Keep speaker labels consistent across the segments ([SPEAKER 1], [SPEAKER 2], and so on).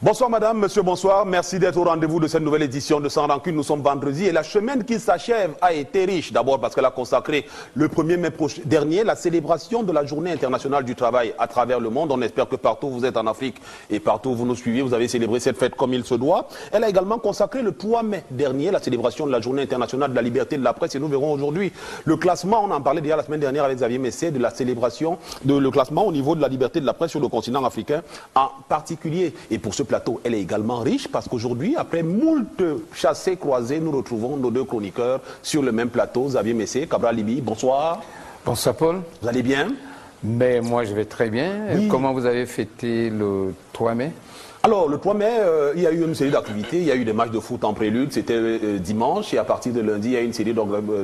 [SPEAKER 1] Bonsoir madame, monsieur, bonsoir. Merci d'être au rendez-vous de cette nouvelle édition de Sans Rancune. Nous sommes vendredi et la semaine qui s'achève a été riche. D'abord parce qu'elle a consacré le 1er mai dernier la célébration de la Journée internationale du travail à travers le monde. On espère que partout où vous êtes en Afrique et partout où vous nous suivez, vous avez célébré cette fête comme il se doit. Elle a également consacré le 3 mai dernier la célébration de la Journée internationale de la liberté de la presse. Et nous verrons aujourd'hui le classement, on en parlait déjà la semaine dernière avec Xavier Messé, de la célébration, le classement au niveau de la liberté de la presse sur le continent africain en particulier. Et pour ce plateau, elle est également riche parce qu'aujourd'hui, après moult chassés croisés, nous retrouvons nos deux chroniqueurs sur le même plateau. Xavier Messé, Cabral Libi, bonsoir.
[SPEAKER 2] Bonsoir Paul.
[SPEAKER 1] Vous allez bien?
[SPEAKER 2] Mais moi je vais très bien. Oui. Comment vous avez fêté le 3 mai?
[SPEAKER 1] Alors, le 3 mai, il y a eu une série d'activités. Il y a eu des matchs de foot en prélude, c'était dimanche. Et à partir de lundi, il y a eu une série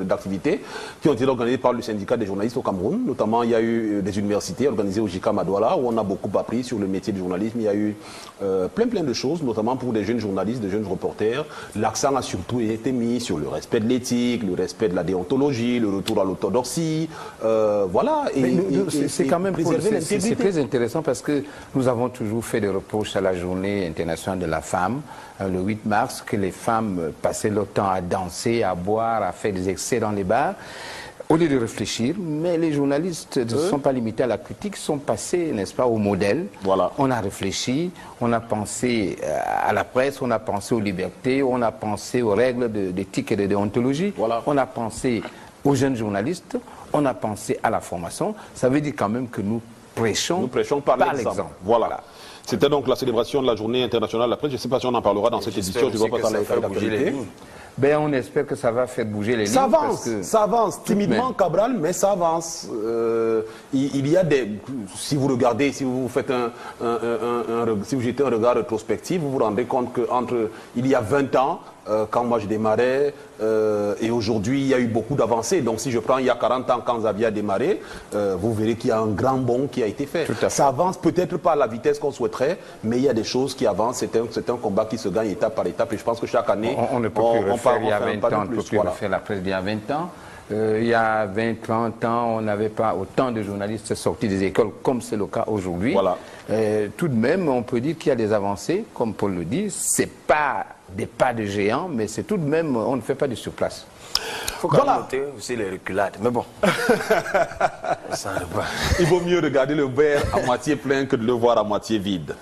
[SPEAKER 1] d'activités qui ont été organisées par le syndicat des journalistes au Cameroun. Notamment, il y a eu des universités organisées au JICAM à Douala, où on a beaucoup appris sur le métier du journalisme. Il y a eu plein de choses, notamment pour des jeunes journalistes, des jeunes reporters. L'accent a surtout été mis sur le respect de l'éthique, le respect de la déontologie, le retour à l'orthodoxie. Voilà.
[SPEAKER 2] C'est quand même c'est très intéressant parce que nous avons toujours fait des reproches à la Journée internationale de la femme, le 8 mars, que les femmes passaient leur temps à danser, à boire, à faire des excès dans les bars, au lieu de réfléchir. Mais les journalistes ne sont pas limités à la critique, sont passés, n'est-ce pas, au modèle. Voilà. On a réfléchi, on a pensé à la presse, on a pensé aux libertés, on a pensé aux règles d'éthique et de déontologie, voilà. On a pensé aux jeunes journalistes, on a pensé à la formation. Ça veut dire quand même que nous prêchons par l'exemple.
[SPEAKER 1] Voilà. C'était donc la célébration de la Journée internationale de la presse. Je ne sais pas si on en parlera dans cette édition. Je ne vois pas dans l'actualité.
[SPEAKER 2] Ben, on espère que ça va faire bouger les lignes.
[SPEAKER 1] Ça avance, ça avance. Timidement, Cabral, mais ça avance. Il y a des... Si vous regardez, si vous faites si vous jetez un regard rétrospectif, vous vous rendez compte qu'entre il y a 20 ans, quand moi je démarrais, et aujourd'hui, il y a eu beaucoup d'avancées. Donc si je prends il y a 40 ans, quand Xavier a démarré, vous verrez qu'il y a un grand bond qui a été fait. Ça avance peut-être pas à la vitesse qu'on souhaiterait, mais il y a des choses qui avancent. C'est un combat qui se gagne étape par étape. Et je pense que chaque année,
[SPEAKER 2] on ne peut plus refaire il y a 20 ans, on ne peut plus refaire la presse d'il y a 20 ans. Il y a 20, 30 ans, on n'avait pas autant de journalistes sortis des écoles comme c'est le cas aujourd'hui. Voilà. Tout de même, on peut dire qu'il y a des avancées, comme Paul le dit. Ce n'est pas des pas de géant, mais c'est tout de même, on ne fait pas du surplace.
[SPEAKER 3] Il faut quand même noter aussi les reculades, mais bon.
[SPEAKER 1] Il vaut mieux regarder le verre à moitié plein que de le voir à moitié vide.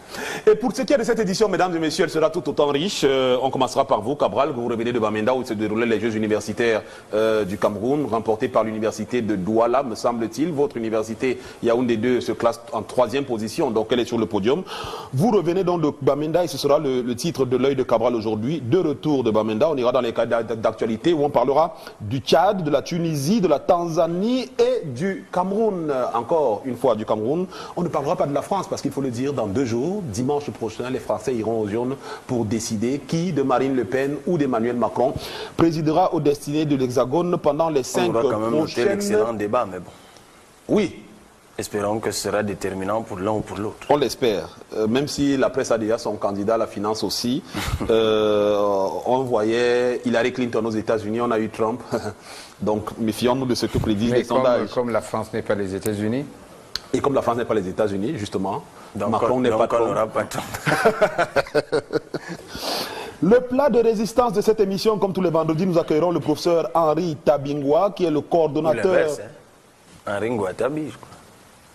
[SPEAKER 1] Et pour ce qui est de cette édition, mesdames et messieurs, elle sera tout autant riche. On commencera par vous, Cabral. Vous revenez de Bamenda où se déroulaient les Jeux universitaires du Cameroun, remportés par l'université de Douala, me semble-t-il. Votre université, Yaoundé 2, se classe en 3e position, donc elle est sur le podium. Vous revenez donc de Bamenda et ce sera le titre de l'œil de Cabral aujourd'hui. De retour de Bamenda, on ira dans les cas d'actualité où on parlera du Tchad, de la Tunisie, de la Tanzanie et du Cameroun. Encore une fois du Cameroun. On ne parlera pas de la France parce qu'il faut le dire, dans 2 jours, dimanche prochain, les Français iront aux urnes pour décider qui de Marine Le Pen ou d'Emmanuel Macron présidera aux destinées de l'Hexagone pendant les 5 prochaines...
[SPEAKER 3] On va quand même noter l'excellent débat, mais bon.
[SPEAKER 1] Oui.
[SPEAKER 3] Espérons que ce sera déterminant pour l'un ou pour l'autre.
[SPEAKER 1] On l'espère. Même si la presse a déjà son candidat à la finance aussi. On voyait Hillary Clinton aux États-Unis, on a eu Trump. Donc méfions-nous de ce que prédisent les sondages.
[SPEAKER 2] Comme la France n'est pas les États-Unis.
[SPEAKER 1] Et comme la France n'est pas les États-Unis, justement,
[SPEAKER 3] donc
[SPEAKER 1] Macron n'est pas Trump. Le plat de résistance de cette émission, comme tous les vendredis, nous accueillerons le professeur Henri Tabingwa, qui est le coordonnateur...
[SPEAKER 3] Henri Ngouatabi, je crois.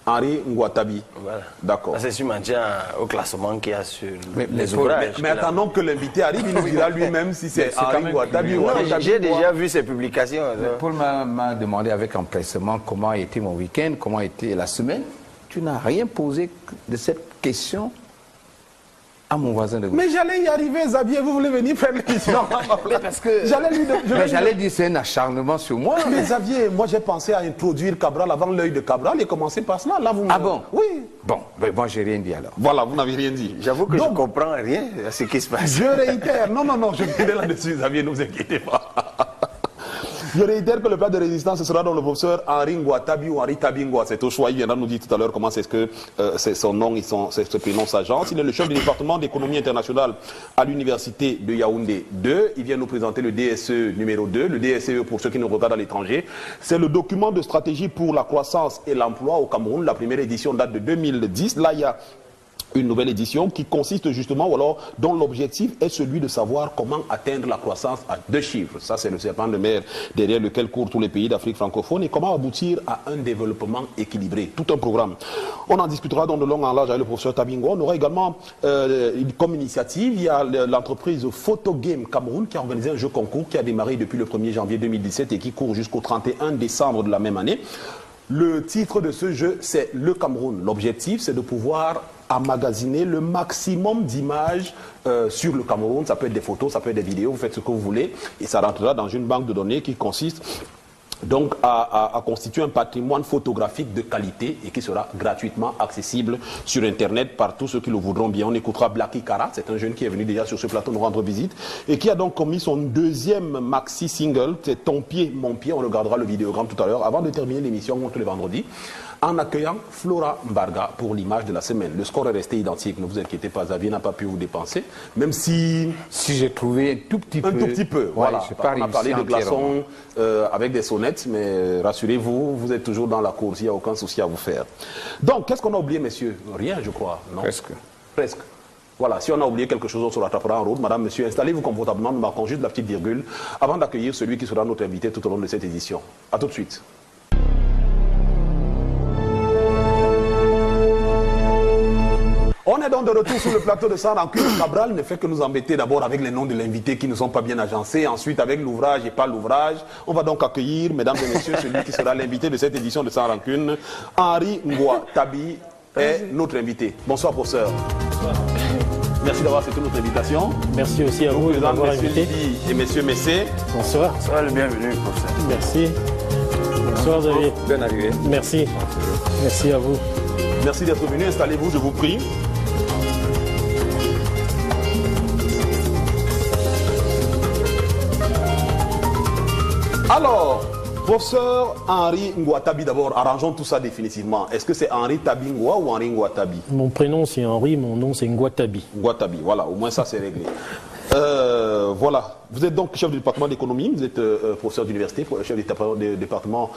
[SPEAKER 1] Henri Ngouatabi.
[SPEAKER 3] Voilà.
[SPEAKER 1] D'accord.
[SPEAKER 3] C'est sûr, maintien au classement qu'il y a sur les ouvrages.
[SPEAKER 1] Mais attendons que l'invité arrive, il nous dira lui-même si c'est Henri Ngouatabi ou Henri Tabingwa.
[SPEAKER 3] J'ai déjà vu ses publications.
[SPEAKER 2] Paul m'a demandé avec empressement comment a été mon week-end, comment a été la semaine. Tu n'as rien posé de cette question à mon voisin de gauche.
[SPEAKER 1] Mais j'allais y arriver, Xavier, vous voulez venir faire l'émission?
[SPEAKER 2] Parce que j'allais dire c'est un acharnement sur moi.
[SPEAKER 1] Mais Xavier, moi j'ai pensé à introduire Cabral avant l'œil de Cabral et commencer par cela. Là, vous
[SPEAKER 2] Ah bon?
[SPEAKER 1] Oui.
[SPEAKER 2] Bon, mais moi j'ai rien dit alors.
[SPEAKER 1] Voilà, vous n'avez rien dit.
[SPEAKER 3] J'avoue que je ne comprends rien à ce qui se passe.
[SPEAKER 1] Je réitère. Non, je viendrai là-dessus, Xavier, ne vous inquiétez pas. Je réitère que le plat de résistance, ce sera dans le professeur Henri Ngouatabi ou Henri Tabingwa. C'est au choix, il viendra nous dire tout à l'heure comment c'est que c'est son nom, ce prénom s'agence. Il est le chef du département d'économie internationale à l'université de Yaoundé 2. Il vient nous présenter le DSE numéro 2. Le DSE, pour ceux qui nous regardent à l'étranger, c'est le document de stratégie pour la croissance et l'emploi au Cameroun. La première édition date de 2010. Là, il y a Une nouvelle édition qui consiste justement, ou alors dont l'objectif est celui de savoir comment atteindre la croissance à 2 chiffres. Ça, c'est le serpent de mer derrière lequel courent tous les pays d'Afrique francophone et comment aboutir à un développement équilibré. Tout un programme. On en discutera dans de long en large avec le professeur Tabingwa. On aura également comme initiative, il y a l'entreprise Photogame Cameroun qui a organisé un jeu concours qui a démarré depuis le 1er janvier 2017 et qui court jusqu'au 31 décembre de la même année. Le titre de ce jeu, c'est le Cameroun. L'objectif, c'est de pouvoir emmagasiner le maximum d'images sur le Cameroun. Ça peut être des photos, ça peut être des vidéos, vous faites ce que vous voulez. Et ça rentrera dans une banque de données qui consiste donc à constituer un patrimoine photographique de qualité et qui sera gratuitement accessible sur Internet par tous ceux qui le voudront bien. On écoutera Blacky Kara, c'est un jeune qui est venu déjà sur ce plateau nous rendre visite et qui a donc commis son 2e maxi single, c'est Ton pied, mon pied. On regardera le vidéogramme tout à l'heure avant de terminer l'émission tous les vendredis en accueillant Flora Mbarga pour l'image de la semaine. Le score est resté identique, ne vous inquiétez pas, Xavier n'a pas pu vous dépenser, même si...
[SPEAKER 2] Si j'ai trouvé un tout petit peu...
[SPEAKER 1] Un tout petit peu, voilà. On a parlé de glaçons avec des sonnettes, mais rassurez-vous, vous êtes toujours dans la course, il n'y a aucun souci à vous faire. Donc, qu'est-ce qu'on a oublié, messieurs? Rien, je crois, non?
[SPEAKER 2] Presque.
[SPEAKER 1] Presque. Voilà, si on a oublié quelque chose, on se rattrapera en route. Madame, monsieur, installez-vous confortablement, nous marquons juste la petite virgule avant d'accueillir celui qui sera notre invité tout au long de cette édition. A tout de suite. On est donc de retour sur le plateau de Sans Rancune. Cabral ne fait que nous embêter d'abord avec les noms de l'invité qui ne sont pas bien agencés, ensuite avec l'ouvrage et pas l'ouvrage. On va donc accueillir, mesdames et messieurs, celui qui sera l'invité de cette édition de Sans Rancune. Henri Ngwa Tabi est notre invité. Bonsoir, professeur. Bonsoir. Merci d'avoir accepté notre invitation.
[SPEAKER 4] Merci aussi à vous de m'avoir invité.
[SPEAKER 1] Et messieurs Messé.
[SPEAKER 4] Bonsoir.
[SPEAKER 3] Soyez le bienvenu, professeur.
[SPEAKER 4] Merci. Bonsoir, Xavier.
[SPEAKER 3] Bien arrivé.
[SPEAKER 4] Merci. Merci à vous.
[SPEAKER 1] Merci d'être venu. Installez-vous, je vous prie. Alors, professeur Henri Ngwa Tabi, d'abord, arrangeons tout ça définitivement. Est-ce que c'est Henri Tabi Ngwa ou Henri Ngwa Tabi?
[SPEAKER 4] Mon prénom c'est Henri, mon nom c'est Ngwa Tabi.
[SPEAKER 1] Ngwa Tabi, voilà, au moins ça c'est réglé. Voilà, vous êtes donc chef du département d'économie, vous êtes professeur d'université, chef du département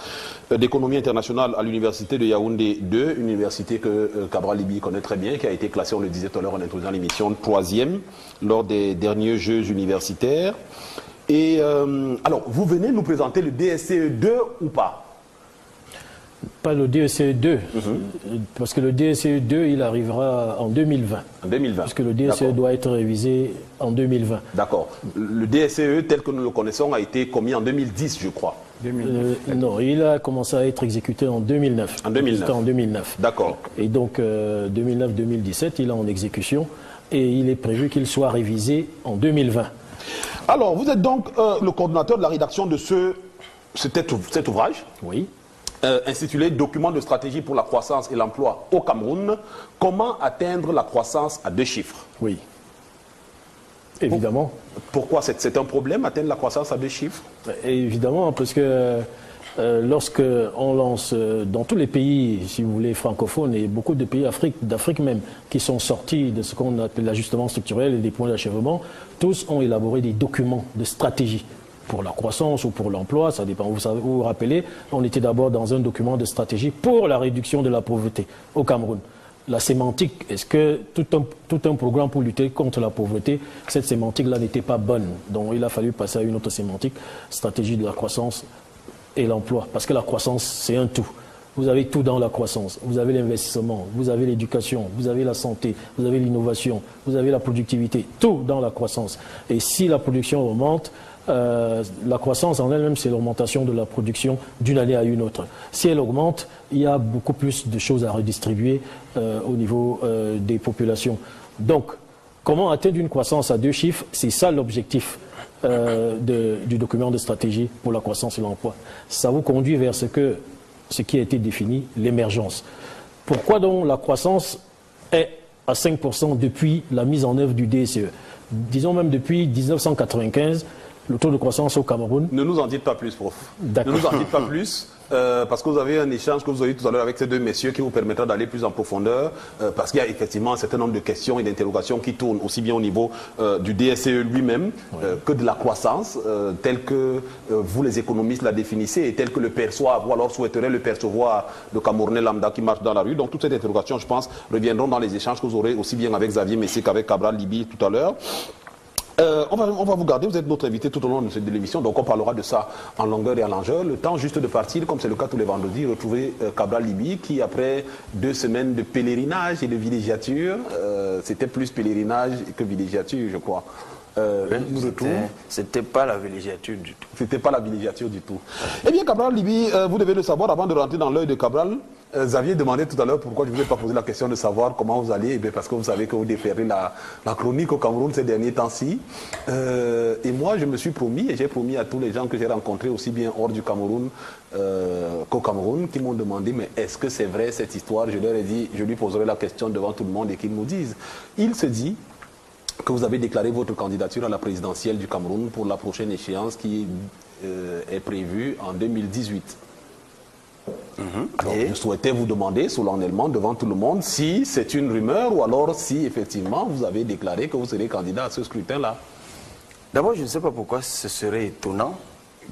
[SPEAKER 1] d'économie internationale à l'université de Yaoundé 2, une université que Cabral Libi connaît très bien, qui a été classée, on le disait tout à l'heure en introduisant l'émission, 3e lors des derniers Jeux universitaires. Et alors, vous venez nous présenter le DSCE 2 ou pas?
[SPEAKER 4] Pas le DSCE 2, parce que le DSCE 2, il arrivera en 2020. En 2020. Parce que le DSCE doit être révisé en 2020.
[SPEAKER 1] D'accord. Le DSCE, tel que nous le connaissons, a été commis en 2010, je crois.
[SPEAKER 4] Non, il a commencé à être exécuté en 2009. En 2009. En 2009.
[SPEAKER 1] D'accord.
[SPEAKER 4] Et donc, 2009-2017, il est en exécution et il est prévu qu'il soit révisé en 2020.
[SPEAKER 1] Alors, vous êtes donc le coordonnateur de la rédaction de cet ouvrage.
[SPEAKER 4] Oui.
[SPEAKER 1] Intitulé « Document de stratégie pour la croissance et l'emploi au Cameroun. Comment atteindre la croissance à 2 chiffres ?»
[SPEAKER 4] Oui. Évidemment.
[SPEAKER 1] Pourquoi c'est un problème, atteindre la croissance à 2 chiffres?
[SPEAKER 4] Évidemment, parce que lorsque on lance dans tous les pays, si vous voulez, francophones et beaucoup de pays d'Afrique même, qui sont sortis de ce qu'on appelle l'ajustement structurel et des points d'achèvement, tous ont élaboré des documents de stratégie pour la croissance ou pour l'emploi, ça dépend. Vous vous rappelez, on était d'abord dans un document de stratégie pour la réduction de la pauvreté au Cameroun. La sémantique, est-ce que tout un programme pour lutter contre la pauvreté, cette sémantique-là n'était pas bonne. Donc il a fallu passer à une autre sémantique, stratégie de la croissance et l'emploi. Parce que la croissance, c'est un tout. Vous avez tout dans la croissance. Vous avez l'investissement, vous avez l'éducation, vous avez la santé, vous avez l'innovation, vous avez la productivité, tout dans la croissance. Et si la production augmente, la croissance en elle-même, c'est l'augmentation de la production d'une année à une autre. Si elle augmente, il y a beaucoup plus de choses à redistribuer au niveau des populations. Donc, comment atteindre une croissance à 2 chiffres? C'est ça l'objectif du document de stratégie pour la croissance et l'emploi. Ça vous conduit vers ce qui a été défini, l'émergence. Pourquoi donc la croissance est à 5% depuis la mise en œuvre du DSCE? Disons même depuis 1995, le taux de croissance au Cameroun...
[SPEAKER 1] Ne nous en dites pas plus, prof. Ne nous en dites pas plus. parce que vous avez un échange que vous avez eu tout à l'heure avec ces deux messieurs qui vous permettra d'aller plus en profondeur, parce qu'il y a effectivement un certain nombre de questions et d'interrogations qui tournent aussi bien au niveau du DSCE lui-même que de la croissance, telle que vous les économistes la définissez et telle que le perçoivent ou alors souhaiterait le percevoir le Camerounais lambda qui marche dans la rue. Donc toutes ces interrogations, je pense, reviendront dans les échanges que vous aurez aussi bien avec Xavier Messier qu'avec Cabral Libye tout à l'heure. On va vous garder, vous êtes notre invité tout au long de l'émission, donc on parlera de ça en longueur et en largeur. Le temps juste de partir, comme c'est le cas tous les vendredis, retrouver Cabral Libye qui, après 2 semaines de pèlerinage et de villégiature, c'était plus pèlerinage que villégiature, je crois.
[SPEAKER 3] C'était pas la villégiature du tout.
[SPEAKER 1] C'était pas la villégiature du tout. Eh bien, Cabral Libye, vous devez le savoir, avant de rentrer dans l'œil de Cabral, Xavier demandait tout à l'heure pourquoi je ne vous ai pas posé la question de savoir comment vous alliez. Eh bien, parce que vous savez que vous déférez la chronique au Cameroun ces derniers temps-ci. Et moi, je me suis promis, et j'ai promis à tous les gens que j'ai rencontrés, aussi bien hors du Cameroun qu'au Cameroun, qui m'ont demandé, mais est-ce que c'est vrai cette histoire? Je leur ai dit, je lui poserai la question devant tout le monde et qu'ils nous disent. Il se dit que vous avez déclaré votre candidature à la présidentielle du Cameroun pour la prochaine échéance qui est prévue en 2018. Alors, je souhaitais vous demander solennellement devant tout le monde si c'est une rumeur ou alors si effectivement vous avez déclaré que vous serez candidat à ce scrutin-là.
[SPEAKER 3] D'abord, je ne sais pas pourquoi ce serait étonnant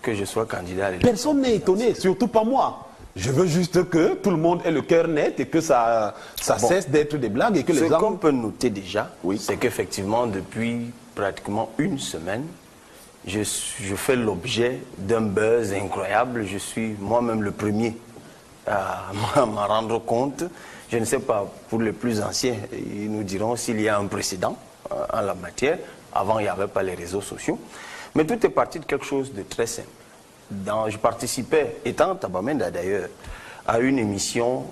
[SPEAKER 3] que je sois candidat à l'élection.
[SPEAKER 1] Personne n'est étonné, surtout pas moi. Je veux juste que tout le monde ait le cœur net et que ça cesse d'être des blagues et que les gens...
[SPEAKER 3] Ce qu'on peut noter déjà, c'est qu'effectivement, depuis pratiquement une semaine, je fais l'objet d'un buzz incroyable. Je suis moi-même le premier à m'en rendre compte. Je ne sais pas, pour les plus anciens, ils nous diront s'il y a un précédent en la matière. Avant, il n'y avait pas les réseaux sociaux. Mais tout est parti de quelque chose de très simple. Je participais, étant à Bamenda d'ailleurs, à une émission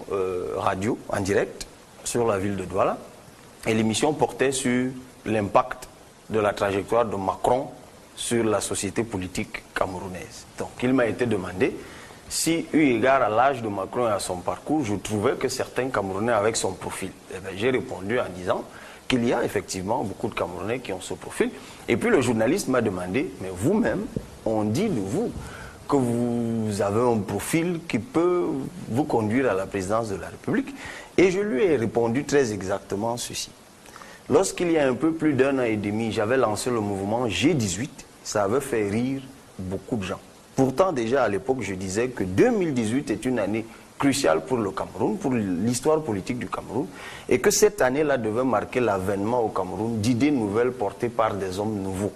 [SPEAKER 3] radio en direct sur la ville de Douala. Et l'émission portait sur l'impact de la trajectoire de Macron sur la société politique camerounaise. Donc il m'a été demandé si, eu égard à l'âge de Macron et à son parcours, je trouvais que certains Camerounais avaient son profil. Eh bien, j'ai répondu en disant qu'il y a effectivement beaucoup de Camerounais qui ont ce profil. Et puis le journaliste m'a demandé, mais vous-même, on dit de vous que vous avez un profil qui peut vous conduire à la présidence de la République. Et je lui ai répondu très exactement ceci. Lorsqu'il y a un peu plus d'1 an et demi, j'avais lancé le mouvement G18, ça avait fait rire beaucoup de gens. Pourtant, déjà à l'époque, je disais que 2018 est une année cruciale pour le Cameroun, pour l'histoire politique du Cameroun, et que cette année-là devait marquer l'avènement au Cameroun d'idées nouvelles portées par des hommes nouveaux.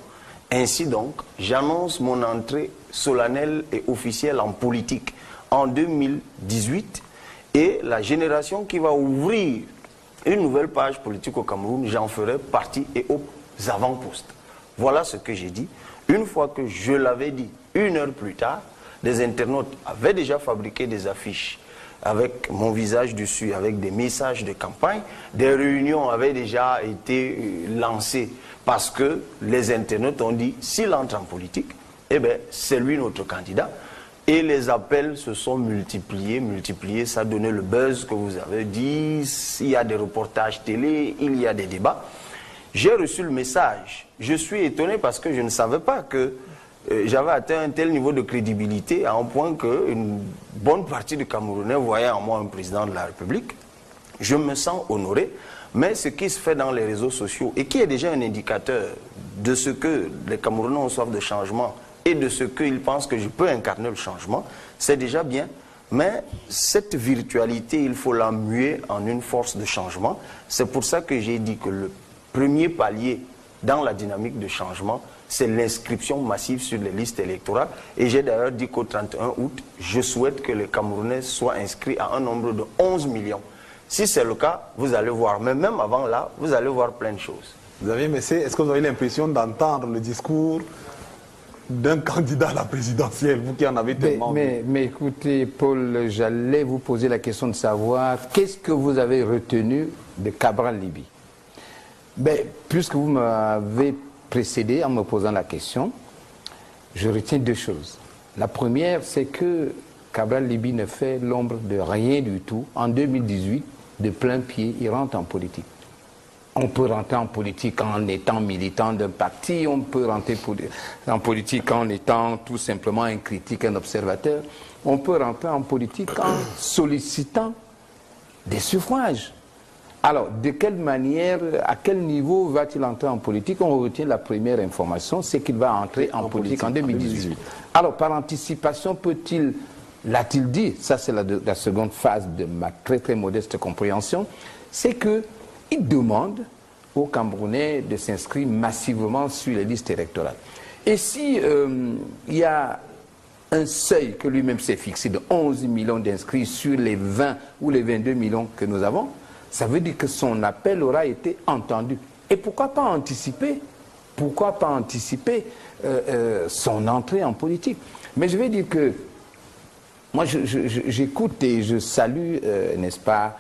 [SPEAKER 3] Ainsi donc, j'annonce mon entrée solennelle et officielle en politique en 2018 et la génération qui va ouvrir une nouvelle page politique au Cameroun, j'en ferai partie et aux avant-postes. Voilà ce que j'ai dit. Une fois que je l'avais dit, 1 heure plus tard, des internautes avaient déjà fabriqué des affiches avec mon visage dessus, avec des messages de campagne. Des réunions avaient déjà été lancées parce que les internautes ont dit, s'il entre en politique, eh bien, c'est lui notre candidat. Et les appels se sont multipliés, ça a donné le buzz que vous avez dit, il y a des reportages télé, il y a des débats. J'ai reçu le message. Je suis étonné parce que je ne savais pas que j'avais atteint un tel niveau de crédibilité à un point qu'une bonne partie des Camerounais voyaient en moi un président de la République. Je me sens honoré, mais ce qui se fait dans les réseaux sociaux et qui est déjà un indicateur de ce que les Camerounais ont soif de changement et de ce qu'ils pensent que je peux incarner le changement, c'est déjà bien. Mais cette virtualité, il faut la muer en une force de changement. C'est pour ça que j'ai dit que le premier palier dans la dynamique de changement, c'est l'inscription massive sur les listes électorales. Et j'ai d'ailleurs dit qu'au 31 août, je souhaite que les Camerounais soient inscrits à un nombre de 11 millions. Si c'est le cas, vous allez voir. Mais même avant là, vous allez voir plein de choses.
[SPEAKER 1] Xavier Messier, est-ce que vous avez l'impression d'entendre le discours d'un candidat à la présidentielle, vous qui en avez tellement...
[SPEAKER 2] Mais écoutez, Paul, j'allais vous poser la question de savoir qu'est-ce que vous avez retenu de Cabral Libye. Puisque vous m'avez précédé en me posant la question, je retiens 2 choses. La première, c'est que Cabral Libye ne fait l'ombre de rien du tout. En 2018, de plein pied, il rentre en politique. On peut rentrer en politique en étant militant d'un parti, on peut rentrer en politique en étant tout simplement un critique, un observateur. On peut rentrer en politique en sollicitant des suffrages. Alors, de quelle manière, à quel niveau va-t-il entrer en politique? On retient la première information, c'est qu'il va entrer en politique en 2018. Alors, par anticipation, l'a-t-il dit, ça c'est la seconde phase de ma très très modeste compréhension, c'est qu'il demande aux Camerounais de s'inscrire massivement sur les listes électorales. Et si il y a un seuil que lui-même s'est fixé de 11 millions d'inscrits sur les 20 ou les 22 millions que nous avons, ça veut dire que son appel aura été entendu. Et pourquoi pas anticiper? Pourquoi pas anticiper son entrée en politique? Mais je vais dire que moi, j'écoute et je salue, n'est-ce pas,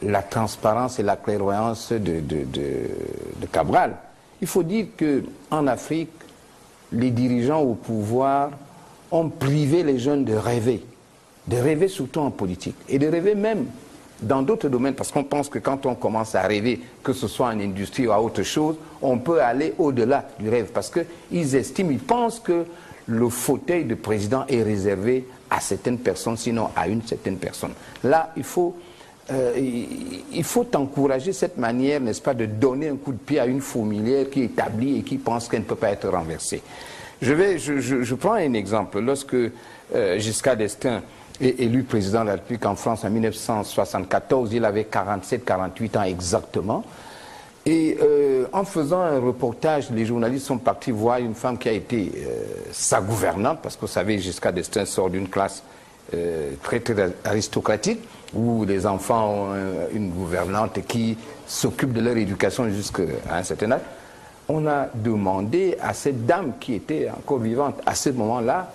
[SPEAKER 2] la transparence et la clairvoyance de Cabral. Il faut dire qu'en Afrique, les dirigeants au pouvoir ont privé les jeunes de rêver surtout en politique, et de rêver même dans d'autres domaines, parce qu'on pense que quand on commence à rêver, que ce soit en industrie ou à autre chose, on peut aller au-delà du rêve, parce qu'ils estiment, ils pensent que le fauteuil de président est réservé à certaines personnes, sinon à une certaine personne. Là, il faut encourager cette manière, n'est-ce pas, de donner un coup de pied à une fourmilière qui est établie et qui pense qu'elle ne peut pas être renversée. Je prends un exemple. Lorsque Giscard d'Estaing est élu président de la République en France en 1974, il avait 47-48 ans exactement. Et en faisant un reportage, les journalistes sont partis voir une femme qui a été sa gouvernante, parce que vous savez, Giscard d'Estaing sort d'une classe très très aristocratique, où les enfants ont une gouvernante qui s'occupe de leur éducation jusqu'à un certain âge. On a demandé à cette dame qui était encore vivante à ce moment-là,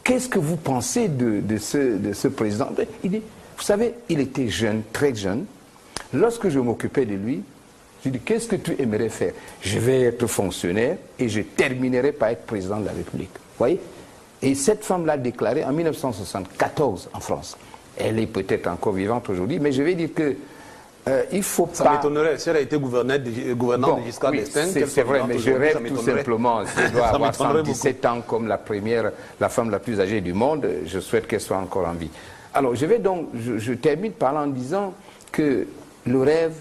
[SPEAKER 2] qu'est-ce que vous pensez de ce président? Il dit, vous savez, il était jeune, très jeune. Lorsque je m'occupais de lui, je lui dis, qu'est-ce que tu aimerais faire? Je vais être fonctionnaire et je terminerai par être président de la République. Vous voyez? Et cette femme l'a déclaré en 1974 en France. Elle est peut-être encore vivante aujourd'hui, mais je vais dire que il faut pas...
[SPEAKER 1] Ça m'étonnerait, si elle a été gouvernante de Giscard d'Estaing...
[SPEAKER 2] C'est vrai, mais je rêve tout simplement. Si elle doit avoir 117 ans comme la femme la plus âgée du monde, je souhaite qu'elle soit encore en vie. Alors, je termine par en disant que le rêve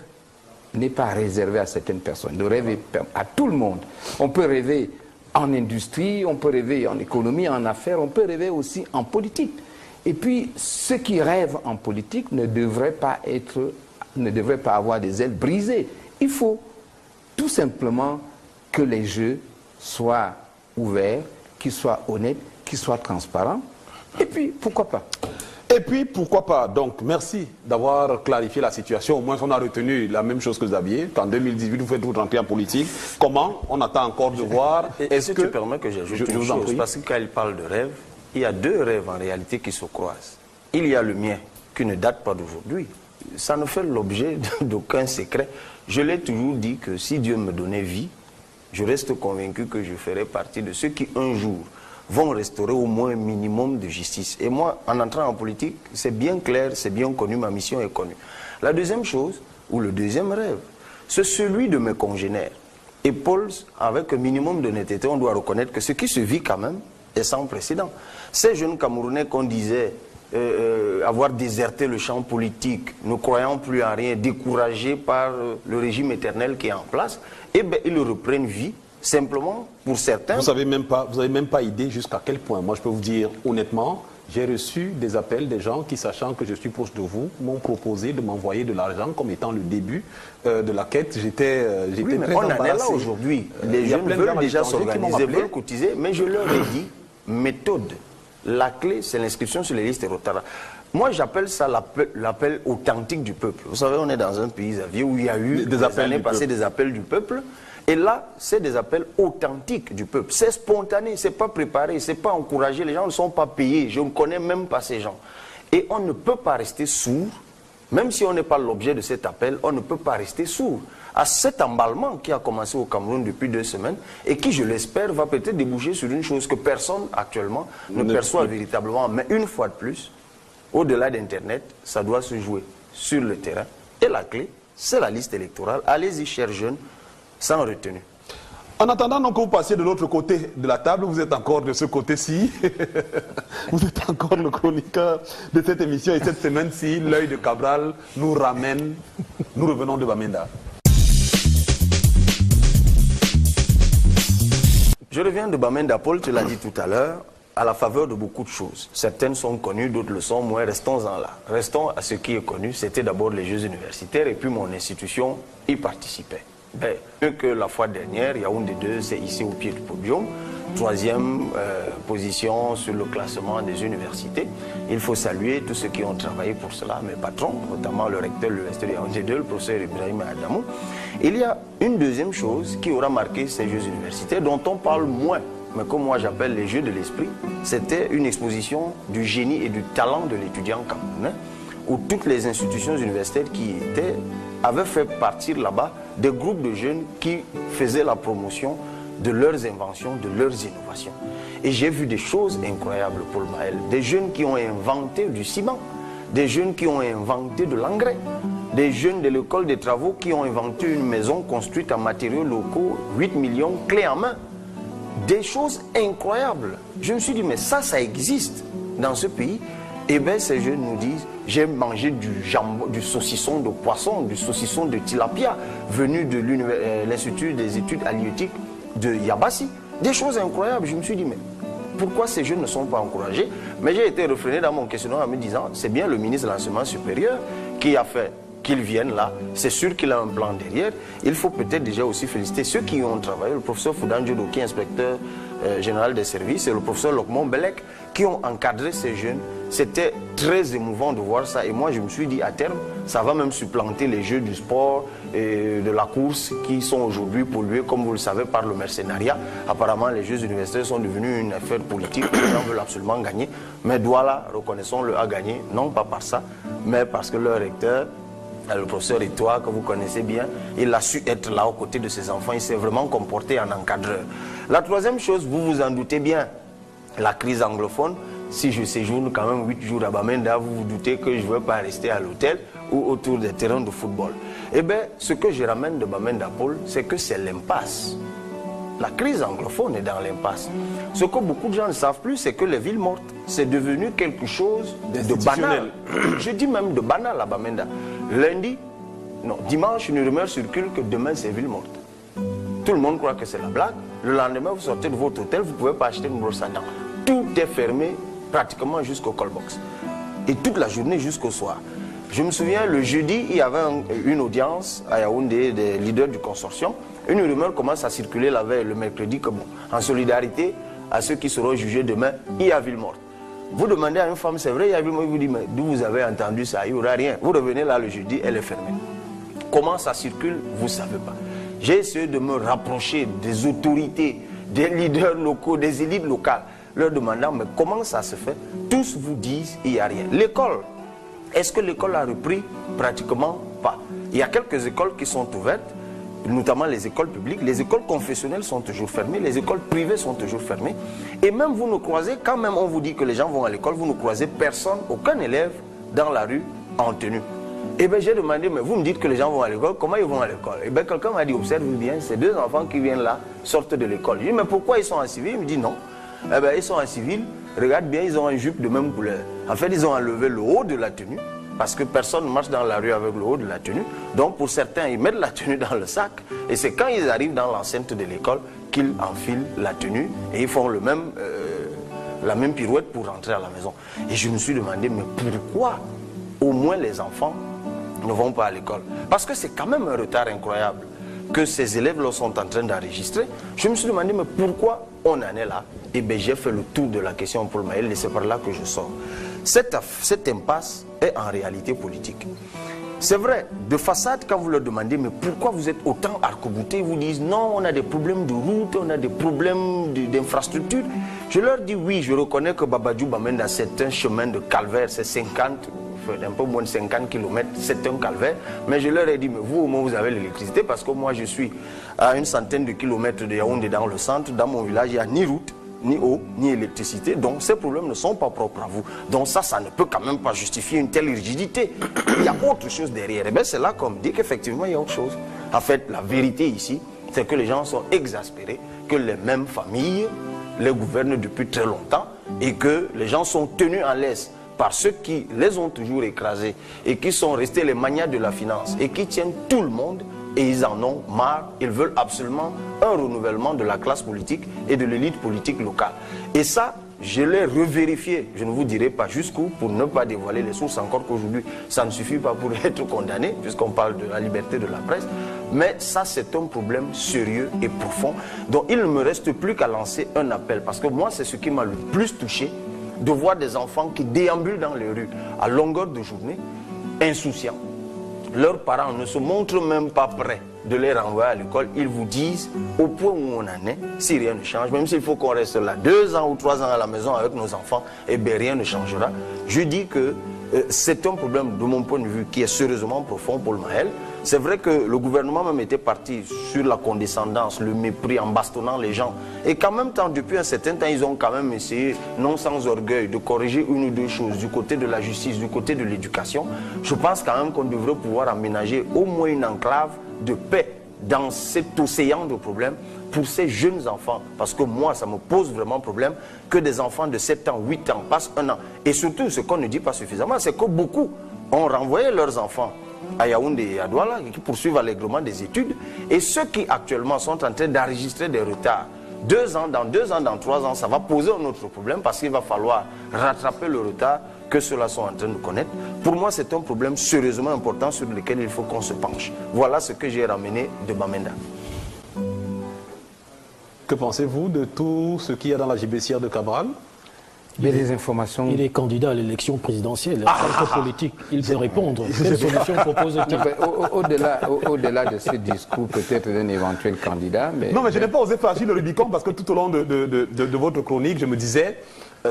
[SPEAKER 2] n'est pas réservé à certaines personnes. Le rêve est à tout le monde. On peut rêver en industrie, on peut rêver en économie, en affaires, on peut rêver aussi en politique. Et puis, ceux qui rêvent en politique ne devraient pas avoir des ailes brisées. Il faut tout simplement que les jeux soient ouverts, qu'ils soient honnêtes, qu'ils soient transparents. Et puis, pourquoi pas?
[SPEAKER 1] Et puis, pourquoi pas? Donc, merci d'avoir clarifié la situation. Au moins, on a retenu la même chose que Xavier, qu'en 2018, vous faites tout rentrer en politique. Comment? On attend encore de voir.
[SPEAKER 3] Est-ce que tu permets que j'ajoute une chose? Parce que quand il parle de rêve, il y a deux rêves en réalité qui se croisent. Il y a le mien, qui ne date pas d'aujourd'hui. Ça ne fait l'objet d'aucun secret. Je l'ai toujours dit que si Dieu me donnait vie, je reste convaincu que je ferai partie de ceux qui, un jour, vont restaurer au moins un minimum de justice. Et moi, en entrant en politique, c'est bien clair, c'est bien connu, ma mission est connue. La deuxième chose, ou le deuxième rêve, c'est celui de mes congénères. Et Paul, avec un minimum d'honnêteté, on doit reconnaître que ce qui se vit quand même est sans précédent. Ces jeunes Camerounais qu'on disait avoir déserté le champ politique, ne croyant plus en rien, découragés par le régime éternel qui est en place, eh bien, ils reprennent vie. Simplement, pour certains...
[SPEAKER 1] Vous n'avez même pas idée jusqu'à quel point. Moi, je peux vous dire honnêtement, j'ai reçu des appels des gens qui, sachant que je suis proche de vous, m'ont proposé de m'envoyer de l'argent comme étant le début de la quête. J'étais
[SPEAKER 3] oui, très embarrassé. On en est là aujourd'hui. Les jeunes veulent déjà s'organiser, veulent cotiser, mais je leur ai dit, méthode. La clé, c'est l'inscription sur les listes électorales. Moi, j'appelle ça l'appel authentique du peuple. Vous savez, on est dans un pays, Xavier, où il y a eu des années passées des appels du peuple. Et là, c'est des appels authentiques du peuple. C'est spontané, c'est pas préparé, c'est pas encouragé. Les gens ne sont pas payés. Je ne connais même pas ces gens. Et on ne peut pas rester sourd, même si on n'est pas l'objet de cet appel, on ne peut pas rester sourd à cet emballement qui a commencé au Cameroun depuis 2 semaines et qui, je l'espère, va peut-être déboucher sur une chose que personne actuellement ne perçoit véritablement. Mais une fois de plus, au-delà d'Internet, ça doit se jouer sur le terrain. Et la clé, C'est la liste électorale. Allez-y, chers jeunes, sans retenue.
[SPEAKER 1] En attendant donc que vous passiez de l'autre côté de la table, vous êtes encore de ce côté-ci. Vous êtes encore le chroniqueur de cette émission. Et cette semaine-ci, l'œil de Cabral nous ramène. Nous revenons de Bamenda.
[SPEAKER 3] Je reviens de Bamenda, Paul, tu l'as dit tout à l'heure, à la faveur de beaucoup de choses. Certaines sont connues, d'autres le sont moins. Restons-en là. Restons à ce qui est connu. C'était d'abord les Jeux universitaires et puis mon institution y participait. Ben, mieux que la fois dernière, Yaoundé 2, c'est ici au pied du podium. Troisième position sur le classement des universités. Il faut saluer tous ceux qui ont travaillé pour cela, mes patrons, notamment le recteur de l'université de Yaoundé 2, le professeur Ibrahim Adamou. Il y a une deuxième chose qui aura marqué ces Jeux universitaires, dont on parle moins, mais comme moi j'appelle les Jeux de l'esprit. C'était une exposition du génie et du talent de l'étudiant camerounais, où toutes les institutions universitaires qui y étaient avaient fait partir là-bas des groupes de jeunes qui faisaient la promotion de leurs inventions, de leurs innovations. Et j'ai vu des choses incroyables, Paul Maël. Des jeunes qui ont inventé du ciment, des jeunes qui ont inventé de l'engrais, des jeunes de l'école des travaux qui ont inventé une maison construite en matériaux locaux, 8 millions, clés en main. Des choses incroyables. Je me suis dit, mais ça existe dans ce pays. Et bien ces jeunes nous disent, j'ai mangé du jambon, du saucisson de poisson, du saucisson de tilapia, venu de l'Institut des études halieutiques de Yabassi. Des choses incroyables. Je me suis dit, mais pourquoi ces jeunes ne sont pas encouragés? Mais j'ai été refréné dans mon questionnement en me disant, c'est bien le ministre de l'Enseignement supérieur qui a fait qu'ils viennent là. C'est sûr qu'il a un plan derrière. Il faut peut-être déjà aussi féliciter ceux qui ont travaillé, le professeur Foudan Djodo, qui est inspecteur général des services, et le professeur Lokmon Belek, qui ont encadré ces jeunes. C'était très émouvant de voir ça. Et moi, je me suis dit, à terme, ça va même supplanter les jeux du sport et de la course qui sont aujourd'hui pollués, comme vous le savez, par le mercenariat. Apparemment, les Jeux universitaires sont devenus une affaire politique. Les gens veulent absolument gagner. Mais Douala, reconnaissons-le, a gagné, non pas par ça, mais parce que leur recteur, le professeur Etoile, que vous connaissez bien, il a su être là aux côtés de ses enfants. Il s'est vraiment comporté en encadreur. La troisième chose, vous vous en doutez bien, la crise anglophone. Si je séjourne quand même 8 jours à Bamenda, vous vous doutez que je ne vais pas rester à l'hôtel ou autour des terrains de football. Eh bien, ce que je ramène de Bamenda, Paul, c'est que c'est l'impasse. La crise anglophone est dans l'impasse. Ce que beaucoup de gens ne savent plus, c'est que les villes mortes, c'est devenu quelque chose de banal. Je dis même de banal à Bamenda. Lundi, non, dimanche, une rumeur circule que demain, c'est ville morte. Tout le monde croit que c'est la blague. Le lendemain, vous sortez de votre hôtel, vous ne pouvez pas acheter une brosse à dents. Tout est fermé pratiquement jusqu'au callbox. Et toute la journée jusqu'au soir. Je me souviens, le jeudi, il y avait une audience à Yaoundé des leaders du consortium. Une rumeur commence à circuler la veille, le mercredi, que bon, en solidarité à ceux qui seront jugés demain, il y a ville morte. Vous demandez à une femme, c'est vrai, il y a ville morte, il vous dit, mais d'où vous avez entendu ça? Il n'y aura rien. Vous revenez là le jeudi, elle est fermée. Comment ça circule? Vous ne savez pas. J'ai essayé de me rapprocher des autorités, des leaders locaux, des élites locales, leur demandant, mais comment ça se fait? Tous vous disent, il n'y a rien. L'école, est-ce que l'école a repris? Pratiquement pas. Il y a quelques écoles qui sont ouvertes, notamment les écoles publiques. Les écoles confessionnelles sont toujours fermées, les écoles privées sont toujours fermées. Et même vous ne croisez, quand même on vous dit que les gens vont à l'école, vous ne croisez personne, aucun élève dans la rue en tenue. Et bien j'ai demandé, mais vous me dites que les gens vont à l'école, comment ils vont à l'école? Et bien quelqu'un m'a dit, observe bien, ces deux enfants qui viennent là sortent de l'école. Je dis, mais pourquoi ils sont en civil? Il me dit non. Eh bien ils sont en civil, regarde bien, ils ont une jupe de même couleur. En fait, ils ont enlevé le haut de la tenue, parce que personne ne marche dans la rue avec le haut de la tenue. Donc pour certains, ils mettent la tenue dans le sac, et c'est quand ils arrivent dans l'enceinte de l'école qu'ils enfilent la tenue, et ils font la même pirouette pour rentrer à la maison. Et je me suis demandé, mais pourquoi au moins les enfants ne vont pas à l'école? Parce que c'est quand même un retard incroyable que ces élèves-là sont en train d'enregistrer. Je me suis demandé, mais pourquoi on en est là? Et bien j'ai fait le tour de la question pour Maël, et c'est par là que je sors. Cette impasse est en réalité politique. C'est vrai, de façade, quand vous leur demandez, mais pourquoi vous êtes autant arc-boutés, ils vous disent, non, on a des problèmes de route, on a des problèmes d'infrastructure. Je leur dis, oui, je reconnais que Babadjou Bamenda, c'est un chemin de calvaire, c'est 50, un peu moins de 50 km, c'est un calvaire. Mais je leur ai dit, mais vous, au moins, vous avez l'électricité, parce que moi, je suis à une centaine de kilomètres de Yaoundé dans le centre. Dans mon village, il n'y a ni route, ni eau, ni électricité. Donc ces problèmes ne sont pas propres à vous. Donc ça ne peut quand même pas justifier une telle rigidité. Il y a autre chose derrière. Et bien c'est là qu'on me dit qu'effectivement il y a autre chose. En fait, la vérité ici, c'est que les gens sont exaspérés, que les mêmes familles les gouvernent depuis très longtemps et que les gens sont tenus en laisse par ceux qui les ont toujours écrasés et qui sont restés les manias de la finance et qui tiennent tout le monde et ils en ont marre. Ils veulent absolument un renouvellement de la classe politique et de l'élite politique locale. Et ça, je l'ai revérifié. Je ne vous dirai pas jusqu'où pour ne pas dévoiler les sources, encore qu'aujourd'hui, ça ne suffit pas pour être condamné, puisqu'on parle de la liberté de la presse. Mais ça, c'est un problème sérieux et profond. Donc, il ne me reste plus qu'à lancer un appel. Parce que moi, c'est ce qui m'a le plus touché, de voir des enfants qui déambulent dans les rues à longueur de journée, insouciants. Leurs parents ne se montrent même pas prêts de les renvoyer à l'école. Ils vous disent, au point où on en est, si rien ne change, même s'il faut qu'on reste là 2 ans ou 3 ans à la maison avec nos enfants, eh bien rien ne changera. Je dis que c'est un problème, de mon point de vue, qui est sérieusement profond pour le Mahel. C'est vrai que le gouvernement même était parti sur la condescendance, le mépris, en bastonnant les gens. Et qu'en même temps, depuis un certain temps, ils ont quand même essayé, non sans orgueil, de corriger une ou deux choses du côté de la justice, du côté de l'éducation. Je pense quand même qu'on devrait pouvoir aménager au moins une enclave de paix dans cet océan de problèmes pour ces jeunes enfants. Parce que moi, ça me pose vraiment problème que des enfants de 7 ans, 8 ans passent 1 an. Et surtout, ce qu'on ne dit pas suffisamment, c'est que beaucoup ont renvoyé leurs enfants à Yaoundé et à Douala, qui poursuivent allègrement des études. Et ceux qui actuellement sont en train d'enregistrer des retards, 2 ans, dans 2 ans, dans 3 ans, ça va poser un autre problème parce qu'il va falloir rattraper le retard que ceux-là sont en train de connaître. Pour moi, c'est un problème sérieusement important sur lequel il faut qu'on se penche. Voilà ce que j'ai ramené de Bamenda.
[SPEAKER 1] Que pensez-vous de tout ce qu'il y a dans la gibecière de Cabral?
[SPEAKER 2] Des informations.
[SPEAKER 4] Il est candidat à l'élection présidentielle. C'est politique. Il peut répondre. Quelle solution propose-t-il?
[SPEAKER 2] Au-delà de ce discours, peut-être d'un éventuel candidat. Mais
[SPEAKER 1] non, mais je n'ai pas osé franchir le Rubicon parce que tout au long de votre chronique, je me disais,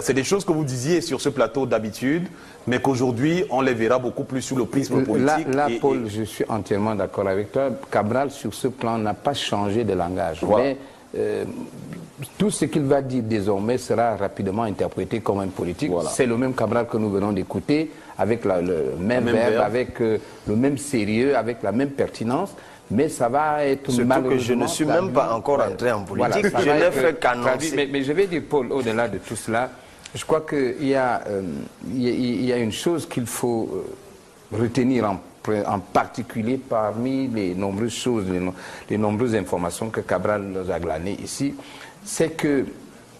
[SPEAKER 1] c'est des choses que vous disiez sur ce plateau d'habitude, mais qu'aujourd'hui, on les verra beaucoup plus sous le prisme politique.
[SPEAKER 2] Là, Paul, je suis entièrement d'accord avec toi. Cabral, sur ce plan, n'a pas changé de langage. Voilà. Mais tout ce qu'il va dire désormais sera rapidement interprété comme un politique. Voilà. C'est le même Cabral que nous venons d'écouter, avec le même verbe, avec le même sérieux, avec la même pertinence. Mais ça va être
[SPEAKER 3] surtout que je ne suis même pas encore entré en politique. Voilà, je n'ai fait qu'annoncer.
[SPEAKER 2] Mais je vais dire, Paul, au-delà de tout cela, je crois qu'il y a une chose qu'il faut retenir en particulier parmi les nombreuses choses, les nombreuses informations que Cabral nous a glanées ici, c'est que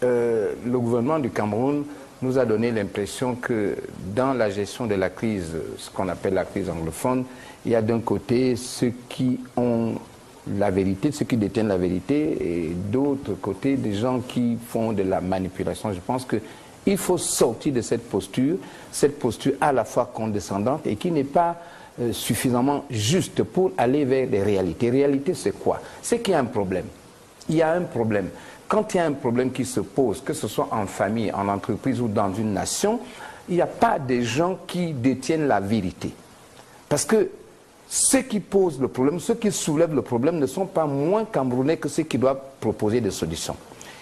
[SPEAKER 2] le gouvernement du Cameroun nous a donné l'impression que dans la gestion de la crise, ce qu'on appelle la crise anglophone, il y a d'un côté ceux qui ont la vérité, ceux qui détiennent la vérité, et d'autre côté des gens qui font de la manipulation. Je pense qu'il faut sortir de cette posture à la fois condescendante et qui n'est pas suffisamment juste pour aller vers des réalités. Réalité, c'est quoi? C'est qu'il y a un problème. Il y a un problème. Quand il y a un problème qui se pose, que ce soit en famille, en entreprise ou dans une nation, il n'y a pas des gens qui détiennent la vérité. Parce que ceux qui posent le problème, ceux qui soulèvent le problème ne sont pas moins camerounais que ceux qui doivent proposer des solutions.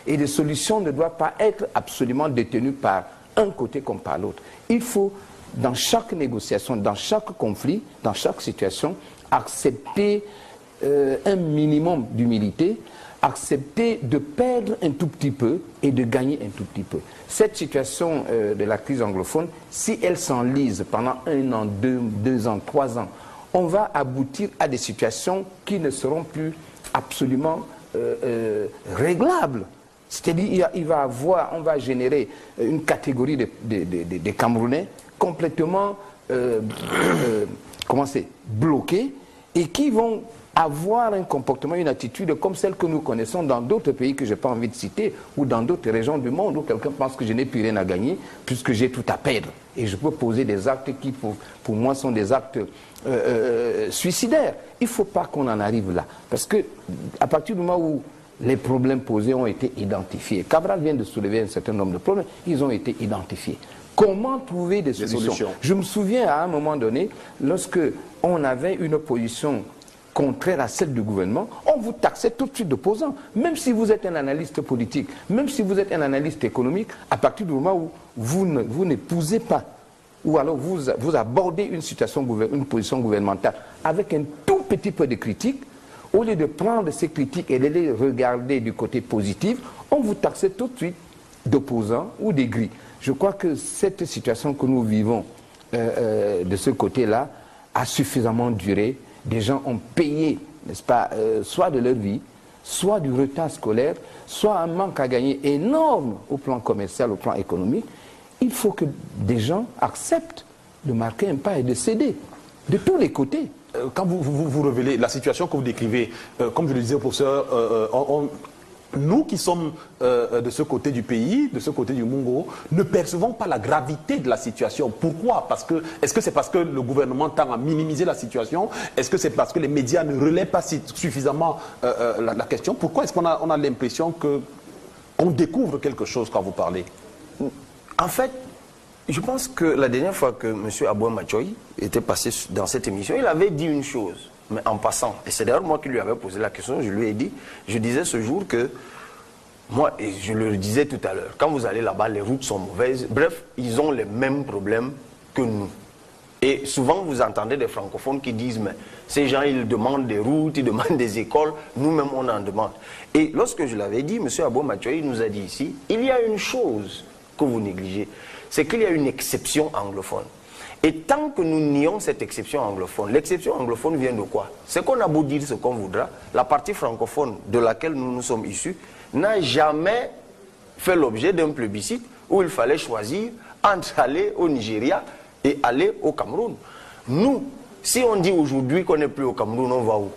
[SPEAKER 2] Et les solutions ne doivent pas être absolument détenues par un côté comme par l'autre. Il faut, dans chaque négociation, dans chaque conflit, dans chaque situation, accepter un minimum d'humilité, accepter de perdre un tout petit peu et de gagner un tout petit peu. Cette situation de la crise anglophone, si elle s'enlise pendant 1 an, 2 ans, 3 ans, on va aboutir à des situations qui ne seront plus absolument réglables. C'est-à-dire on va générer une catégorie de Camerounais complètement bloqués et qui vont avoir un comportement, une attitude comme celle que nous connaissons dans d'autres pays que je n'ai pas envie de citer ou dans d'autres régions du monde où quelqu'un pense que je n'ai plus rien à gagner puisque j'ai tout à perdre. Et je peux poser des actes qui, pour moi, sont des actes suicidaires. Il ne faut pas qu'on en arrive là. Parce que à partir du moment où les problèmes posés ont été identifiés, Cabral vient de soulever un certain nombre de problèmes, ils ont été identifiés. Comment trouver des solutions? Je me souviens à un moment donné, lorsque on avait une opposition contraire à celle du gouvernement, on vous taxait tout de suite d'opposant. Même si vous êtes un analyste politique, même si vous êtes un analyste économique, à partir du moment où vous n'épousez pas, ou alors vous abordez une position gouvernementale avec un tout petit peu de critique, au lieu de prendre ces critiques et de les regarder du côté positif, on vous taxait tout de suite d'opposants ou d'aigris. Je crois que cette situation que nous vivons de ce côté-là a suffisamment duré. Des gens ont payé, n'est-ce pas, soit de leur vie, soit du retard scolaire, soit un manque à gagner énorme au plan commercial, au plan économique. Il faut que des gens acceptent de marquer un pas et de céder, de tous les côtés.
[SPEAKER 1] Quand vous révélez la situation que vous décrivez, comme je le disais au professeur, nous qui sommes de ce côté du pays, de ce côté du Mungo, ne percevons pas la gravité de la situation. Pourquoi? Est-ce que c'est parce que le gouvernement tend à minimiser la situation? Est-ce que c'est parce que les médias ne relaient pas suffisamment la question? Pourquoi est-ce qu'on a l'impression qu'on découvre quelque chose quand vous parlez?
[SPEAKER 3] En fait, je pense que la dernière fois que M. Aboué Machoy était passé dans cette émission, il avait dit une chose, mais en passant. Et c'est d'ailleurs moi qui lui avais posé la question, je lui ai dit, je disais ce jour que, moi, et je le disais tout à l'heure, quand vous allez là-bas, les routes sont mauvaises. Bref, ils ont les mêmes problèmes que nous. Et souvent, vous entendez des francophones qui disent, mais ces gens, ils demandent des routes, ils demandent des écoles, nous-mêmes, on en demande. Et lorsque je l'avais dit, M. Aboué Machoy nous a dit ici, il y a une chose que vous négligez, c'est qu'il y a une exception anglophone. Et tant que nous nions cette exception anglophone, l'exception anglophone vient de quoi? C'est qu'on a beau dire ce qu'on voudra, la partie francophone de laquelle nous nous sommes issus n'a jamais fait l'objet d'un plébiscite où il fallait choisir entre aller au Nigeria et aller au Cameroun. Nous, si on dit aujourd'hui qu'on n'est plus au Cameroun, on va où?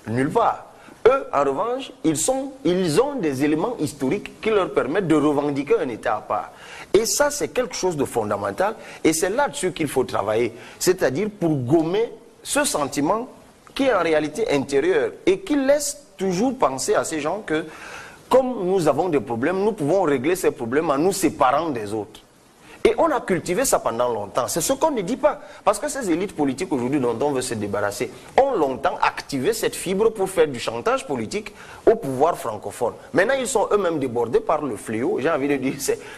[SPEAKER 3] Nulle part. Eux, en revanche, ils ont des éléments historiques qui leur permettent de revendiquer un État à part. Et ça, c'est quelque chose de fondamental. Et c'est là-dessus qu'il faut travailler. C'est-à-dire pour gommer ce sentiment qui est en réalité intérieur et qui laisse toujours penser à ces gens que, comme nous avons des problèmes, nous pouvons régler ces problèmes en nous séparant des autres. Et on a cultivé ça pendant longtemps. C'est ce qu'on ne dit pas. Parce que ces élites politiques aujourd'hui dont on veut se débarrasser ont longtemps activé cette fibre pour faire du chantage politique au pouvoir francophone. Maintenant, ils sont eux-mêmes débordés par le fléau. J'ai envie de dire,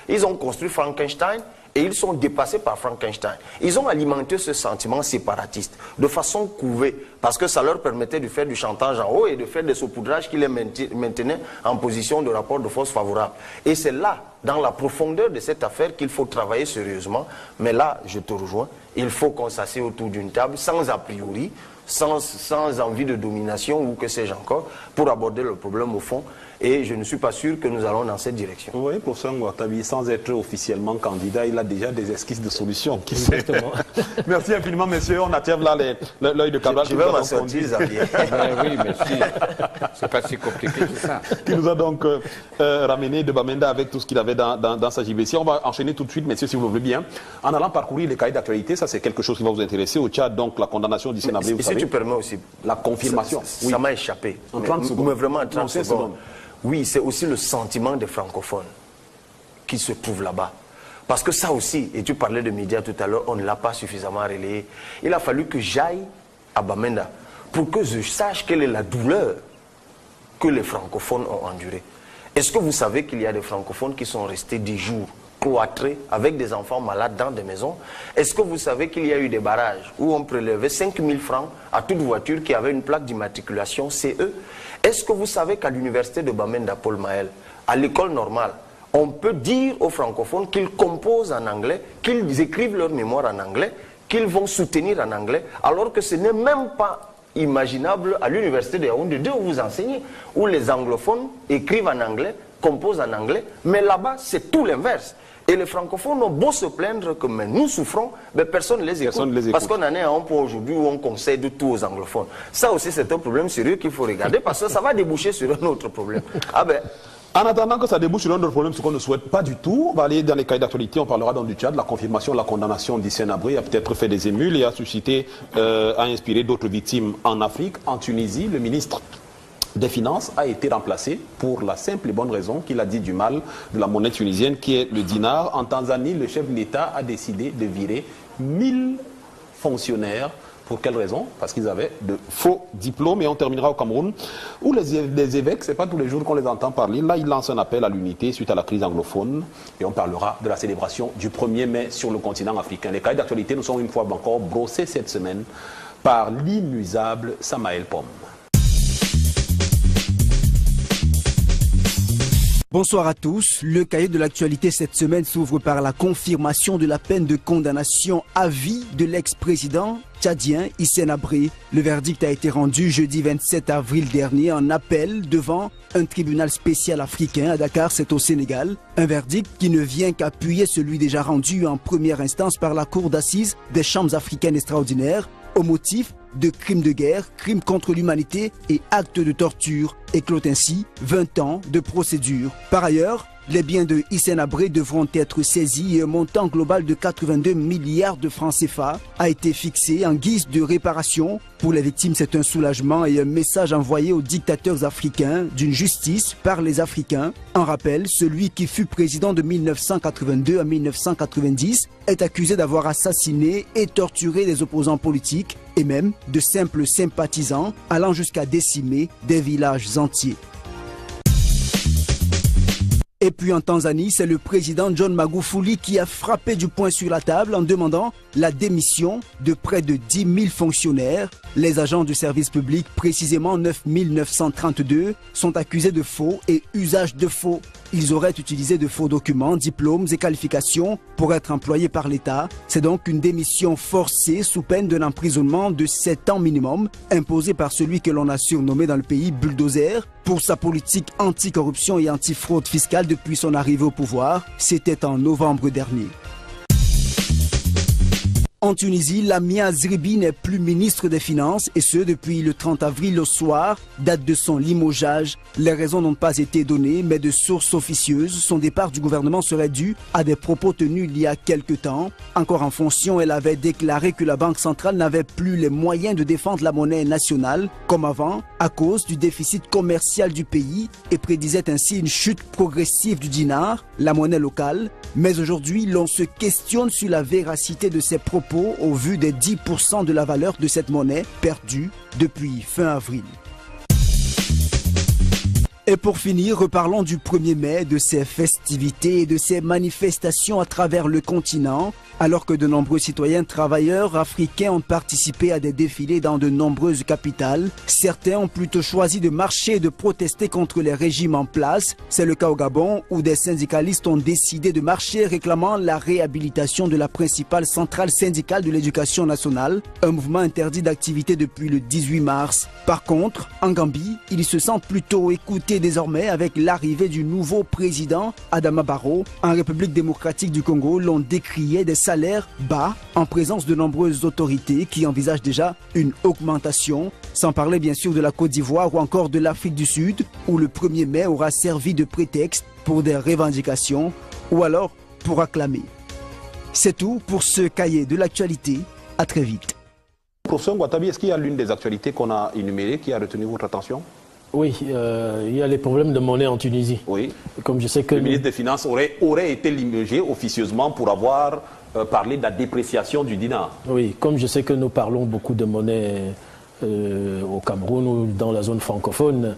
[SPEAKER 3] ils ont construit Frankenstein et ils sont dépassés par Frankenstein. Ils ont alimenté ce sentiment séparatiste de façon couvée parce que ça leur permettait de faire du chantage en haut et de faire des saupoudrages qui les maintenaient en position de rapport de force favorable. Et c'est là, dans la profondeur de cette affaire, qu'il faut travailler sérieusement. Mais là, je te rejoins, il faut qu'on s'assied autour d'une table sans a priori, sans envie de domination ou que sais-je encore, pour aborder le problème au fond. Et je ne suis pas sûr que nous allons dans cette direction.
[SPEAKER 1] Vous voyez, professeur Ngouatabi, sans être officiellement candidat, il a déjà des esquisses de solutions.
[SPEAKER 4] Exactement.
[SPEAKER 1] Merci infiniment, messieurs. On attire là l'œil de Cabral.
[SPEAKER 3] Je vais m'en sortir, Xavier.
[SPEAKER 2] Oui, merci. C'est pas si compliqué que ça.
[SPEAKER 1] Qui nous a donc ramené de Bamenda avec tout ce qu'il avait dans sa JVC. On va enchaîner tout de suite, messieurs, si vous le voulez bien. En allant parcourir les cahiers d'actualité, ça c'est quelque chose qui va vous intéresser. Au Tchad, donc, la condamnation du Sénat.
[SPEAKER 3] Si tu permets aussi.
[SPEAKER 1] La confirmation.
[SPEAKER 3] Ça m'a échappé.
[SPEAKER 1] En 30 secondes.
[SPEAKER 3] Mais vraiment en 30 secondes. Oui, c'est aussi le sentiment des francophones qui se trouvent là-bas. Parce que ça aussi, et tu parlais de médias tout à l'heure, on ne l'a pas suffisamment relayé. Il a fallu que j'aille à Bamenda pour que je sache quelle est la douleur que les francophones ont endurée. Est-ce que vous savez qu'il y a des francophones qui sont restés des jours cloîtrés avec des enfants malades dans des maisons? Est-ce que vous savez qu'il y a eu des barrages où on prélevait 5 000 francs à toute voiture qui avait une plaque d'immatriculation CE? Est-ce que vous savez qu'à l'université de Bamenda, Paul Maël, à l'école normale, on peut dire aux francophones qu'ils composent en anglais, qu'ils écrivent leur mémoire en anglais, qu'ils vont soutenir en anglais, alors que ce n'est même pas imaginable à l'université de Yaoundé où vous enseignez, où les anglophones écrivent en anglais, composent en anglais, mais là-bas c'est tout l'inverse. Et les francophones ont beau se plaindre que mais nous souffrons, mais personne ne les écoute. Parce qu'on en est à un point aujourd'hui où on concède tout aux anglophones. Ça aussi c'est un problème sérieux qu'il faut regarder parce que ça va déboucher sur un autre problème. Ah ben...
[SPEAKER 1] En attendant que ça débouche sur un autre problème, ce qu'on ne souhaite pas du tout, on va aller dans les cahiers d'actualité, on parlera dans du Tchad, la confirmation, la condamnation d'Hissène Habré a peut-être fait des émules et a suscité, a inspiré d'autres victimes en Afrique. En Tunisie, le ministre des Finances a été remplacé pour la simple et bonne raison qu'il a dit du mal de la monnaie tunisienne qui est le dinar. En Tanzanie, le chef de l'État a décidé de virer 1000 fonctionnaires Pour quelle raison? Parce qu'ils avaient de faux diplômes. Et on terminera au Cameroun, où les évêques, ce n'est pas tous les jours qu'on les entend parler. Là, ils lancent un appel à l'unité suite à la crise anglophone. Et on parlera de la célébration du 1er mai sur le continent africain. Les cahiers d'actualité nous sont une fois encore brossés cette semaine par l'inusable Samael Pomme.
[SPEAKER 5] Bonsoir à tous. Le cahier de l'actualité cette semaine s'ouvre par la confirmation de la peine de condamnation à vie de l'ex-président tchadien Hissène Habré. Le verdict a été rendu jeudi 27 avril dernier en appel devant un tribunal spécial africain à Dakar, c'est au Sénégal. Un verdict qui ne vient qu'appuyer celui déjà rendu en première instance par la cour d'assises des chambres africaines extraordinaires au motif de crimes de guerre, crimes contre l'humanité et actes de torture, et clôt ainsi 20 ans de procédure. Par ailleurs, les biens de Hissène Habré devront être saisis et un montant global de 82 milliards de francs CFA a été fixé en guise de réparation. Pour les victimes, c'est un soulagement et un message envoyé aux dictateurs africains d'une justice par les Africains. En rappel, celui qui fut président de 1982 à 1990 est accusé d'avoir assassiné et torturé des opposants politiques et même de simples sympathisants, allant jusqu'à décimer des villages entiers. Et puis en Tanzanie, c'est le président John Magufuli qui a frappé du poing sur la table en demandant la démission de près de 10 000 fonctionnaires. Les agents du service public, précisément 9 932, sont accusés de faux et usage de faux. Ils auraient utilisé de faux documents, diplômes et qualifications pour être employés par l'État. C'est donc une démission forcée sous peine d'un emprisonnement de 7 ans minimum, imposée par celui que l'on a surnommé dans le pays bulldozer pour sa politique anti-corruption et anti-fraude fiscale depuis son arrivée au pouvoir. C'était en novembre dernier. En Tunisie, Lamia Zribi n'est plus ministre des Finances et ce depuis le 30 avril au soir, date de son limogeage. Les raisons n'ont pas été données, mais de sources officieuses, son départ du gouvernement serait dû à des propos tenus il y a quelque temps. Encore en fonction, elle avait déclaré que la Banque centrale n'avait plus les moyens de défendre la monnaie nationale comme avant à cause du déficit commercial du pays et prédisait ainsi une chute progressive du dinar, la monnaie locale. Mais aujourd'hui, l'on se questionne sur la véracité de ces propos au vu des 10% de la valeur de cette monnaie perdue depuis fin avril. Et pour finir, reparlons du 1er mai, de ses festivités et de ses manifestations à travers le continent. Alors que de nombreux citoyens travailleurs africains ont participé à des défilés dans de nombreuses capitales, certains ont plutôt choisi de marcher et de protester contre les régimes en place. C'est le cas au Gabon où des syndicalistes ont décidé de marcher réclamant la réhabilitation de la principale centrale syndicale de l'éducation nationale, un mouvement interdit d'activité depuis le 18 mars. Par contre, en Gambie, ils se sentent plutôt écoutés désormais avec l'arrivée du nouveau président Adama Barrow. En République démocratique du Congo, l'on décriait des salaires bas en présence de nombreuses autorités qui envisagent déjà une augmentation, sans parler bien sûr de la Côte d'Ivoire ou encore de l'Afrique du Sud, où le 1er mai aura servi de prétexte pour des revendications ou alors pour acclamer. C'est tout pour ce cahier de l'actualité. À très vite.
[SPEAKER 1] Professeur Ngouatabi, est-ce qu'il y a l'une des actualités qu'on a énumérées qui a retenu votre attention?
[SPEAKER 4] Oui, il y a les problèmes de monnaie en Tunisie.
[SPEAKER 1] Oui.
[SPEAKER 4] Comme je sais que
[SPEAKER 1] le ministre des Finances aurait été limogé officieusement pour avoir parlé de la dépréciation du dinar.
[SPEAKER 4] Oui, comme je sais que nous parlons beaucoup de monnaie au Cameroun ou dans la zone francophone,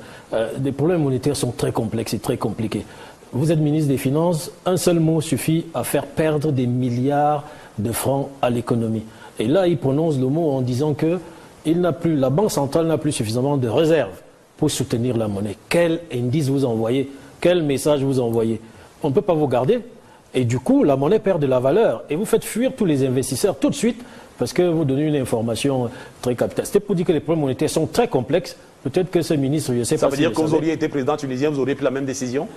[SPEAKER 4] les problèmes monétaires sont très complexes et très compliqués. Vous êtes ministre des Finances, un seul mot suffit à faire perdre des milliards de francs à l'économie. Et là, il prononce le mot en disant que la Banque centrale n'a plus suffisamment de réserves pour soutenir la monnaie. Quel indice vous envoyez? Quel message vous envoyez? On ne peut pas vous garder. Et du coup, la monnaie perd de la valeur. Et vous faites fuir tous les investisseurs tout de suite parce que vous donnez une information très capitale. C'était pour dire que les problèmes monétaires sont très complexes. Peut-être que ce ministre, je ne sais pas.
[SPEAKER 1] Ça veut dire que vous auriez été président tunisien, vous auriez pris la même décision?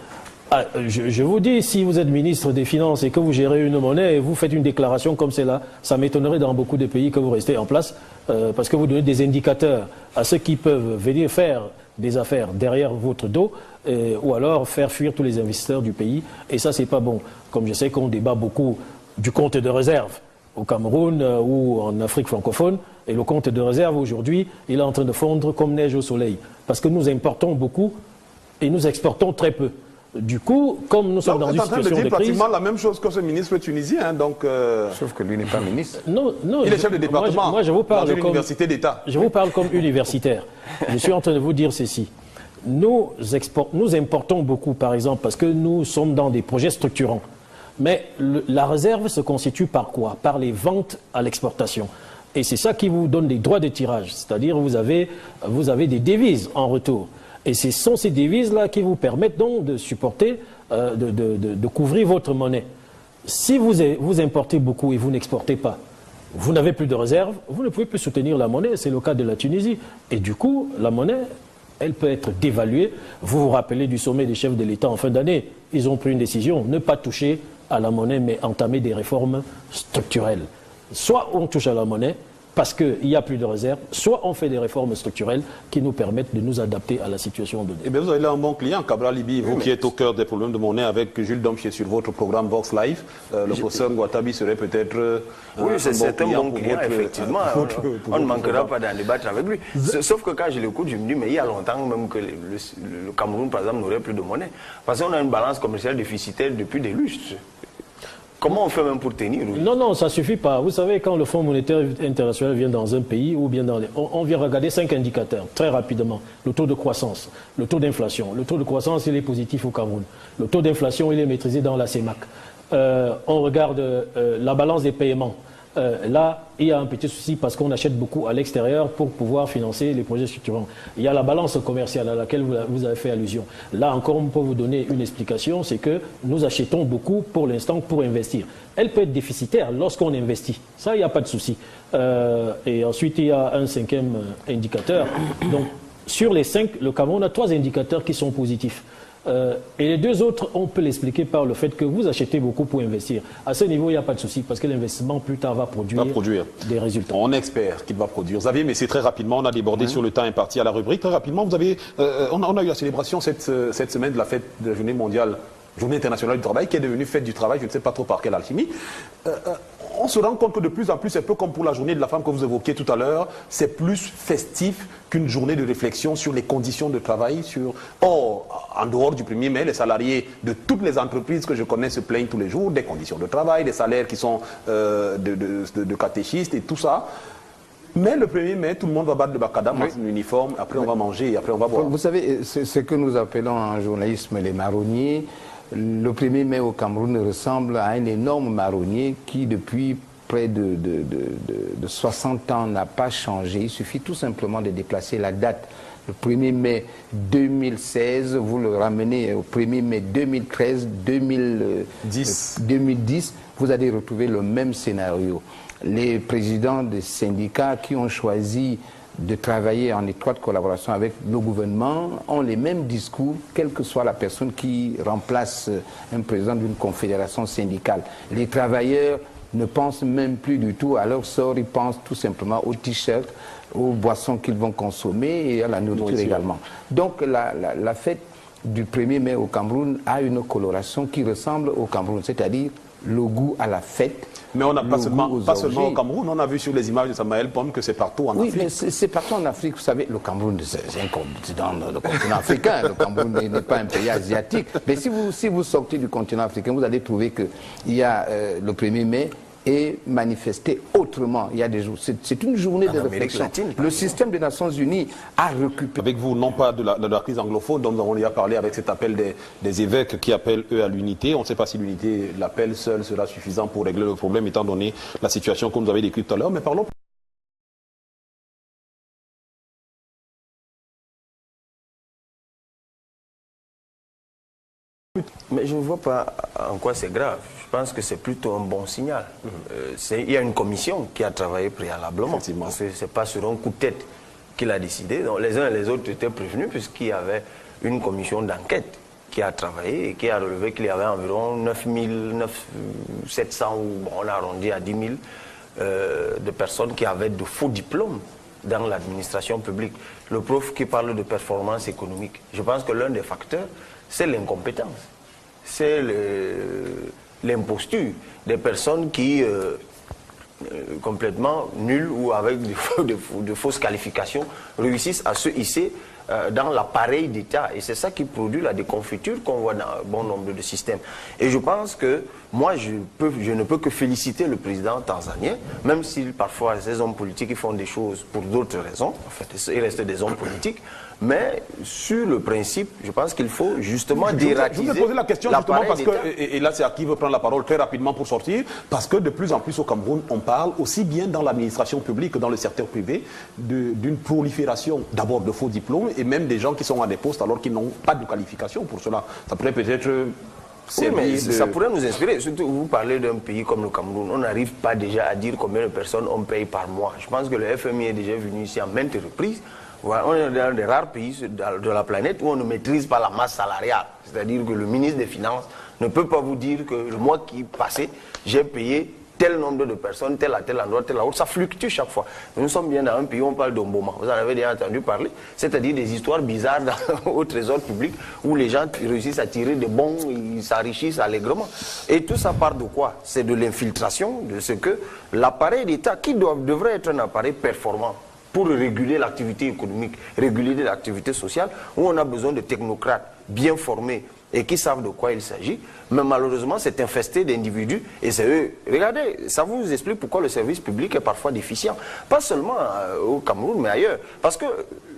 [SPEAKER 4] Je vous dis, si vous êtes ministre des Finances et que vous gérez une monnaie et vous faites une déclaration comme celle-là, ça m'étonnerait dans beaucoup de pays que vous restez en place parce que vous donnez des indicateurs à ceux qui peuvent venir faire des affaires derrière votre dos ou alors faire fuir tous les investisseurs du pays. Et ça, c'est pas bon. Comme je sais qu'on débat beaucoup du compte de réserve au Cameroun ou en Afrique francophone. Et le compte de réserve aujourd'hui, il est en train de fondre comme neige au soleil. Parce que nous importons beaucoup et nous exportons très peu. Du coup, comme nous sommes dans une situation de crise...
[SPEAKER 1] pratiquement la même chose que ce ministre tunisien, donc...
[SPEAKER 2] Sauf que lui n'est pas ministre.
[SPEAKER 4] Non,
[SPEAKER 1] il est chef de département
[SPEAKER 4] moi, je vous parle
[SPEAKER 1] dans une université d'État.
[SPEAKER 4] Je vous parle comme universitaire. Je suis en train de vous dire ceci. Nous importons beaucoup, par exemple, parce que nous sommes dans des projets structurants. Mais la réserve se constitue par quoi? Par les ventes à l'exportation. Et c'est ça qui vous donne des droits de tirage. C'est-à-dire vous avez des devises en retour. Et ce sont ces devises-là qui vous permettent donc de supporter, de couvrir votre monnaie. Si vous importez beaucoup et vous n'exportez pas, vous n'avez plus de réserve, vous ne pouvez plus soutenir la monnaie. C'est le cas de la Tunisie. Et du coup, la monnaie, elle peut être dévaluée. Vous vous rappelez du sommet des chefs de l'État en fin d'année. Ils ont pris une décision, ne pas toucher à la monnaie, mais entamer des réformes structurelles. Soit on touche à la monnaie, parce qu'il n'y a plus de réserve, soit on fait des réformes structurelles qui nous permettent de nous adapter à la situation de demain.
[SPEAKER 1] Eh bien, vous avez là un bon client, Cabral Libi, vous qui êtes au cœur des problèmes de monnaie avec Jules Domchier sur votre programme Vox Live. Le professeur Ngouatabi serait peut-être
[SPEAKER 3] oui, c'est un bon client, effectivement. On ne manquera pas d'en débattre avec lui. Sauf que quand je l'écoute, je me dis, mais il y a longtemps même que le Cameroun, par exemple, n'aurait plus de monnaie. Parce qu'on a une balance commerciale déficitaire depuis des lustres. Comment on fait même pour tenir?
[SPEAKER 4] Non, ça ne suffit pas. Vous savez, quand le Fonds monétaire international vient dans un pays, ou bien on vient regarder 5 indicateurs, très rapidement. Le taux de croissance, le taux d'inflation. Le taux de croissance, il est positif au Cameroun. Le taux d'inflation, il est maîtrisé dans la CEMAC. On regarde la balance des paiements. Là, il y a un petit souci parce qu'on achète beaucoup à l'extérieur pour pouvoir financer les projets structurants. Il y a la balance commerciale à laquelle vous avez fait allusion. Là encore, on peut vous donner une explication, c'est que nous achetons beaucoup pour l'instant pour investir. Elle peut être déficitaire lorsqu'on investit. Ça, il n'y a pas de souci. Et ensuite, il y a un 5e indicateur. Donc, sur les 5, le Cameroun a 3 indicateurs qui sont positifs. Et les 2 autres, on peut l'expliquer par le fait que vous achetez beaucoup pour investir. À ce niveau, il n'y a pas de souci, parce que l'investissement, plus tard, va produire des résultats.
[SPEAKER 1] On espère qu'il va produire. Xavier, mais c'est très rapidement, on a débordé sur le temps imparti à la rubrique. Très rapidement, vous avez, on a eu la célébration cette semaine de la fête de la journée mondiale, journée internationale du travail, qui est devenue fête du travail, je ne sais pas trop par quelle alchimie. On se rend compte que de plus en plus, c'est un peu comme pour la journée de la femme que vous évoquiez tout à l'heure, c'est plus festif qu'une journée de réflexion sur les conditions de travail. Or, en dehors du 1er mai, les salariés de toutes les entreprises que je connais se plaignent tous les jours des conditions de travail, des salaires qui sont de catéchistes et tout ça. Mais le 1er mai, tout le monde va battre le macadam dans un uniforme, après on va manger et après on va boire.
[SPEAKER 2] Vous savez, c'est ce que nous appelons en journalisme les marronniers. Le 1er mai au Cameroun ressemble à un énorme marronnier qui, depuis près de 60 ans, n'a pas changé. Il suffit tout simplement de déplacer la date. Le 1er mai 2016, vous le ramenez au 1er mai 2013, 2010, vous allez retrouver le même scénario. Les présidents des syndicats qui ont choisi de travailler en étroite collaboration avec le gouvernement ont les mêmes discours, quelle que soit la personne qui remplace un président d'une confédération syndicale. Les travailleurs ne pensent même plus du tout à leur sort, ils pensent tout simplement aux t-shirts, aux boissons qu'ils vont consommer et à la nourriture également. Donc la fête du 1er mai au Cameroun a une coloration qui ressemble au Cameroun, c'est-à-dire le goût à la fête.
[SPEAKER 1] Mais on n'a pas seulement au Cameroun, on a vu sur les images de Samuel Pomme que c'est partout en Afrique.
[SPEAKER 2] Oui, mais c'est partout en Afrique. Vous savez, le Cameroun, c'est dans le continent africain. Le Cameroun n'est pas un pays asiatique. Mais si vous sortez du continent africain, vous allez trouver qu'il y a le 1er mai est manifesté autrement. Il y a des jours. C'est une journée de réflexion. Le système des Nations Unies a récupéré.
[SPEAKER 1] Avec vous, non pas de la crise anglophone dont nous avons déjà parlé avec cet appel des évêques qui appellent eux à l'unité. On ne sait pas si l'unité, l'appel seul sera suffisant pour régler le problème étant donné la situation que vous avez décrite tout à l'heure. Mais parlons.
[SPEAKER 3] Mais je ne vois pas en quoi c'est grave. Je pense que c'est plutôt un bon signal. Il y a une commission qui a travaillé préalablement. Ce n'est pas sur un coup de tête qu'il a décidé. Donc, les uns et les autres étaient prévenus puisqu'il y avait une commission d'enquête qui a travaillé et qui a relevé qu'il y avait environ 9700, ou bon, on a arrondi à 10 000, de personnes qui avaient de faux diplômes dans l'administration publique. Le prof qui parle de performance économique, je pense que l'un des facteurs, c'est l'incompétence, c'est l'imposture des personnes qui, complètement nulles ou avec de fausses qualifications, réussissent à se hisser dans l'appareil d'État. Et c'est ça qui produit la déconfiture qu'on voit dans un bon nombre de systèmes. Et je pense que moi, je ne peux que féliciter le président tanzanien, même si parfois ces hommes politiques ils font des choses pour d'autres raisons. En fait, ils restent des hommes politiques. Mais sur le principe, je pense qu'il faut justement dératiser.
[SPEAKER 1] Je vous ai posé la question justement parce que, et là c'est à qui veut prendre la parole très rapidement pour sortir, parce que de plus en plus au Cameroun, on parle aussi bien dans l'administration publique que dans le secteur privé d'une prolifération d'abord de faux diplômes et même des gens qui sont à des postes alors qu'ils n'ont pas de qualification pour cela. Ça pourrait peut-être...
[SPEAKER 3] Oui, mais ça pourrait nous inspirer. Surtout, vous parlez d'un pays comme le Cameroun. On n'arrive pas déjà à dire combien de personnes on paye par mois. Je pense que le FMI est déjà venu ici à maintes reprises. Voilà, on est dans des rares pays de la planète où on ne maîtrise pas la masse salariale. C'est-à-dire que le ministre des Finances ne peut pas vous dire que le mois qui est passé, j'ai payé tel nombre de personnes, tel à tel endroit, tel à l'autre. Ça fluctue chaque fois. Nous sommes bien dans un pays où on parle d'Omboma. Vous en avez déjà entendu parler. C'est-à-dire des histoires bizarres au trésor public où les gens réussissent à tirer des bons, ils s'enrichissent allègrement. Et tout ça part de quoi? C'est de l'infiltration, de ce que l'appareil d'État, qui devrait être un appareil performant, pour réguler l'activité économique, réguler l'activité sociale, où on a besoin de technocrates bien formés et qui savent de quoi il s'agit. Mais malheureusement, c'est infesté d'individus et c'est eux. Regardez, ça vous explique pourquoi le service public est parfois déficient. Pas seulement au Cameroun, mais ailleurs. Parce que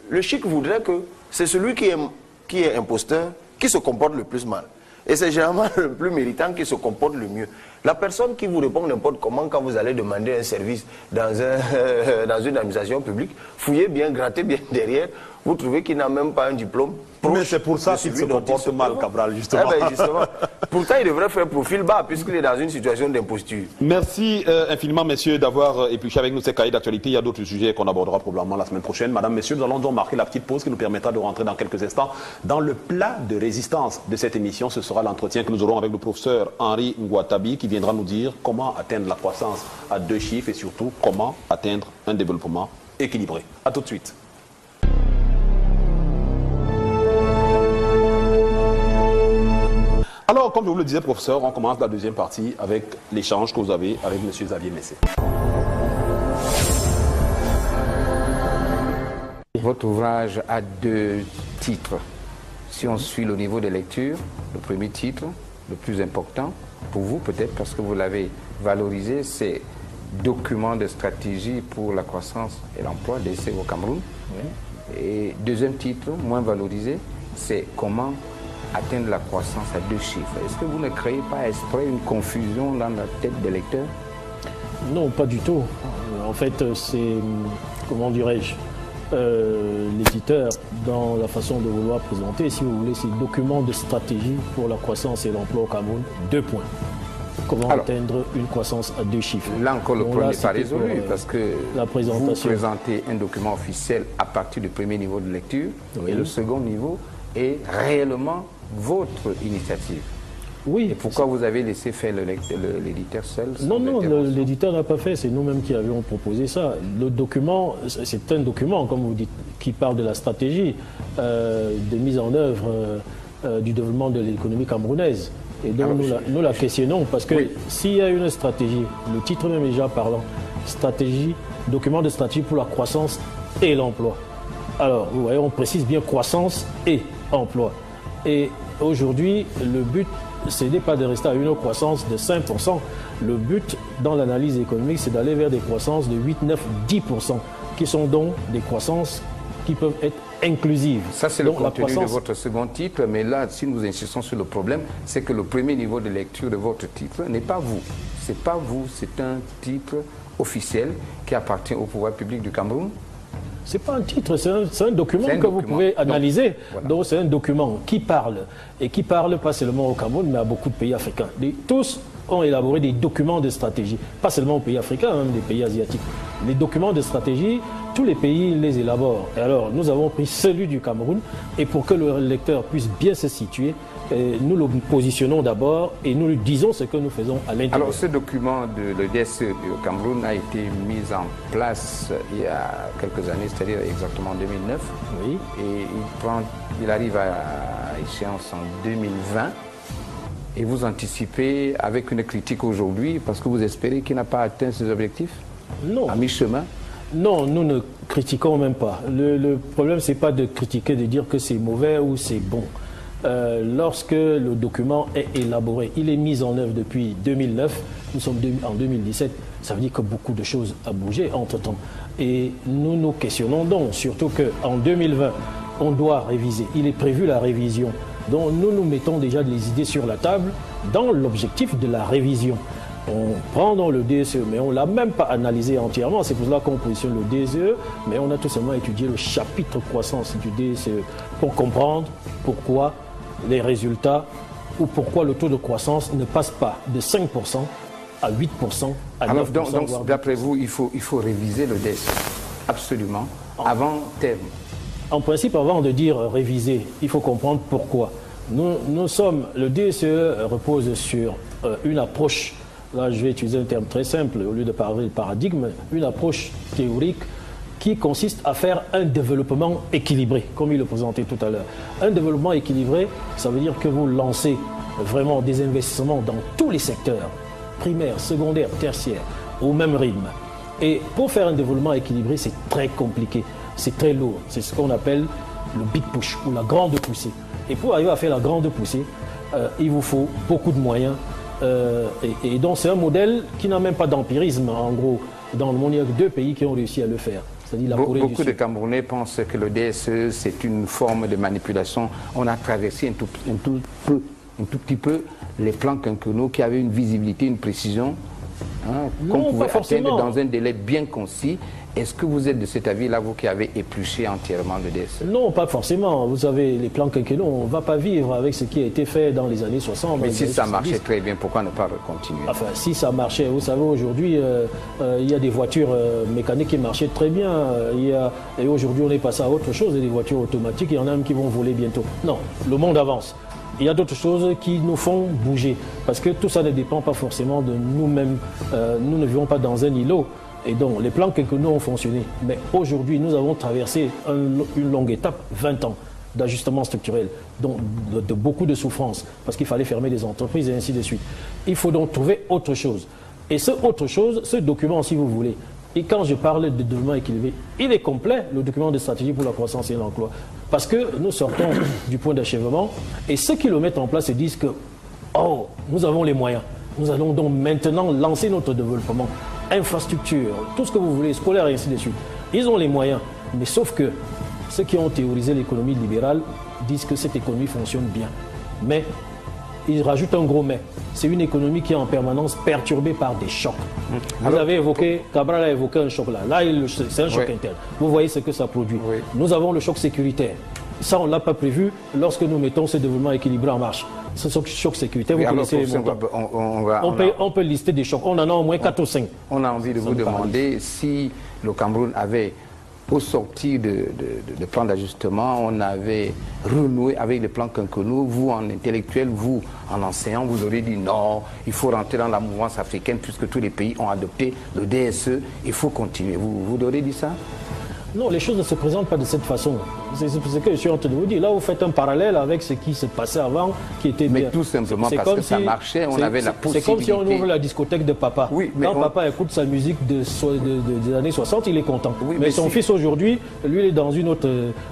[SPEAKER 3] le chic voudrait que c'est celui qui est imposteur qui se comporte le plus mal. Et c'est généralement le plus méritant qui se comporte le mieux. La personne qui vous répond n'importe comment quand vous allez demander un service dans une administration publique, fouillez bien, grattez bien derrière, vous trouvez qu'il n'a même pas un diplôme.
[SPEAKER 1] Mais c'est pour ça qu'il se comporte mal, Cabral, justement.
[SPEAKER 3] Eh ben, justement. Pourtant, il devrait faire profil bas, puisqu'il est dans une situation d'imposture.
[SPEAKER 1] Merci infiniment, messieurs, d'avoir épluché avec nous ces cahiers d'actualité. Il y a d'autres sujets qu'on abordera probablement la semaine prochaine. Madame, messieurs, nous allons donc marquer la petite pause qui nous permettra de rentrer dans quelques instants dans le plat de résistance de cette émission. Ce sera l'entretien que nous aurons avec le professeur Henri Ngouatabi, qui viendra nous dire comment atteindre la croissance à 2 chiffres et surtout comment atteindre un développement équilibré. A tout de suite. Alors, comme je vous le disais, professeur, on commence la deuxième partie avec l'échange que vous avez avec M. Xavier Messé.
[SPEAKER 2] Votre ouvrage a 2 titres. Si on suit le niveau de lecture, le premier titre, le plus important, pour vous peut-être parce que vous l'avez valorisé, c'est Documents de stratégie pour la croissance et l'emploi d'essai au Cameroun. Oui. Et deuxième titre, moins valorisé, c'est Comment atteindre la croissance à 2 chiffres. Est-ce que vous ne créez pas exprès une confusion dans la tête des lecteurs?
[SPEAKER 4] Non, pas du tout. En fait, c'est, comment dirais-je, l'éditeur, dans la façon de vouloir présenter, si vous voulez, c'est Documents de stratégie pour la croissance et l'emploi au Cameroun, 2 points. Comment atteindre une croissance à 2 chiffres.
[SPEAKER 2] Là encore, le point n'est pas résolu parce que
[SPEAKER 4] la
[SPEAKER 2] vous présentez un document officiel à partir du premier niveau de lecture et le second niveau est réellement votre initiative.
[SPEAKER 4] Oui.
[SPEAKER 2] Et pourquoi vous avez laissé faire l'éditeur seul?
[SPEAKER 4] Non, l'éditeur n'a pas fait, c'est nous-mêmes qui avions proposé ça. Le document, c'est un document, comme vous dites, qui parle de la stratégie de mise en œuvre du développement de l'économie camerounaise. Et donc nous la questionnons parce que s'il y a une stratégie, le titre même est déjà parlant, stratégie, document de stratégie pour la croissance et l'emploi. Alors, vous voyez, on précise bien croissance et emploi. Et aujourd'hui, le but, ce n'est pas de rester à une croissance de 5%. Le but dans l'analyse économique, c'est d'aller vers des croissances de 8, 9, 10%, qui sont donc des croissances qui peuvent être inclusives.
[SPEAKER 2] Ça, c'est le contenu de votre second titre, mais là, si nous insistons sur le problème, c'est que le premier niveau de lecture de votre titre n'est pas vous. C'est pas vous, c'est un titre officiel qui appartient au pouvoir public du Cameroun.
[SPEAKER 4] Ce n'est pas un titre, c'est un document que vous pouvez analyser. Donc c'est un document qui parle, et qui parle pas seulement au Cameroun, mais à beaucoup de pays africains. Tous ont élaboré des documents de stratégie, pas seulement aux pays africains, même des pays asiatiques. Les documents de stratégie, tous les pays les élaborent. Et alors, nous avons pris celui du Cameroun, et pour que le lecteur puisse bien se situer, nous le positionnons d'abord et nous lui disons ce que nous faisons à l'intérieur.
[SPEAKER 2] Alors, ce document de l'EDS au Cameroun a été mis en place il y a quelques années, c'est-à-dire exactement en 2009.
[SPEAKER 4] Oui.
[SPEAKER 2] Et il arrive à échéance en 2020. Et vous anticipez avec une critique aujourd'hui parce que vous espérez qu'il n'a pas atteint ses objectifs?
[SPEAKER 4] Non.
[SPEAKER 2] À mi-chemin?
[SPEAKER 4] Non, nous ne critiquons même pas. Le problème, c'est pas de critiquer, de dire que c'est mauvais ou c'est bon. Lorsque le document est élaboré, il est mis en œuvre depuis 2009, nous sommes en 2017, ça veut dire que beaucoup de choses ont bougé entre-temps. Et nous nous questionnons donc, surtout qu'en 2020, on doit réviser. Il est prévu la révision. Donc nous nous mettons déjà des idées sur la table dans l'objectif de la révision. On prend dans le DSE, mais on ne l'a même pas analysé entièrement. C'est pour cela qu'on positionne le DSE, mais on a tout simplement étudié le chapitre croissance du DSE pour comprendre pourquoi les résultats ou pourquoi le taux de croissance ne passe pas de 5% à 8%, à 9%.
[SPEAKER 2] Donc d'après vous, il faut réviser le DSE, absolument, avant terme.
[SPEAKER 4] En principe, avant de dire réviser, il faut comprendre pourquoi. Le DSE repose sur une approche, là je vais utiliser un terme très simple au lieu de parler de paradigme, une approche théorique qui consiste à faire un développement équilibré, comme il le présentait tout à l'heure. Un développement équilibré, ça veut dire que vous lancez vraiment des investissements dans tous les secteurs, primaires, secondaires, tertiaires, au même rythme. Et pour faire un développement équilibré, c'est très compliqué, c'est très lourd. C'est ce qu'on appelle le big push ou la grande poussée. Et pour arriver à faire la grande poussée, il vous faut beaucoup de moyens. Et donc c'est un modèle qui n'a même pas d'empirisme, en gros. Dans le monde, il y a que 2 pays qui ont réussi à le faire.
[SPEAKER 2] Beaucoup de Camerounais pensent que le DSE, c'est une forme de manipulation. On a traversé un tout petit peu les plans quinquennaux qui avaient une visibilité, une précision, qu'on pouvait atteindre dans un délai bien concis. Est-ce que vous êtes de cet avis-là, vous qui avez épluché entièrement le DSE?
[SPEAKER 4] Non, pas forcément. Vous savez, les plans quinquennaux, on ne va pas vivre avec ce qui a été fait dans les années 60.
[SPEAKER 2] Mais si ça marchait très bien, pourquoi ne pas continuer?
[SPEAKER 4] Enfin, si ça marchait, vous savez, aujourd'hui, il y a des voitures mécaniques qui marchaient très bien. Et aujourd'hui, on est passé à autre chose, des voitures automatiques, il y en a même qui vont voler bientôt. Non, le monde avance. Il y a d'autres choses qui nous font bouger. Parce que tout ça ne dépend pas forcément de nous-mêmes. Nous ne vivons pas dans un îlot. Et donc, les plans quinquennaux ont fonctionné. Mais aujourd'hui, nous avons traversé une longue étape, 20 ans d'ajustement structurel, donc de beaucoup de souffrances, parce qu'il fallait fermer des entreprises et ainsi de suite. Il faut donc trouver autre chose. Et ce autre chose, ce document, si vous voulez, et quand je parle de développement équilibré, il est complet, le document de stratégie pour la croissance et l'emploi. Parce que nous sortons du point d'achèvement, et ceux qui le mettent en place se disent que, oh, nous avons les moyens. Nous allons donc maintenant lancer notre développement. Infrastructure, tout ce que vous voulez, scolaire et ainsi de suite. Ils ont les moyens, mais sauf que ceux qui ont théorisé l'économie libérale disent que cette économie fonctionne bien. Mais ils rajoutent un gros mais. C'est une économie qui est en permanence perturbée par des chocs. Vous avez évoqué, Cabral a évoqué un choc là. Là, c'est un choc interne. Vous voyez ce que ça produit. Oui. Nous avons le choc sécuritaire. Ça, on ne l'a pas prévu lorsque nous mettons ce développement équilibré en marche. Ce choc sécuritaire, vous connaissez les montants. On peut lister des chocs. On en a au moins 4 ou 5.
[SPEAKER 2] On a envie de vous demander si le Cameroun avait, au sortir de plan d'ajustement, on avait renoué avec les plans quinquennaux. Vous, en intellectuel, vous, en enseignant, vous aurez dit non, il faut rentrer dans la mouvance africaine puisque tous les pays ont adopté le DSE, il faut continuer. Vous aurez dit ça?
[SPEAKER 4] Non, les choses ne se présentent pas de cette façon. C'est ce que je suis en train de vous dire. Là, vous faites un parallèle avec ce qui se passait avant, qui était bien.
[SPEAKER 2] Mais tout simplement parce que ça marchait, on avait la possibilité.
[SPEAKER 4] C'est comme si on ouvre la discothèque de papa.
[SPEAKER 2] Oui,
[SPEAKER 4] quand papa écoute sa musique des années 60, il est content. Oui, mais son fils aujourd'hui, lui, il est dans une autre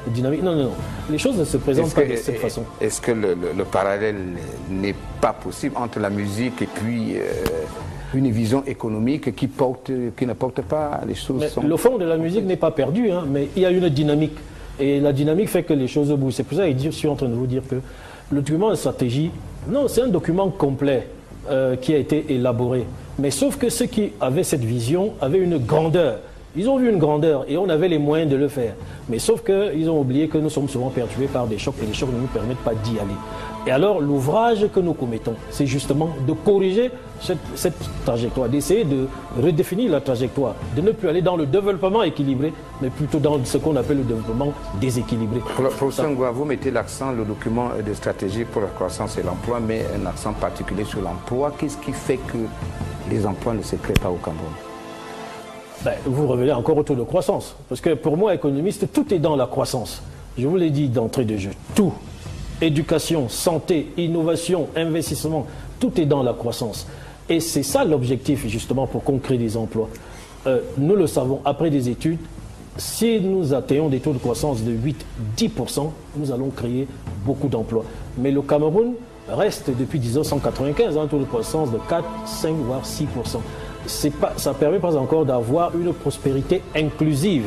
[SPEAKER 4] dynamique. Non, non, non. Les choses ne se présentent pas de cette façon.
[SPEAKER 2] Est-ce que le parallèle n'est pas possible entre la musique et puis... une vision économique qui ne porte pas les choses.
[SPEAKER 4] Le fond de la musique n'est pas perdu, hein, mais il y a une dynamique. Et la dynamique fait que les choses bougent. C'est pour ça que je suis en train de vous dire que le document de stratégie, non, c'est un document complet qui a été élaboré. Mais sauf que ceux qui avaient cette vision avaient une grandeur. Ils ont vu une grandeur et on avait les moyens de le faire. Mais sauf qu'ils ont oublié que nous sommes souvent perturbés par des chocs et les chocs ne nous permettent pas d'y aller. Et alors, l'ouvrage que nous commettons, c'est justement de corriger cette trajectoire, d'essayer de redéfinir la trajectoire, de ne plus aller dans le développement équilibré, mais plutôt dans ce qu'on appelle le développement déséquilibré.
[SPEAKER 2] Professeur Ngoua, vous mettez l'accent, le document de stratégie pour la croissance et l'emploi, met un accent particulier sur l'emploi. Qu'est-ce qui fait que les emplois ne se créent pas au Cameroun?
[SPEAKER 4] Vous revenez encore au taux de croissance. Parce que pour moi, économiste, tout est dans la croissance. Je vous l'ai dit d'entrée de jeu, tout. Éducation, santé, innovation, investissement, tout est dans la croissance. Et c'est ça l'objectif justement pour qu'on crée des emplois. Nous le savons, après des études, si nous atteignons des taux de croissance de 8-10%, nous allons créer beaucoup d'emplois. Mais le Cameroun reste depuis 1995 un taux de croissance de 4, 5 voire 6%. Ça ne permet pas encore d'avoir une prospérité inclusive.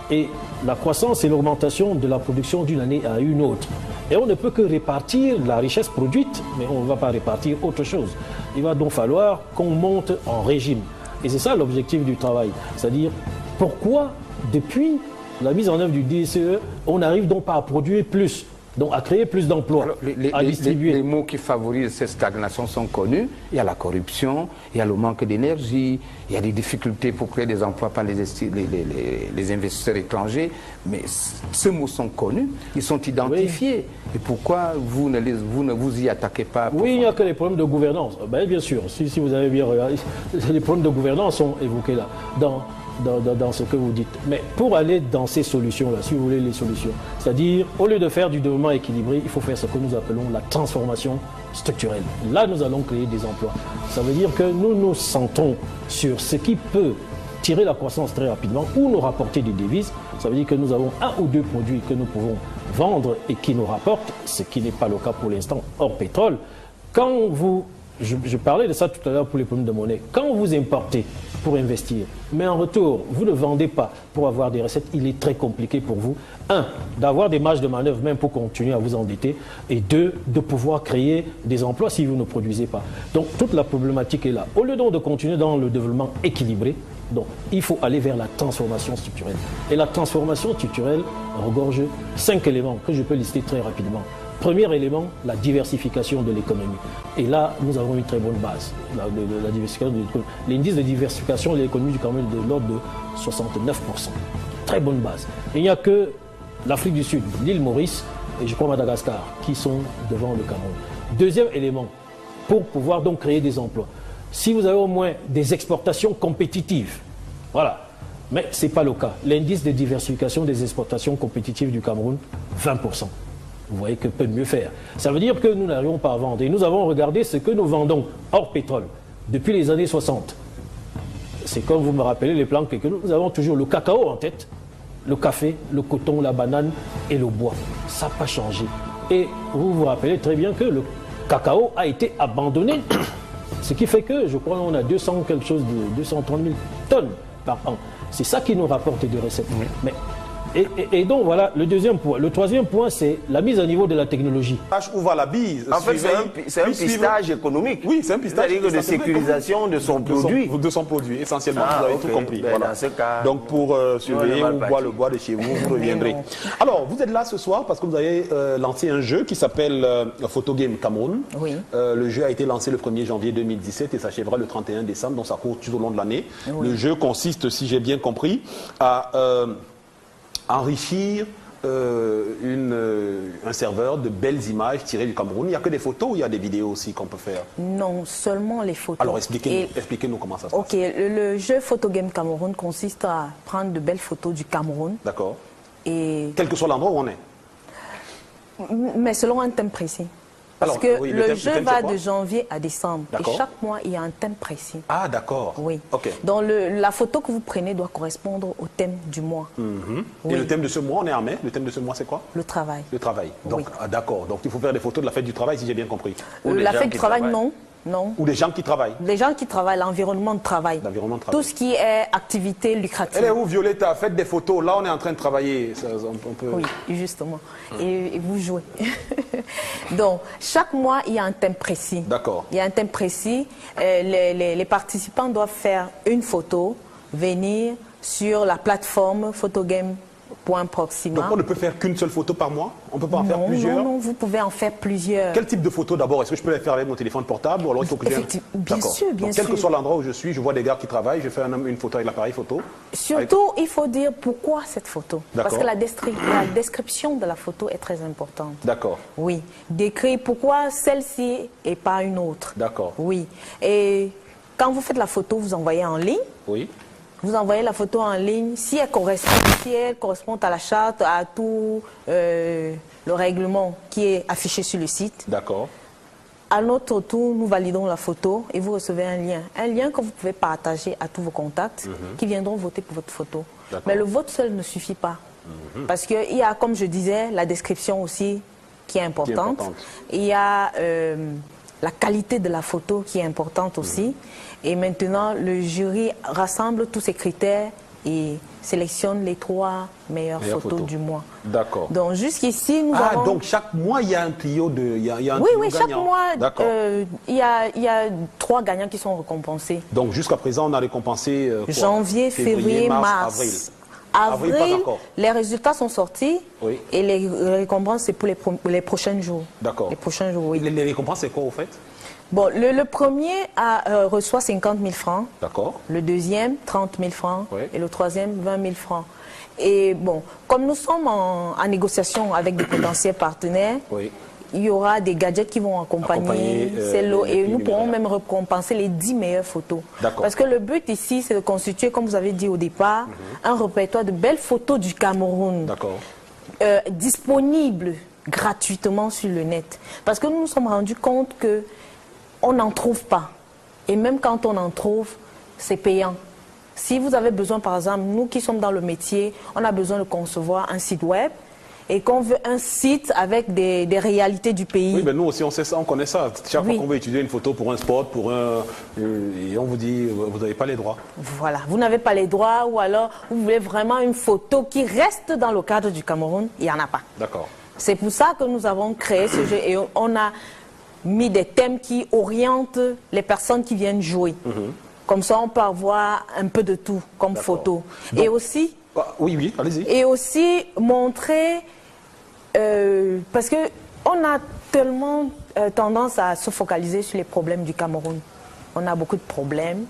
[SPEAKER 4] Et la croissance, c'est l'augmentation de la production d'une année à une autre. Et on ne peut que répartir la richesse produite, mais on ne va pas répartir autre chose. Il va donc falloir qu'on monte en régime. Et c'est ça l'objectif du travail. C'est-à-dire, pourquoi, depuis la mise en œuvre du DSE, on n'arrive donc pas à produire plus, donc à créer plus d'emplois, à distribuer.
[SPEAKER 2] Les mots qui favorisent cette stagnation sont connus. Il y a la corruption, il y a le manque d'énergie, il y a des difficultés pour créer des emplois par les investisseurs étrangers. Mais ces mots sont connus, ils sont identifiés. Oui. Et pourquoi vous ne vous y attaquez pas?
[SPEAKER 4] Oui, il n'y a que les problèmes de gouvernance. Ben, bien sûr, si vous avez bien regardé, les problèmes de gouvernance sont évoqués là, dans ce que vous dites. Mais pour aller dans ces solutions-là, si vous voulez les solutions, c'est-à-dire, au lieu de faire du développement équilibré, il faut faire ce que nous appelons la transformation structurelle. Là, nous allons créer des emplois. Ça veut dire que nous nous centrons sur ce qui peut tirer la croissance très rapidement ou nous rapporter des devises. Ça veut dire que nous avons un ou deux produits que nous pouvons vendre et qui nous rapportent, ce qui n'est pas le cas pour l'instant hors pétrole. Quand vous, je parlais de ça tout à l'heure pour les problèmes de monnaie, quand vous importez pour investir, mais en retour, vous ne vendez pas pour avoir des recettes, il est très compliqué pour vous, un, d'avoir des marges de manœuvre même pour continuer à vous endetter, et deux, de pouvoir créer des emplois si vous ne produisez pas. Donc toute la problématique est là. Au lieu donc de continuer dans le développement équilibré, donc il faut aller vers la transformation structurelle. Et la transformation structurelle regorge 5 éléments que je peux lister très rapidement. Premier élément, la diversification de l'économie. Et là, nous avons une très bonne base. La diversification de l'économie. L'indice de diversification de l'économie du Cameroun est de l'ordre de 69%. Très bonne base. Il n'y a que l'Afrique du Sud, l'île Maurice et je crois Madagascar qui sont devant le Cameroun. Deuxième élément, pour pouvoir donc créer des emplois. Si vous avez au moins des exportations compétitives, voilà. Mais ce n'est pas le cas. L'indice de diversification des exportations compétitives du Cameroun, 20%. Vous voyez que peut mieux faire. Ça veut dire que nous n'arrivons pas à vendre. Et nous avons regardé ce que nous vendons hors pétrole depuis les années 60. C'est comme vous me rappelez les plans que nous avons toujours le cacao en tête, le café, le coton, la banane et le bois. Ça n'a pas changé. Et vous vous rappelez très bien que le cacao a été abandonné. Ce qui fait que, je crois, on a 230 000 tonnes par an. C'est ça qui nous rapporte des recettes. Oui. Mais et donc voilà le deuxième point. Le troisième point, c'est la mise à niveau de la technologie.
[SPEAKER 1] Où va la bise?
[SPEAKER 3] En fait, c'est un pistage économique.
[SPEAKER 1] Oui, c'est un pistage.
[SPEAKER 3] C'est-à-dire de sécurisation de son produit.
[SPEAKER 1] De son produit, essentiellement. Vous avez tout compris.
[SPEAKER 3] Ben, voilà. Dans ce cas,
[SPEAKER 1] donc pour surveiller où boit le bois de chez vous, vous reviendrez. Alors, vous êtes là ce soir parce que vous avez lancé un jeu qui s'appelle Photo Game Cameroun.
[SPEAKER 6] Oui.
[SPEAKER 1] Le jeu a été lancé le 1er janvier 2017 et s'achèvera le 31 décembre, donc ça court tout au long de l'année. Oui. Le jeu consiste, si j'ai bien compris, à enrichir un serveur de belles images tirées du Cameroun. Il n'y a que des photos ou il y a des vidéos aussi qu'on peut faire?
[SPEAKER 6] Non, seulement les photos.
[SPEAKER 1] Alors expliquez-nous comment ça se passe.
[SPEAKER 6] Ok, le jeu Photo Game Cameroun consiste à prendre de belles photos du Cameroun.
[SPEAKER 1] D'accord.
[SPEAKER 6] Et
[SPEAKER 1] quel que soit l'endroit où on est.
[SPEAKER 6] Mais selon un thème précis. Parce que le jeu va de janvier à décembre. Et chaque mois, il y a un thème précis.
[SPEAKER 1] Ah, d'accord.
[SPEAKER 6] Oui.
[SPEAKER 1] Ok.
[SPEAKER 6] Donc, la photo que vous prenez doit correspondre au thème du mois.
[SPEAKER 1] Oui. Et le thème de ce mois, on est en mai. Le thème de ce mois, c'est quoi?
[SPEAKER 6] Le travail.
[SPEAKER 1] Le travail. Donc, d'accord. Donc, il faut faire des photos de la fête du travail, si j'ai bien compris.
[SPEAKER 6] La fête du travail, non. Non.
[SPEAKER 1] Ou des gens qui travaillent.
[SPEAKER 6] Des gens qui travaillent, l'environnement de travail. Tout ce qui est activité lucrative.
[SPEAKER 1] Elle est où, Violetta? Faites des photos. Là, on est en train de travailler. On peut...
[SPEAKER 6] Oui, justement. Et vous jouez. Donc, chaque mois, il y a un thème précis.
[SPEAKER 1] D'accord.
[SPEAKER 6] Il y a un thème précis. Les participants doivent faire une photo, venir sur la plateforme photogame.proxima.
[SPEAKER 1] Donc on ne peut faire qu'une seule photo par mois? On ne peut pas en faire plusieurs?
[SPEAKER 6] Non, vous pouvez en faire plusieurs.
[SPEAKER 1] Quel type de photo d'abord? Est-ce que je peux les faire avec mon téléphone portable ou alors il faut que
[SPEAKER 6] Bien sûr, bien sûr.
[SPEAKER 1] Quel que soit l'endroit où je suis, je vois des gars qui travaillent, je fais une photo avec l'appareil photo.
[SPEAKER 6] Surtout, il faut dire pourquoi cette photo. Parce que la description de la photo est très importante.
[SPEAKER 1] D'accord.
[SPEAKER 6] Oui. Décrire pourquoi celle-ci et pas une autre.
[SPEAKER 1] D'accord.
[SPEAKER 6] Oui. Et quand vous faites la photo, vous envoyez en ligne.
[SPEAKER 1] Oui.
[SPEAKER 6] Vous envoyez la photo en ligne, si elle correspond à la charte, à tout le règlement qui est affiché sur le site.
[SPEAKER 1] D'accord.
[SPEAKER 6] à notre tour, nous validons la photo et vous recevez un lien. Un lien que vous pouvez partager à tous vos contacts qui viendront voter pour votre photo. Mais le vote seul ne suffit pas. Parce qu'il y a, comme je disais, la description aussi qui est importante. Il y a la qualité de la photo qui est importante aussi. Et maintenant, le jury rassemble tous ces critères et sélectionne les 3 meilleures photos du mois.
[SPEAKER 1] D'accord.
[SPEAKER 6] Donc jusqu'ici, nous avons...
[SPEAKER 1] donc chaque mois, il y a un trio de...
[SPEAKER 6] Oui, chaque mois, il y a 3 gagnants qui sont récompensés.
[SPEAKER 1] Donc jusqu'à présent, on a récompensé
[SPEAKER 6] janvier, février, mars. Avril, pas d'accord. Les résultats sont sortis et les récompenses, c'est pour les prochains jours.
[SPEAKER 1] D'accord.
[SPEAKER 6] Les prochains jours, oui.
[SPEAKER 1] Les récompenses, c'est quoi, au fait?
[SPEAKER 6] Bon, le premier reçoit 50 000 francs.
[SPEAKER 1] D'accord.
[SPEAKER 6] Le deuxième, 30 000 francs. Et le troisième, 20 000 francs. Et bon, comme nous sommes en négociation avec des potentiels partenaires, il y aura des gadgets qui vont accompagner ces lots et nous pourrons même récompenser les 10 meilleures photos. Parce que le but ici, c'est de constituer, comme vous avez dit au départ, un répertoire de belles photos du Cameroun. Disponibles gratuitement sur le net. Parce que nous nous sommes rendus compte que on n'en trouve pas. Et même quand on en trouve, c'est payant. Si vous avez besoin, par exemple, nous qui sommes dans le métier, on a besoin de concevoir un site web et qu'on veut un site avec des réalités du pays. Oui,
[SPEAKER 1] mais nous aussi, on sait ça, on connaît ça. Chaque fois qu'on veut étudier une photo pour un sport, et on vous dit, vous n'avez pas les droits.
[SPEAKER 6] Voilà, vous n'avez pas les droits ou alors vous voulez vraiment une photo qui reste dans le cadre du Cameroun, il n'y en a pas.
[SPEAKER 1] D'accord.
[SPEAKER 6] C'est pour ça que nous avons créé ce jeu et on a mis des thèmes qui orientent les personnes qui viennent jouer. Comme ça, on peut avoir un peu de tout comme photo. Donc, et aussi...
[SPEAKER 1] Oui, allez-y.
[SPEAKER 6] Et aussi montrer... parce qu'on a tellement tendance à se focaliser sur les problèmes du Cameroun. On a beaucoup de problèmes.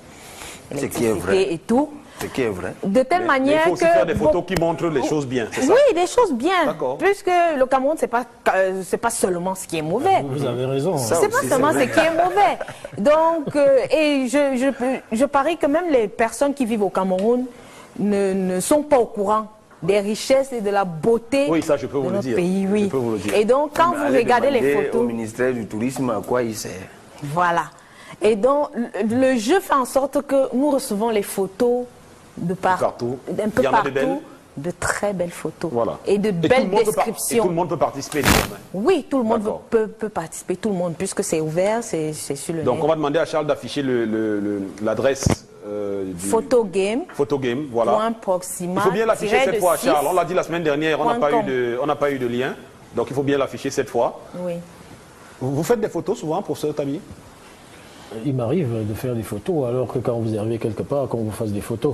[SPEAKER 3] Ce qui est vrai.
[SPEAKER 6] Et tout.
[SPEAKER 3] Ce qui est vrai.
[SPEAKER 6] De telle manière que...
[SPEAKER 1] Il faut aussi faire des photos qui montrent les choses bien, c'est ça?
[SPEAKER 6] Oui, des choses bien. Puisque le Cameroun, c'est pas seulement ce qui est mauvais.
[SPEAKER 4] Vous avez raison.
[SPEAKER 6] C'est pas seulement ce qui est mauvais. Donc, et je parie que même les personnes qui vivent au Cameroun ne sont pas au courant des richesses et de la beauté de notre pays. Oui.
[SPEAKER 1] Je peux vous le dire.
[SPEAKER 6] Et donc, quand vous regardez les photos...
[SPEAKER 3] au ministère du Tourisme à quoi il sert.
[SPEAKER 6] Voilà. Et donc, le jeu fait en sorte que nous recevons les photos de partout, un peu partout, de très belles photos et de belles descriptions.
[SPEAKER 1] Et tout le monde peut participer.
[SPEAKER 6] Oui, tout le monde peut participer, tout le monde, puisque c'est ouvert, c'est sur le net.
[SPEAKER 1] Donc on va demander à Charles d'afficher l'adresse du...
[SPEAKER 6] Photogame.
[SPEAKER 1] Photogame, voilà.
[SPEAKER 6] Proxima,
[SPEAKER 1] il faut bien l'afficher cette fois, Charles. On l'a dit la semaine dernière, on n'a pas eu de lien. Donc il faut bien l'afficher cette fois.
[SPEAKER 6] Oui.
[SPEAKER 1] Vous faites des photos souvent pour cet ami?
[SPEAKER 4] Il m'arrive de faire des photos, alors que quand vous arrivez quelque part, qu'on vous fasse des photos.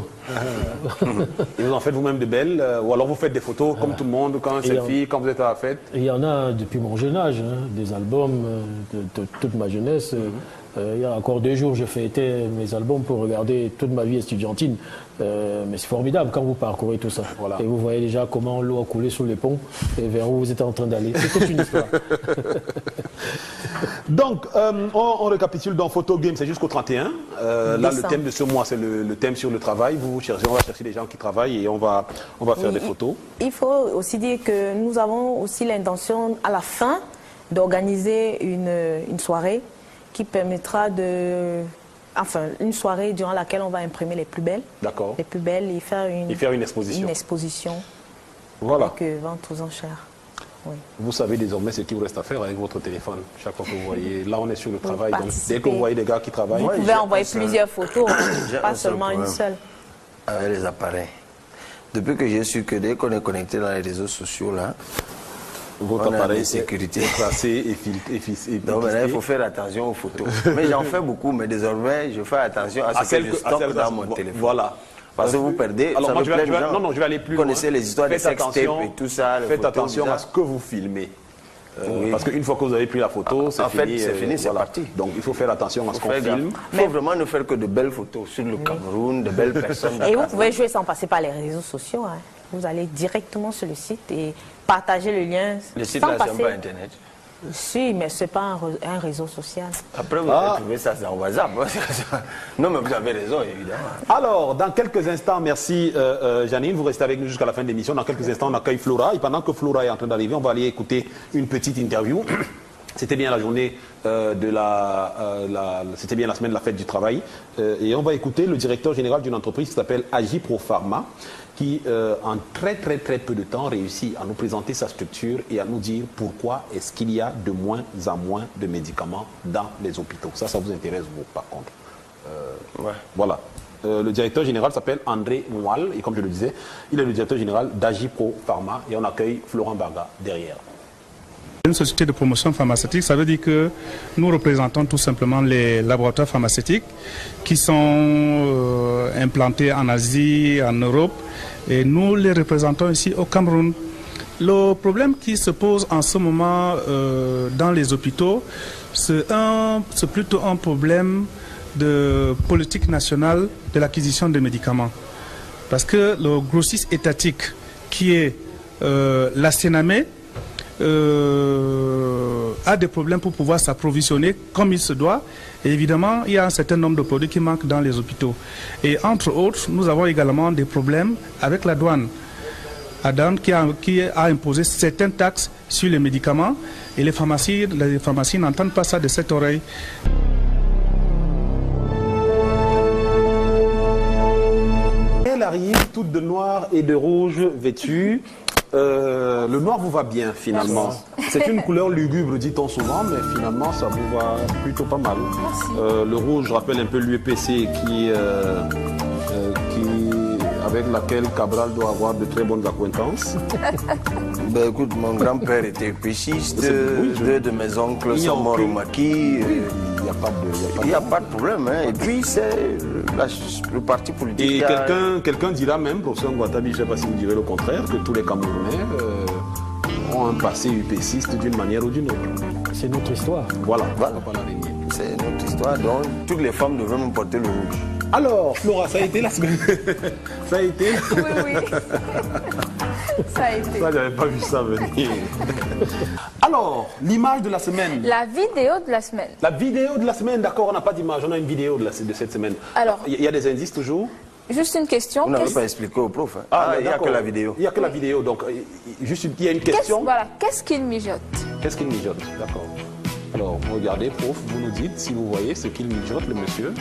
[SPEAKER 1] Et vous en faites vous-même de belles, ou alors vous faites des photos comme tout le monde, quand un selfie, quand vous êtes à la fête?
[SPEAKER 4] Il y en a depuis mon jeune âge, des albums de toute ma jeunesse. Il y a encore 2 jours, je fêtais mes albums pour regarder toute ma vie estudiantine. Mais c'est formidable quand vous parcourez tout ça. Et vous voyez déjà comment l'eau a coulé sous les ponts et vers où vous êtes en train d'aller. C'est toute une histoire.
[SPEAKER 1] Donc, on récapitule dans Photo Game, c'est jusqu'au 31. Là, le thème de ce mois, c'est le thème sur le travail. On va chercher des gens qui travaillent et on va faire des photos.
[SPEAKER 6] Il faut aussi dire que nous avons aussi l'intention, à la fin, d'organiser une soirée qui permettra de... Enfin, une soirée durant laquelle on va imprimer les plus belles.
[SPEAKER 1] D'accord.
[SPEAKER 6] Les plus belles et faire une exposition.
[SPEAKER 1] Une exposition. Voilà.
[SPEAKER 6] Avec vente aux enchères. Oui.
[SPEAKER 1] Vous savez désormais ce qu'il vous reste à faire avec votre téléphone. Chaque fois que vous voyez, là on est sur le travail. Donc, dès que vous voyez des gars qui travaillent...
[SPEAKER 6] Vous pouvez envoyer plusieurs photos, pas seulement une seule.
[SPEAKER 3] Avec les appareils. Depuis que j'ai su que dès qu'on est connecté dans les réseaux sociaux, là,
[SPEAKER 1] votre appareil est
[SPEAKER 3] sécurité
[SPEAKER 1] tracé et filtré.
[SPEAKER 3] Donc maintenant, il faut faire attention aux photos. Mais j'en fais beaucoup, mais désormais, je fais attention à ce que je stocke dans mon téléphone.
[SPEAKER 1] Voilà.
[SPEAKER 3] Parce que vous perdez.
[SPEAKER 1] Alors moi, je vais aller plus loin.
[SPEAKER 3] Vous connaissez les histoires des sextapes et tout ça.
[SPEAKER 1] Faites attention à ce que vous filmez. Parce qu'une fois que vous avez pris la photo, c'est fini.
[SPEAKER 3] C'est fini, c'est parti.
[SPEAKER 1] Donc il faut faire attention à ce qu'on filme.
[SPEAKER 3] Il faut vraiment ne faire que de belles photos sur le Cameroun, de belles personnes.
[SPEAKER 6] Et vous pouvez jouer sans passer par les réseaux sociaux. Vous allez directement sur le site et partager le lien.
[SPEAKER 3] Le site là, c'est pas Internet.
[SPEAKER 6] Si, mais ce n'est pas un réseau social.
[SPEAKER 3] Après, vous allez trouver ça dans WhatsApp. Non, mais vous avez raison, évidemment.
[SPEAKER 1] Alors, dans quelques instants, merci Janine, vous restez avec nous jusqu'à la fin de l'émission. Dans quelques instants, on accueille Flora. Et pendant que Flora est en train d'arriver, on va aller écouter une petite interview C'était bien la journée c'était bien la semaine de la fête du travail. Et on va écouter le directeur général d'une entreprise qui s'appelle Agipro Pharma, qui en très peu de temps réussit à nous présenter sa structure et à nous dire pourquoi est-ce qu'il y a de moins en moins de médicaments dans les hôpitaux. Ça vous intéresse vous par contre.
[SPEAKER 3] Ouais.
[SPEAKER 1] Voilà. Le directeur général s'appelle André Moual et comme je le disais, il est le directeur général d'Agipro Pharma et on accueille Florent Barga derrière.
[SPEAKER 7] Une société de promotion pharmaceutique, ça veut dire que nous représentons tout simplement les laboratoires pharmaceutiques qui sont implantés en Asie, en Europe, et nous les représentons ici au Cameroun. Le problème qui se pose en ce moment dans les hôpitaux, c'est plutôt un problème de politique nationale de l'acquisition des médicaments. Parce que le grossiste étatique qui est la Sénamé, a des problèmes pour pouvoir s'approvisionner comme il se doit. Et évidemment, il y a un certain nombre de produits qui manquent dans les hôpitaux. Et entre autres, nous avons également des problèmes avec la douane. La douane qui a imposé certaines taxes sur les médicaments et les pharmacies n'entendent pas ça de cette oreille.
[SPEAKER 1] Elle arrive toute de noir et de rouge vêtue. Le noir vous va bien finalement. C'est une couleur lugubre, dit-on souvent, mais finalement ça vous va plutôt pas mal. Le rouge rappelle un peu l'UEPC avec laquelle Cabral doit avoir de très bonnes acquaintances.
[SPEAKER 3] Ben écoute, mon grand-père était péchiste, deux de mes oncles sont morts au maquis. Il n'y a pas de problème. Hein. Et puis c'est le parti politique.
[SPEAKER 1] Et quelqu'un dira même, professeur Ngouatabi, je ne sais pas si vous direz le contraire, que tous les Camerounais ont un passé UPCiste d'une manière ou d'une autre.
[SPEAKER 4] C'est notre histoire.
[SPEAKER 1] Voilà.
[SPEAKER 3] C'est notre histoire, donc toutes les femmes devraient me porter le rouge.
[SPEAKER 1] Alors, Flora, ça a été la semaine. Ça a été.
[SPEAKER 6] Oui. Ça a été.
[SPEAKER 1] Ça, j'avais pas vu ça venir. Alors, l'image de la semaine.
[SPEAKER 6] La vidéo de la semaine.
[SPEAKER 1] La vidéo de la semaine, d'accord, on n'a pas d'image, on a une vidéo de cette semaine.
[SPEAKER 6] Alors,
[SPEAKER 1] il y a des indices toujours?
[SPEAKER 6] Juste une question.
[SPEAKER 3] Vous n'avez pas expliqué au prof. Hein. Il n'y a que la vidéo.
[SPEAKER 1] Il n'y a que la vidéo, donc juste il y a une question.
[SPEAKER 6] Qu'est-ce qu'il mijote?
[SPEAKER 1] Qu'est-ce qu'il mijote? D'accord. Alors, regardez, prof, vous nous dites si vous voyez ce qu'il mijote, le monsieur.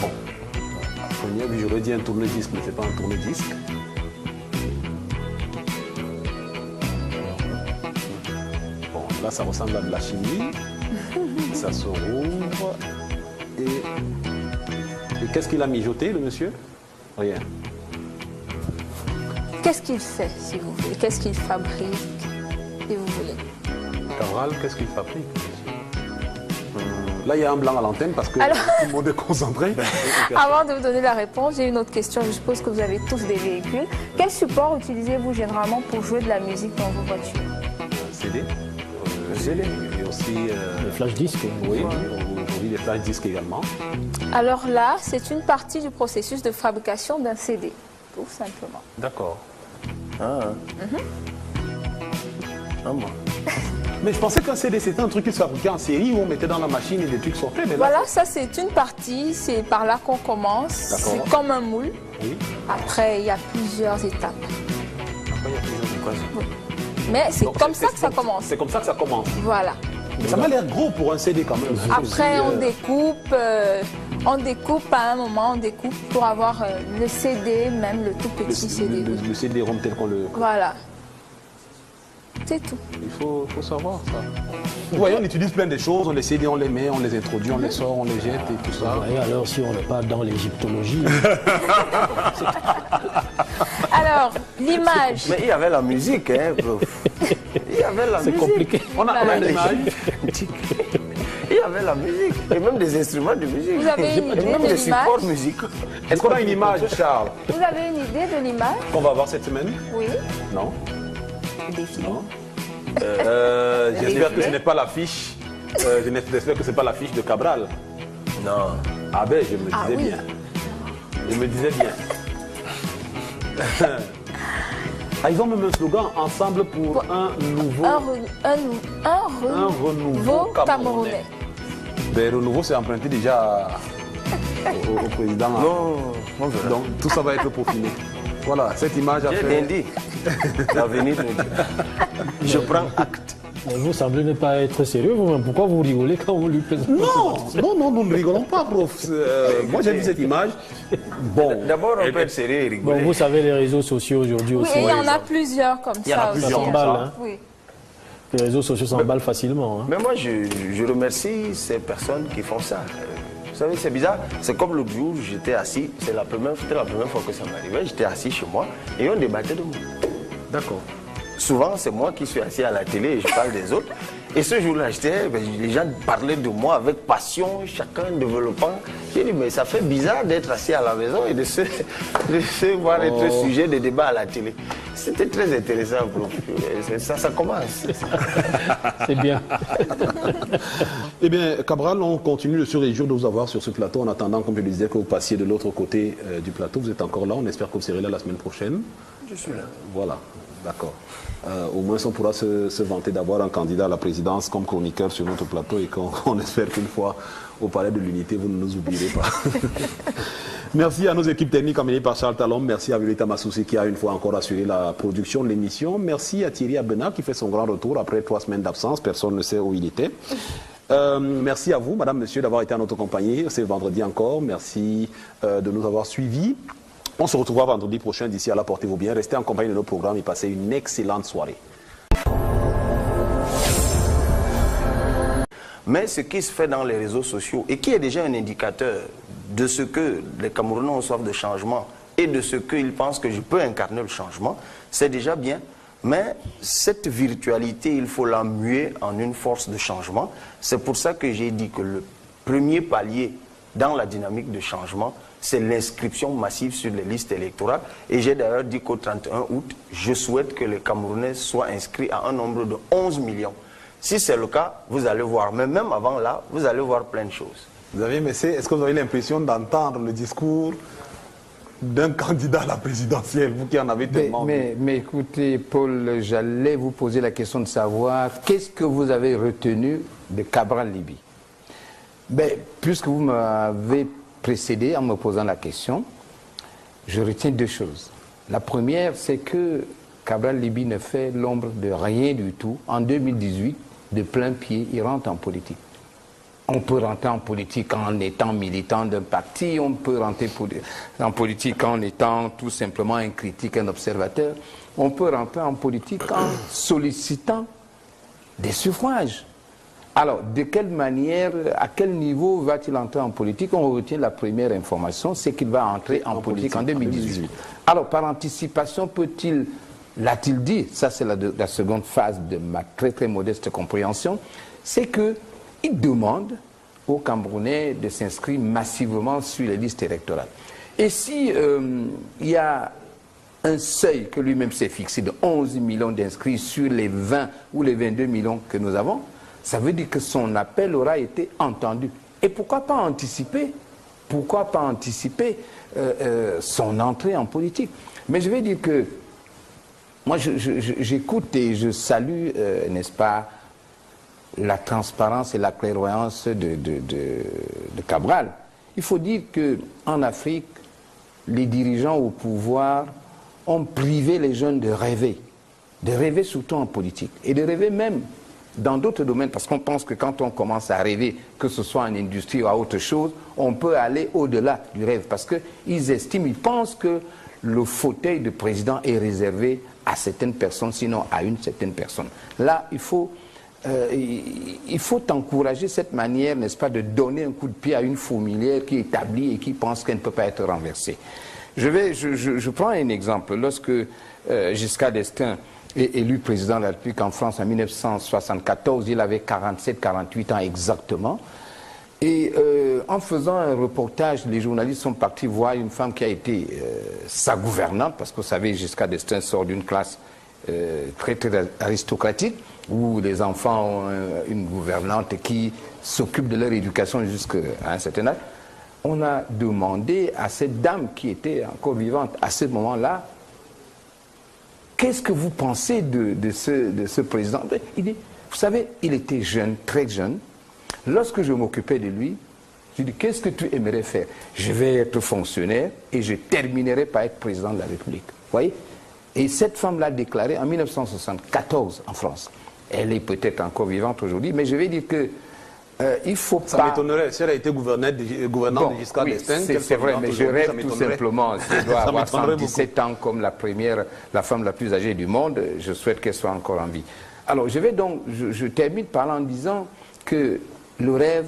[SPEAKER 1] Bon, à première vue, j'aurais dit un tourne-disque, mais c'est pas un tourne-disque. Bon, là, ça ressemble à de la chimie. Ça se rouvre. Et qu'est-ce qu'il a mijoté, le monsieur? Rien.
[SPEAKER 6] Qu'est-ce qu'il fait, si vous voulez? Qu'est-ce qu'il fabrique, si vous voulez?
[SPEAKER 1] Cabral, qu'est-ce qu'il fabrique? Là, il y a un blanc à l'antenne parce que tout le monde est concentré.
[SPEAKER 6] Avant de vous donner la réponse, j'ai une autre question. Je suppose que vous avez tous des véhicules. Quel support utilisez-vous généralement pour jouer de la musique dans vos voitures?
[SPEAKER 1] CD. CD. Et aussi...
[SPEAKER 4] le flash disque.
[SPEAKER 1] Oui, aujourd'hui les flash disques également.
[SPEAKER 6] Alors là, c'est une partie du processus de fabrication d'un CD, tout simplement.
[SPEAKER 1] D'accord.
[SPEAKER 3] Bon.
[SPEAKER 1] Mais je pensais qu'un CD, c'était un truc qui se fabriquait en série où on mettait dans la machine et des trucs sortaient. Mais là,
[SPEAKER 6] voilà, ça c'est une partie, c'est par là qu'on commence. C'est comme un moule.
[SPEAKER 1] Oui.
[SPEAKER 6] Après, il y a plusieurs étapes.
[SPEAKER 1] Après, il y a plusieurs étapes.
[SPEAKER 6] Oui. Mais c'est comme ça que ça commence.
[SPEAKER 1] C'est comme ça que ça commence.
[SPEAKER 6] Voilà.
[SPEAKER 1] Mais ça m'a l'air gros pour un CD quand même.
[SPEAKER 6] Après, on découpe à un moment, on découpe pour avoir le CD, même le tout petit CD.
[SPEAKER 1] Le CD-ROM tel qu'on le...
[SPEAKER 6] Voilà. C'est tout.
[SPEAKER 1] Il faut savoir ça. Vous voyez, on utilise plein de choses, on les CD, on les met, on les introduit, on les sort, on les jette et tout ça.
[SPEAKER 4] Et alors, si on n'est pas dans l'égyptologie...
[SPEAKER 6] Alors, l'image...
[SPEAKER 3] Mais il y avait la musique, hein, prof. Il y avait la musique.
[SPEAKER 4] C'est compliqué.
[SPEAKER 1] On a une image.
[SPEAKER 3] Il y avait la musique, et même des instruments de musique.
[SPEAKER 6] Vous avez une idée
[SPEAKER 3] et même
[SPEAKER 6] de
[SPEAKER 3] des
[SPEAKER 6] l'image?
[SPEAKER 3] supports musicaux.
[SPEAKER 1] Est-ce qu'on a une image, Charles?
[SPEAKER 6] Vous avez une idée de l'image?
[SPEAKER 1] Qu'on va voir cette semaine?
[SPEAKER 6] Oui.
[SPEAKER 1] Non.
[SPEAKER 6] Des films.
[SPEAKER 1] Non. J'espère que ce n'est pas l'affiche. J'espère que ce n'est pas l'affiche de Cabral.
[SPEAKER 3] Non.
[SPEAKER 1] Ah ben, je me disais bien. Je me disais bien. Ils ont même un slogan, ensemble pour un nouveau...
[SPEAKER 6] Un renouveau camerounais.
[SPEAKER 1] Ben, renouveau, c'est emprunté déjà au président.
[SPEAKER 3] Non, on verra.
[SPEAKER 1] Donc, tout ça va être peaufiné. Voilà, cette image a fait...
[SPEAKER 3] L'avenir nous dit. Je prends acte.
[SPEAKER 4] Mais vous semblez ne pas être sérieux vous-même. Pourquoi vous rigolez quand vous lui présentez?
[SPEAKER 1] Non, nous ne rigolons pas, prof. Moi, j'ai vu cette image. Bon.
[SPEAKER 3] D'abord, on peut être sérieux et rigoler.
[SPEAKER 4] Bon, vous savez, les réseaux sociaux aujourd'hui aussi.
[SPEAKER 8] Oui, il y en a plusieurs comme ça.
[SPEAKER 3] Il y en a plusieurs
[SPEAKER 8] aussi.
[SPEAKER 3] comme ça.
[SPEAKER 4] Hein.
[SPEAKER 8] Oui.
[SPEAKER 4] Les réseaux sociaux s'emballent facilement. Hein.
[SPEAKER 3] Mais moi, je remercie ces personnes qui font ça. Vous savez, c'est bizarre. C'est comme l'autre jour, j'étais assis. C'était la première fois que ça m'arrivait. J'étais assis chez moi et on débattait de moi.
[SPEAKER 1] D'accord.
[SPEAKER 3] Souvent, c'est moi qui suis assis à la télé et je parle des autres. Et ce jour-là, les gens parlaient de moi avec passion, chacun développant. J'ai dit, mais ça fait bizarre d'être assis à la maison et de se voir être sujet de débat à la télé. C'était très intéressant. Ça commence.
[SPEAKER 4] C'est bien.
[SPEAKER 1] Eh bien, Cabral, on continue de se réjouir de vous avoir sur ce plateau en attendant, comme je le disais, que vous passiez de l'autre côté du plateau. Vous êtes encore là. On espère que vous serez là la semaine prochaine.
[SPEAKER 3] Je suis là.
[SPEAKER 1] Voilà. D'accord. Au moins, on pourra se vanter d'avoir un candidat à la présidence comme chroniqueur sur notre plateau et qu'on espère qu'une fois au Palais de l'Unité, vous ne nous oublierez pas. Merci à nos équipes techniques emmenées par Charles Talon. Merci à Violeta Massoussi qui a une fois encore assuré la production de l'émission. Merci à Thierry Abena qui fait son grand retour après 3 semaines d'absence. Personne ne sait où il était. Merci à vous, madame, monsieur, d'avoir été à notre compagnie. C'est vendredi encore. Merci de nous avoir suivis. On se retrouvera vendredi prochain. D'ici là, portez-vous bien. Restez en compagnie de nos programmes et passez une excellente soirée.
[SPEAKER 3] Mais ce qui se fait dans les réseaux sociaux et qui est déjà un indicateur de ce que les Camerounais ont soif de changement et de ce qu'ils pensent que je peux incarner le changement, c'est déjà bien. Mais cette virtualité, il faut la muer en une force de changement. C'est pour ça que j'ai dit que le premier palier dans la dynamique de changement, c'est l'inscription massive sur les listes électorales. Et j'ai d'ailleurs dit qu'au 31 août, je souhaite que les Camerounais soient inscrits à un nombre de 11 millions. Si c'est le cas, vous allez voir. Mais même avant là, vous allez voir plein de choses.
[SPEAKER 1] Xavier Messé, est-ce que vous avez l'impression d'entendre le discours d'un candidat à la présidentielle, vous qui en avez tellement...
[SPEAKER 2] Mais écoutez, Paul, j'allais vous poser la question de savoir qu'est-ce que vous avez retenu de Cabral Libye. Puisque vous m'avez précédé en me posant la question, je retiens 2 choses. La première, c'est que Cabral Libye ne fait l'ombre de rien du tout. En 2018, de plein pied, il rentre en politique. On peut rentrer en politique en étant militant d'un parti, on peut rentrer en politique en étant tout simplement un critique, un observateur. On peut rentrer en politique en sollicitant des suffrages. Alors, de quelle manière, à quel niveau va-t-il entrer en politique? On retient la première information, c'est qu'il va entrer en politique en 2018. Alors, par anticipation, l'a-t-il dit, ça c'est la seconde phase de ma très très modeste compréhension, c'est qu'il demande aux Camerounais de s'inscrire massivement sur les listes électorales. Et si il y a un seuil que lui-même s'est fixé de 11 millions d'inscrits sur les 20 ou les 22 millions que nous avons, ça veut dire que son appel aura été entendu. Et pourquoi pas anticiper son entrée en politique? Mais je vais dire que moi, j'écoute et je salue, n'est-ce pas, la transparence et la clairvoyance de Cabral. Il faut dire qu'en Afrique, les dirigeants au pouvoir ont privé les jeunes de rêver surtout en politique, et de rêver même dans d'autres domaines, parce qu'on pense que quand on commence à rêver, que ce soit en industrie ou à autre chose, on peut aller au-delà du rêve, parce qu'ils pensent que le fauteuil de président est réservé à certaines personnes, sinon à une certaine personne. Là, il faut encourager cette manière, n'est-ce pas, de donner un coup de pied à une fourmilière qui est établie et qui pense qu'elle ne peut pas être renversée. Je prends un exemple. Lorsque Giscard d'Estaing est élu président de la République en France en 1974, il avait 47-48 ans exactement. Et en faisant un reportage, les journalistes sont partis voir une femme qui a été sa gouvernante, parce que vous savez, Giscard d'Estaing sort d'une classe très très aristocratique, où les enfants ont une gouvernante qui s'occupe de leur éducation jusqu'à un certain âge. On a demandé à cette dame qui était encore vivante à ce moment-là, qu'est-ce que vous pensez de ce président? Il dit, vous savez, il était jeune, très jeune. Lorsque je m'occupais de lui, je lui dis, qu'est-ce que tu aimerais faire? Je vais être fonctionnaire et je terminerai par être président de la République. Vous voyez? Et cette femme l'a déclaré en 1974 en France. Elle est peut-être encore vivante aujourd'hui, mais je vais dire que il faut pas...
[SPEAKER 1] Ça m'étonnerait, si elle a été gouvernante de Giscard d'Estaing...
[SPEAKER 2] C'est vrai, mais je rêve tout simplement. Si elle doit avoir 117 ans comme la femme la plus âgée du monde, je souhaite qu'elle soit encore en vie. Alors, je termine par en disant que le rêve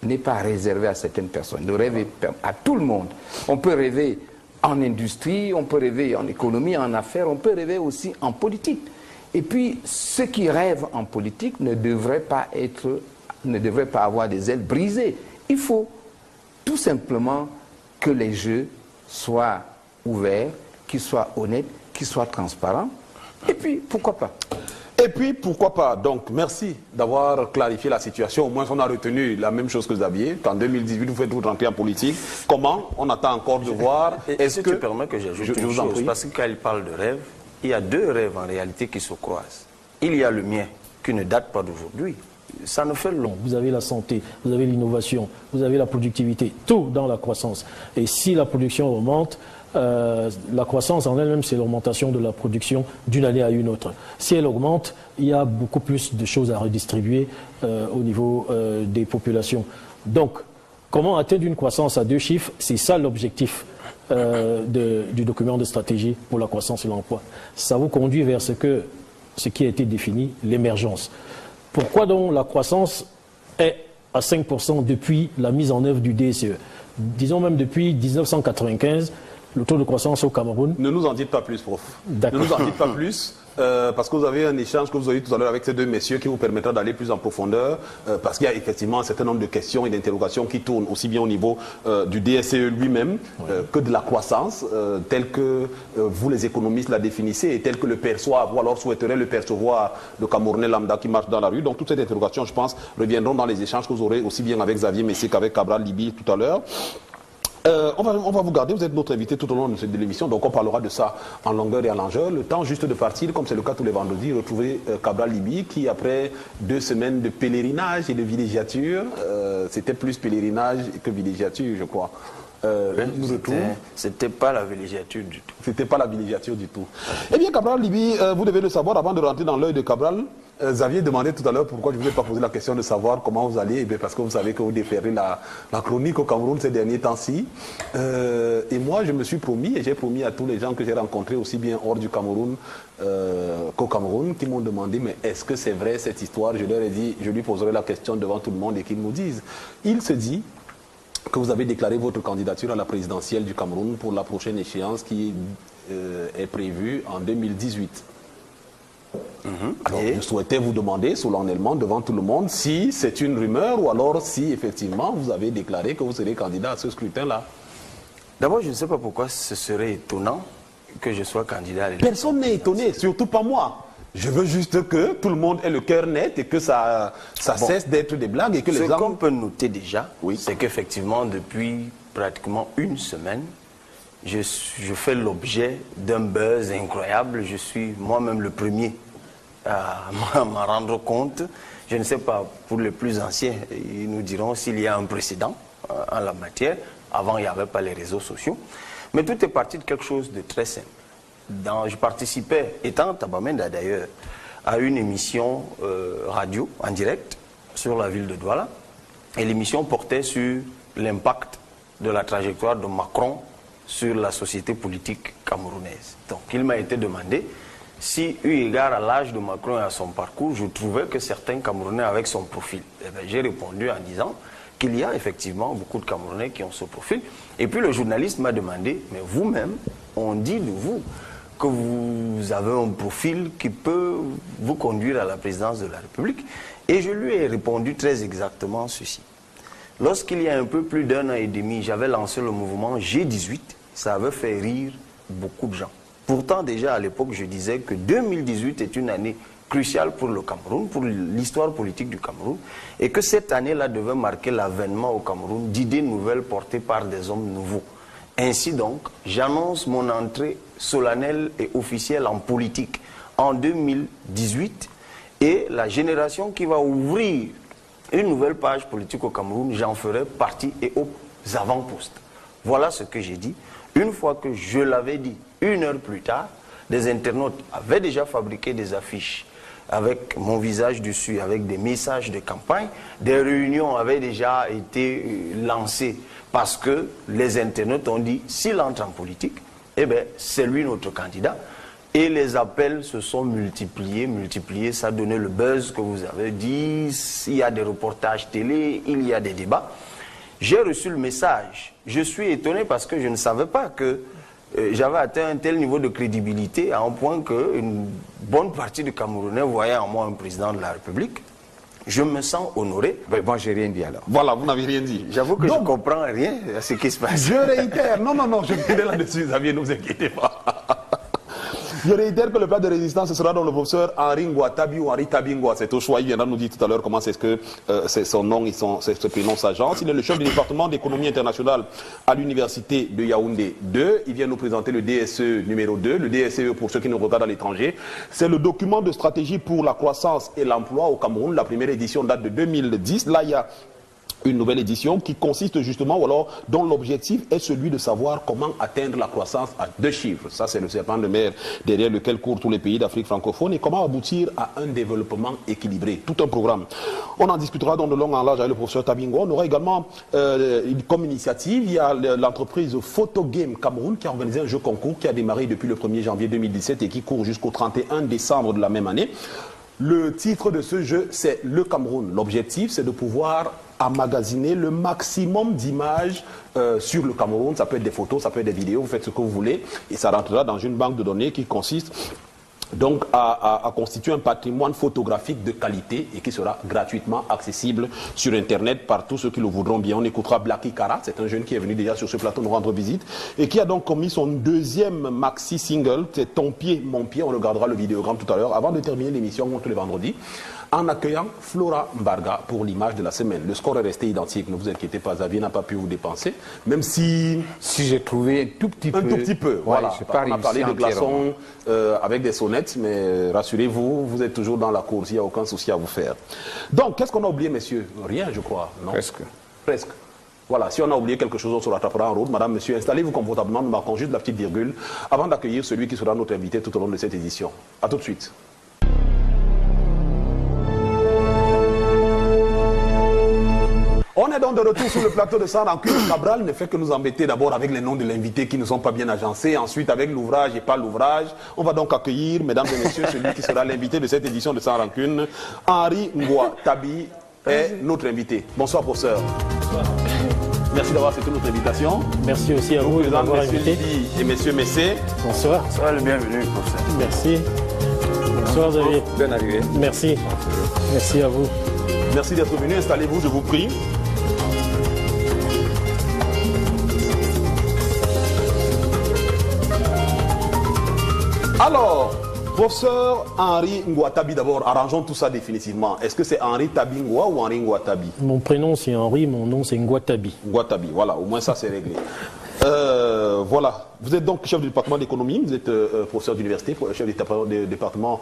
[SPEAKER 2] n'est pas réservé à certaines personnes. Le rêve est à tout le monde. On peut rêver en industrie, on peut rêver en économie, en affaires, on peut rêver aussi en politique. Et puis, ceux qui rêvent en politique ne devraient pas avoir des ailes brisées. Il faut tout simplement que les jeux soient ouverts, qu'ils soient honnêtes, qu'ils soient transparents. Et puis, pourquoi pas?
[SPEAKER 1] Et puis, pourquoi pas? Donc, merci d'avoir clarifié la situation. Au moins, on a retenu la même chose que Xavier, qu'en 2018, vous faites votre entrée en politique. Comment? On attend encore de voir.
[SPEAKER 3] Est-ce que tu permets que j'ajoute une chose? Parce que quand il parle de rêve, il y a deux rêves en réalité qui se croisent. Il y a le mien, qui ne date pas d'aujourd'hui. Ça nous fait long.
[SPEAKER 4] Vous avez la santé, vous avez l'innovation, vous avez la productivité, tout dans la croissance. Et si la production augmente, la croissance en elle-même, c'est l'augmentation de la production d'une année à une autre. Si elle augmente, il y a beaucoup plus de choses à redistribuer au niveau des populations. Donc, comment atteindre une croissance à 2 chiffres? C'est ça l'objectif du document de stratégie pour la croissance et l'emploi. Ça vous conduit vers ce qui a été défini, l'émergence. Pourquoi donc la croissance est à 5% depuis la mise en œuvre du DSE? Disons même depuis 1995, le taux de croissance au Cameroun...
[SPEAKER 1] Ne nous en dites pas plus, prof. Ne
[SPEAKER 4] D'accord.
[SPEAKER 1] nous en dites pas plus, parce que vous avez un échange que vous avez eu tout à l'heure avec ces deux messieurs qui vous permettra d'aller plus en profondeur, parce qu'il y a effectivement un certain nombre de questions et d'interrogations qui tournent aussi bien au niveau du DSE lui-même que de la croissance, telle que vous les économistes la définissez et telle que le perçoivent, ou alors souhaiterait le percevoir le Camerounais lambda qui marche dans la rue. Donc toutes ces interrogations, je pense, reviendront dans les échanges que vous aurez aussi bien avec Xavier Messier qu'avec Cabral Libye tout à l'heure. On va vous garder, vous êtes notre invité tout au long de l'émission, donc on parlera de ça en longueur et en largeur. Le temps juste de partir, comme c'est le cas tous les vendredis, retrouver Cabral Libye qui, après 2 semaines de pèlerinage et de villégiature, c'était plus pèlerinage que villégiature, je crois.
[SPEAKER 3] C'était pas la villégiature du tout.
[SPEAKER 1] C'était pas la villégiature du tout. Eh bien, Cabral Libye, vous devez le savoir, avant de rentrer dans l'œil de Cabral, Xavier demandait tout à l'heure pourquoi je ne vous ai pas posé la question de savoir comment vous allez. Eh bien, parce que vous savez que vous déférez la chronique au Cameroun ces derniers temps-ci. Et moi, je me suis promis, et j'ai promis à tous les gens que j'ai rencontrés, aussi bien hors du Cameroun qu'au Cameroun, qui m'ont demandé, mais est-ce que c'est vrai cette histoire? Je leur ai dit, je lui poserai la question devant tout le monde et qu'ils nous disent. Il se dit que vous avez déclaré votre candidature à la présidentielle du Cameroun pour la prochaine échéance qui est prévue en 2018. Alors, je souhaitais vous demander solennellement devant tout le monde si c'est une rumeur ou alors si effectivement vous avez déclaré que vous serez candidat à ce scrutin-là.
[SPEAKER 3] D'abord, je ne sais pas pourquoi ce serait étonnant que je sois candidat à l'élection.
[SPEAKER 1] Personne n'est étonné, surtout pas moi. Je veux juste que tout le monde ait le cœur net et que ça cesse d'être des blagues et que les gens...
[SPEAKER 3] Ce qu'on peut noter déjà, c'est qu'effectivement, depuis pratiquement 1 semaine, je fais l'objet d'un buzz incroyable. Je suis moi-même le premier à m'en rendre compte. Je ne sais pas, pour les plus anciens, ils nous diront s'il y a un précédent en la matière. Avant, il n'y avait pas les réseaux sociaux. Mais tout est parti de quelque chose de très simple. Je participais, étant à Tabamenda d'ailleurs, à une émission radio en direct sur la ville de Douala. Et l'émission portait sur l'impact de la trajectoire de Macron sur la société politique camerounaise. Donc il m'a été demandé si, eu égard à l'âge de Macron et à son parcours, je trouvais que certains Camerounais avaient son profil. J'ai répondu en disant qu'il y a effectivement beaucoup de Camerounais qui ont ce profil. Et puis le journaliste m'a demandé, mais vous-même, on dit de vous que vous avez un profil qui peut vous conduire à la présidence de la République. Et je lui ai répondu très exactement ceci. Lorsqu'il y a un peu plus d'1 an et demi, j'avais lancé le mouvement G18, ça avait fait rire beaucoup de gens. Pourtant, déjà à l'époque, je disais que 2018 est une année cruciale pour le Cameroun, pour l'histoire politique du Cameroun, et que cette année-là devait marquer l'avènement au Cameroun d'idées nouvelles portées par des hommes nouveaux. Ainsi donc, j'annonce mon entrée solennelle et officielle en politique en 2018, et la génération qui va ouvrir une nouvelle page politique au Cameroun, j'en ferai partie et aux avant-postes. Voilà ce que j'ai dit. Une fois que je l'avais dit, 1 heure plus tard, des internautes avaient déjà fabriqué des affiches avec mon visage dessus, avec des messages de campagne. Des réunions avaient déjà été lancées parce que les internautes ont dit, s'il entre en politique, eh bien, c'est lui notre candidat. Et les appels se sont multipliés, ça a donné le buzz que vous avez dit, il y a des reportages télé, il y a des débats. J'ai reçu le message. Je suis étonné parce que je ne savais pas que j'avais atteint un tel niveau de crédibilité à un point qu'une bonne partie des Camerounais voyait en moi un président de la République. Je me sens honoré.
[SPEAKER 2] Ben, moi, j'ai rien dit alors.
[SPEAKER 1] Voilà, vous n'avez rien dit.
[SPEAKER 3] J'avoue que je ne comprends rien à ce qui se passe.
[SPEAKER 1] Je réitère, non, je vais là-dessus, Xavier, ne vous inquiétez pas. Je réitère que le plat de résistance sera dans le professeur Henri Ngouatabi ou Henri Tabingwa. C'est au choix. Il viendra nous dire tout à l'heure comment c'est que c'est son nom et son prénom s'agence. Il est le chef du département d'économie internationale à l'université de Yaoundé 2. Il vient nous présenter le DSE numéro 2. Le DSE, pour ceux qui nous regardent à l'étranger, c'est le document de stratégie pour la croissance et l'emploi au Cameroun. La première édition date de 2010. Là, il y a une nouvelle édition qui consiste justement, ou alors dont l'objectif est celui de savoir comment atteindre la croissance à 2 chiffres. Ça, c'est le serpent de mer derrière lequel courent tous les pays d'Afrique francophone et comment aboutir à un développement équilibré. Tout un programme. On en discutera dans de long en large avec le professeur Tabingwa. On aura également comme initiative, il y a l'entreprise Photo Game Cameroun qui a organisé un jeu concours qui a démarré depuis le 1er janvier 2017 et qui court jusqu'au 31 décembre de la même année. Le titre de ce jeu, c'est le Cameroun. L'objectif, c'est de pouvoir emmagasiner le maximum d'images sur le Cameroun. Ça peut être des photos, ça peut être des vidéos, vous faites ce que vous voulez. Et ça rentrera dans une banque de données qui consiste donc à constituer un patrimoine photographique de qualité et qui sera gratuitement accessible sur Internet par tous ceux qui le voudront bien. On écoutera Blacky Kara, c'est un jeune qui est venu déjà sur ce plateau nous rendre visite et qui a donc commis son 2e maxi single, c'est Ton pied, mon pied. On regardera le vidéogramme tout à l'heure avant de terminer l'émission tous les vendredis, en accueillant Flora Mbarga pour l'image de la semaine. Le score est resté identique, ne vous inquiétez pas, Xavier n'a pas pu vous dépenser, même si...
[SPEAKER 2] Si j'ai trouvé un tout petit peu...
[SPEAKER 1] Un tout petit peu, voilà. On a parlé de glaçons avec des sonnettes, mais rassurez-vous, vous êtes toujours dans la course, il n'y a aucun souci à vous faire. Donc, qu'est-ce qu'on a oublié, messieurs? Rien, je crois, non?
[SPEAKER 2] Presque.
[SPEAKER 1] Presque. Voilà, si on a oublié quelque chose, on se rattrapera en route. Madame, monsieur, installez-vous confortablement, nous marquons juste la petite virgule avant d'accueillir celui qui sera notre invité tout au long de cette édition. A tout de suite. On est donc de retour sur le plateau de Sans Rancune. Cabral ne fait que nous embêter d'abord avec les noms de l'invité qui ne sont pas bien agencés, ensuite avec l'ouvrage et pas l'ouvrage. On va donc accueillir, mesdames et messieurs, celui qui sera l'invité de cette édition de Sans Rancune. Henri Ngouatabi est notre invité. Bonsoir, professeur. Bonsoir. Merci d'avoir accepté notre invitation.
[SPEAKER 4] Merci aussi à vous d'avoir invité.
[SPEAKER 1] Et messieurs Messé.
[SPEAKER 4] Bonsoir.
[SPEAKER 3] Soyez le bienvenu, professeur.
[SPEAKER 4] Merci. Bonsoir, Xavier.
[SPEAKER 2] Bonne arrivée.
[SPEAKER 4] Merci. Merci à vous.
[SPEAKER 1] Merci d'être venu. Installez-vous, je vous prie. Alors, professeur Henri Ngouatabi, d'abord, arrangeons tout ça définitivement. Est-ce que c'est Henri Tabingwa ou Henri Ngouatabi?
[SPEAKER 4] Mon prénom c'est Henri, mon nom c'est Ngouatabi.
[SPEAKER 1] Ngouatabi, voilà, au moins ça c'est réglé. Voilà, vous êtes donc chef du département d'économie, vous êtes professeur d'université, chef du département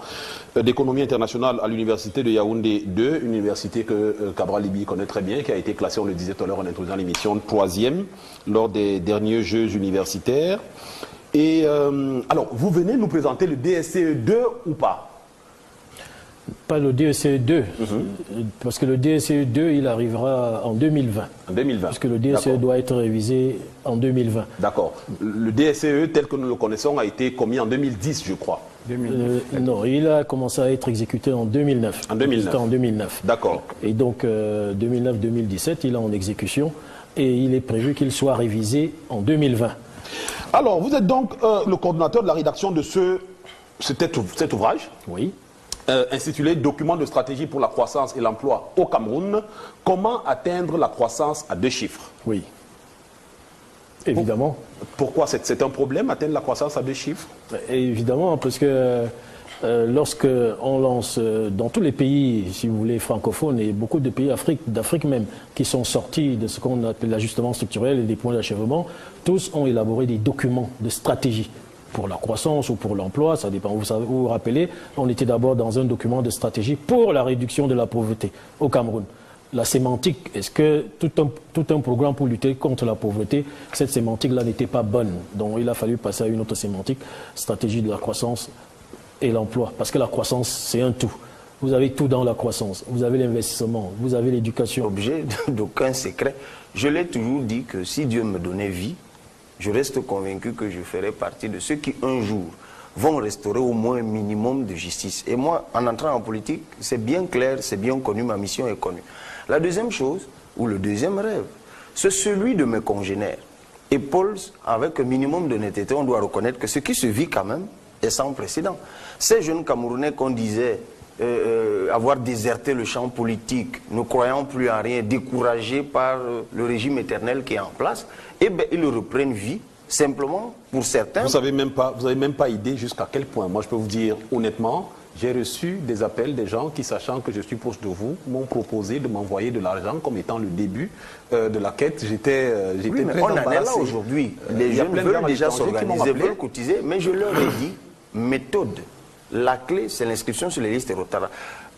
[SPEAKER 1] d'économie internationale à l'université de Yaoundé 2, une université que Cabral Libi connaît très bien, qui a été classée, on le disait tout à l'heure en introduisant l'émission, 3e lors des derniers Jeux universitaires. Et alors, vous venez nous présenter le DSCE 2 ou pas?
[SPEAKER 4] Pas le DSCE 2, parce que le DSCE 2, il arrivera en 2020. En 2020. Parce que le DSCE doit être révisé en 2020.
[SPEAKER 1] D'accord. Le DSCE, tel que nous le connaissons, a été commis en 2010, je crois.
[SPEAKER 4] Non, il a commencé à être exécuté en 2009. En 2009. En 2009.
[SPEAKER 1] D'accord.
[SPEAKER 4] Et donc, 2009-2017, il est en exécution et il est prévu qu'il soit révisé en 2020.
[SPEAKER 1] Alors, vous êtes donc le coordonnateur de la rédaction de cet ouvrage.
[SPEAKER 4] Oui.
[SPEAKER 1] Intitulé « Document de stratégie pour la croissance et l'emploi au Cameroun. Comment atteindre la croissance à 2 chiffres ?»
[SPEAKER 4] Oui. Évidemment.
[SPEAKER 1] Pourquoi c'est un problème, atteindre la croissance à 2 chiffres?
[SPEAKER 4] Évidemment, parce que lorsque on lance dans tous les pays, si vous voulez, francophones et beaucoup de pays d'Afrique même, qui sont sortis de ce qu'on appelle l'ajustement structurel et des points d'achèvement, tous ont élaboré des documents de stratégie pour la croissance ou pour l'emploi, ça dépend. Vous savez, vous vous rappelez, on était d'abord dans un document de stratégie pour la réduction de la pauvreté au Cameroun. la sémantique, est-ce que tout un programme pour lutter contre la pauvreté, cette sémantique-là n'était pas bonne? Donc il a fallu passer à une autre sémantique, stratégie de la croissance et l'emploi. Parce que la croissance, c'est un tout. Vous avez tout dans la croissance. Vous avez l'investissement, vous avez l'éducation.
[SPEAKER 3] Objet d'aucun secret. Je l'ai toujours dit que si Dieu me donnait vie, je reste convaincu que je ferai partie de ceux qui un jour vont restaurer au moins un minimum de justice. Et moi, en entrant en politique, c'est bien clair, c'est bien connu, ma mission est connue. La deuxième chose, ou le deuxième rêve, c'est celui de mes congénères. Et Paul, avec un minimum d'honnêteté, on doit reconnaître que ce qui se vit quand même est sans précédent. Ces jeunes Camerounais qu'on disait avoir déserté le champ politique, ne croyant plus à rien, découragés par le régime éternel qui est en place, eh bien, ils reprennent vie, simplement, pour certains...
[SPEAKER 1] Vous n'avez même pas idée jusqu'à quel point. Moi, je peux vous dire, honnêtement, j'ai reçu des appels des gens qui, sachant que je suis proche de vous, m'ont proposé de m'envoyer de l'argent comme étant le début de la quête. J'étais
[SPEAKER 3] oui,
[SPEAKER 1] très
[SPEAKER 3] on en
[SPEAKER 1] embarrassé.
[SPEAKER 3] est là aujourd'hui. Les jeunes veulent déjà s'organiser, veulent cotiser, mais je leur ai dit, méthode. La clé, c'est l'inscription sur les listes électorales.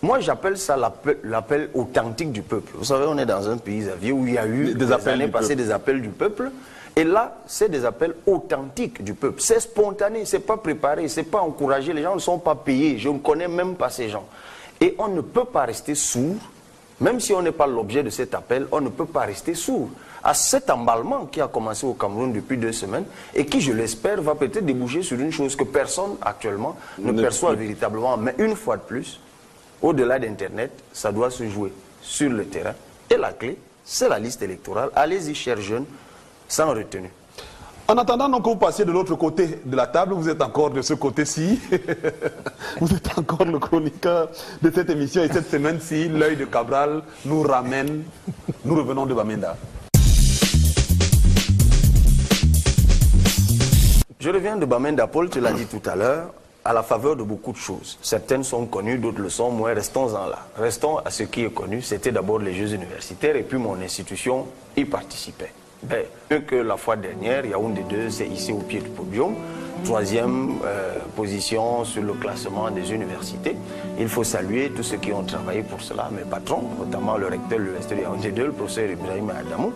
[SPEAKER 3] Moi, j'appelle ça l'appel authentique du peuple. Vous savez, on est dans un pays Xavier, où il y a eu des années passées des appels du peuple. Et là, c'est des appels authentiques du peuple. C'est spontané, c'est pas préparé, c'est pas encouragé. Les gens ne sont pas payés. Je ne connais même pas ces gens. Et on ne peut pas rester sourd, même si on n'est pas l'objet de cet appel, on ne peut pas rester sourd à cet emballement qui a commencé au Cameroun depuis 2 semaines et qui, je l'espère, va peut-être déboucher sur une chose que personne actuellement ne perçoit véritablement. Mais une fois de plus, au-delà d'Internet, ça doit se jouer sur le terrain. Et la clé, c'est la liste électorale. Allez-y, chers jeunes, sans retenue.
[SPEAKER 1] En attendant donc que vous passiez de l'autre côté de la table, vous êtes encore de ce côté-ci. Vous êtes encore le chroniqueur de cette émission. Et cette semaine-ci, l'œil de Cabral nous ramène, nous revenons de Bamenda.
[SPEAKER 3] Je reviens de Bamenda, Paul, tu l'as dit tout à l'heure, à la faveur de beaucoup de choses. Certaines sont connues, d'autres le sont moins. Restons-en là. Restons à ce qui est connu. C'était d'abord les Jeux universitaires et puis mon institution y participait. Ben, mieux que la fois dernière, Yaoundé 2, c'est ici au pied du podium. 3e position sur le classement des universités. Il faut saluer tous ceux qui ont travaillé pour cela, mes patrons, notamment le recteur de l'Université de Yaoundé 2, le professeur Ibrahim Adamou.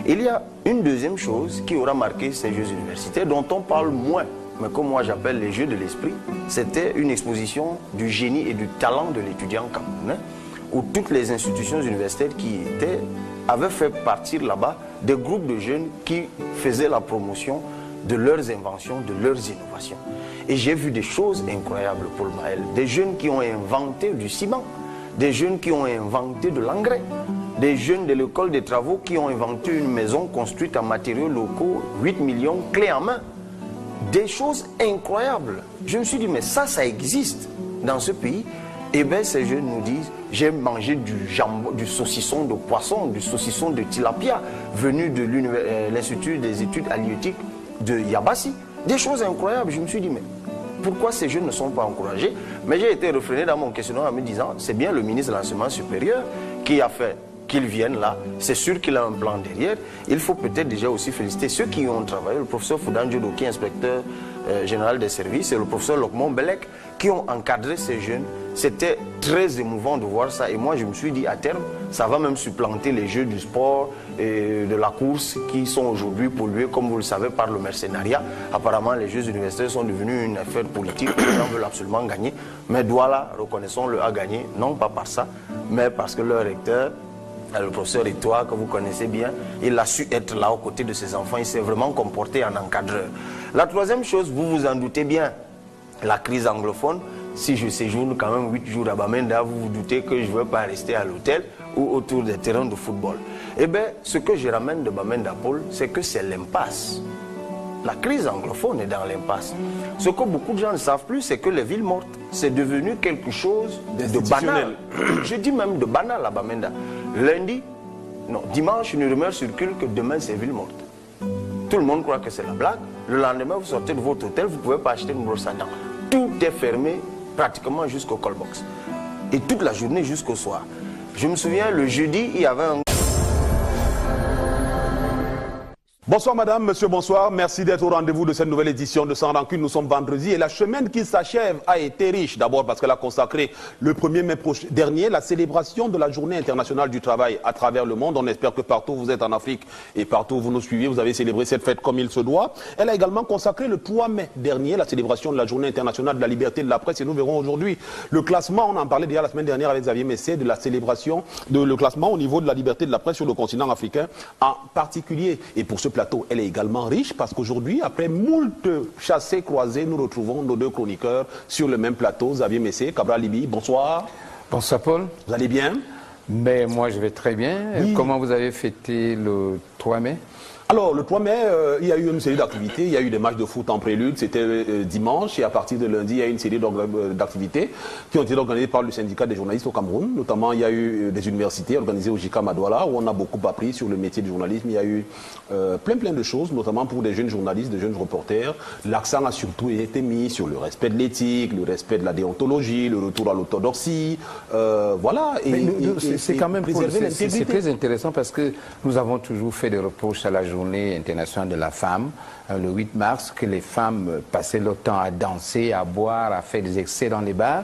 [SPEAKER 3] Il y a une deuxième chose qui aura marqué ces Jeux universitaires, dont on parle moins, mais comme moi j'appelle les Jeux de l'esprit. C'était une exposition du génie et du talent de l'étudiant camerounais, où toutes les institutions universitaires qui y étaient avaient fait partir là-bas des groupes de jeunes qui faisaient la promotion de leurs inventions, de leurs innovations. Et j'ai vu des choses incroyables, Paul Maël. Des jeunes qui ont inventé du ciment, des jeunes qui ont inventé de l'engrais, des jeunes de l'école des travaux qui ont inventé une maison construite en matériaux locaux, 8 millions, clés en main. Des choses incroyables. Je me suis dit, mais ça existe dans ce pays. Et bien ces jeunes nous disent, j'ai mangé du jambon, du saucisson de poisson, du saucisson de tilapia, venu de l'Institut des études halieutiques de Yabassi. Des choses incroyables. Je me suis dit, mais pourquoi ces jeunes ne sont pas encouragés? Mais j'ai été refréné dans mon questionnement en me disant, c'est bien le ministre de l'Enseignement supérieur qui a fait qu'ils viennent là. C'est sûr qu'il a un plan derrière. Il faut peut-être déjà aussi féliciter ceux qui ont travaillé, le professeur Foudan Djodo, qui est inspecteur général des services, et le professeur Lokmon Belek, qui ont encadré ces jeunes. C'était très émouvant de voir ça. Et moi, je me suis dit, à terme, ça va même supplanter les jeux du sport et de la course qui sont aujourd'hui pollués, comme vous le savez, par le mercenariat. Apparemment, les jeux universitaires sont devenus une affaire politique. Les gens veulent absolument gagner. Mais Douala, reconnaissons-le, a gagné, non pas par ça, mais parce que leur recteur, le professeur Etoile, que vous connaissez bien, il a su être là aux côtés de ses enfants. Il s'est vraiment comporté en encadreur. La troisième chose, vous vous en doutez bien, la crise anglophone. Si je séjourne quand même 8 jours à Bamenda, vous vous doutez que je ne veux pas rester à l'hôtel ou autour des terrains de football. Eh bien, ce que je ramène de Bamenda, Paul, c'est que c'est l'impasse. La crise anglophone est dans l'impasse. Ce que beaucoup de gens ne savent plus, c'est que les villes mortes, c'est devenu quelque chose de banal. Je dis même de banal à Bamenda. Lundi, non, dimanche, une rumeur circule que demain, c'est ville morte. Tout le monde croit que c'est la blague. Le lendemain, vous sortez de votre hôtel, vous ne pouvez pas acheter une brosse à dents. Tout est fermé pratiquement jusqu'au callbox. Et toute la journée jusqu'au soir. Je me souviens, le jeudi, il y avait un...
[SPEAKER 1] Bonsoir madame, monsieur, bonsoir. Merci d'être au rendez-vous de cette nouvelle édition de Sans Rancune. Nous sommes vendredi et la semaine qui s'achève a été riche. D'abord parce qu'elle a consacré le 1er mai dernier la célébration de la Journée internationale du travail à travers le monde. On espère que partout où vous êtes en Afrique et partout où vous nous suivez, vous avez célébré cette fête comme il se doit. Elle a également consacré le 3 mai dernier la célébration de la Journée internationale de la liberté de la presse. Et nous verrons aujourd'hui le classement, on en parlait déjà la semaine dernière avec Xavier Messé, de la célébration, le classement au niveau de la liberté de la presse sur le continent africain en particulier. Et pour ce plateau, elle est également riche parce qu'aujourd'hui, après moult chassés croisés, nous retrouvons nos deux chroniqueurs sur le même plateau. Xavier Messé, Cabral Libi, bonsoir.
[SPEAKER 2] Bonsoir Paul.
[SPEAKER 1] Vous allez bien?
[SPEAKER 2] Mais moi je vais très bien. Oui. Comment vous avez fêté le 3 mai?
[SPEAKER 1] Alors, le 3 mai, il y a eu une série d'activités. Il y a eu des matchs de foot en prélude. C'était dimanche. Et à partir de lundi, il y a eu une série d'activités qui ont été organisées par le syndicat des journalistes au Cameroun. Notamment, il y a eu des universités organisées au JICAM à Douala, où on a beaucoup appris sur le métier du journalisme. Il y a eu plein de choses, notamment pour des jeunes journalistes, des jeunes reporters. L'accent a surtout été mis sur le respect de l'éthique, le respect de la déontologie, le retour à l'orthodoxie. Voilà.
[SPEAKER 2] C'est quand même c'est très intéressant parce que nous avons toujours fait des reproches à la Journée internationale de la femme, le 8 mars, que les femmes passaient leur temps à danser, à boire, à faire des excès dans les bars,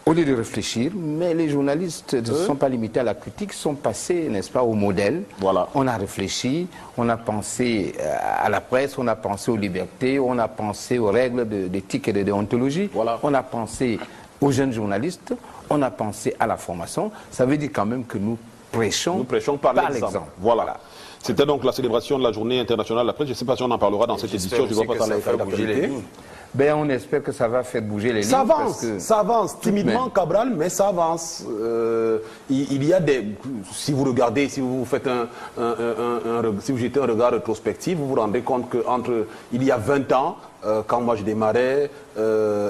[SPEAKER 2] au lieu de réfléchir. Mais les journalistes ne sont pas limités à la critique, sont passés, n'est-ce pas, au modèle. Voilà. On a réfléchi, on a pensé à la presse, on a pensé aux libertés, on a pensé aux règles d'éthique et de déontologie, voilà. On a pensé aux jeunes journalistes, on a pensé à la formation. Ça veut dire quand même que nous prêchons par l'exemple.
[SPEAKER 1] Voilà. C'était donc la célébration de la Journée internationale de la presse. Je ne sais pas si on en parlera dans cette édition. Je ne vois pas ça faire bouger les lignes.
[SPEAKER 2] Ben, on espère que ça va faire bouger les lignes.
[SPEAKER 1] Ça avance, ça avance timidement, Cabral, mais ça avance. Il y a des... Si vous regardez, si vous faites si vous jetez un regard rétrospectif, vous vous rendez compte qu'entre il y a 20 ans, quand moi je démarrais,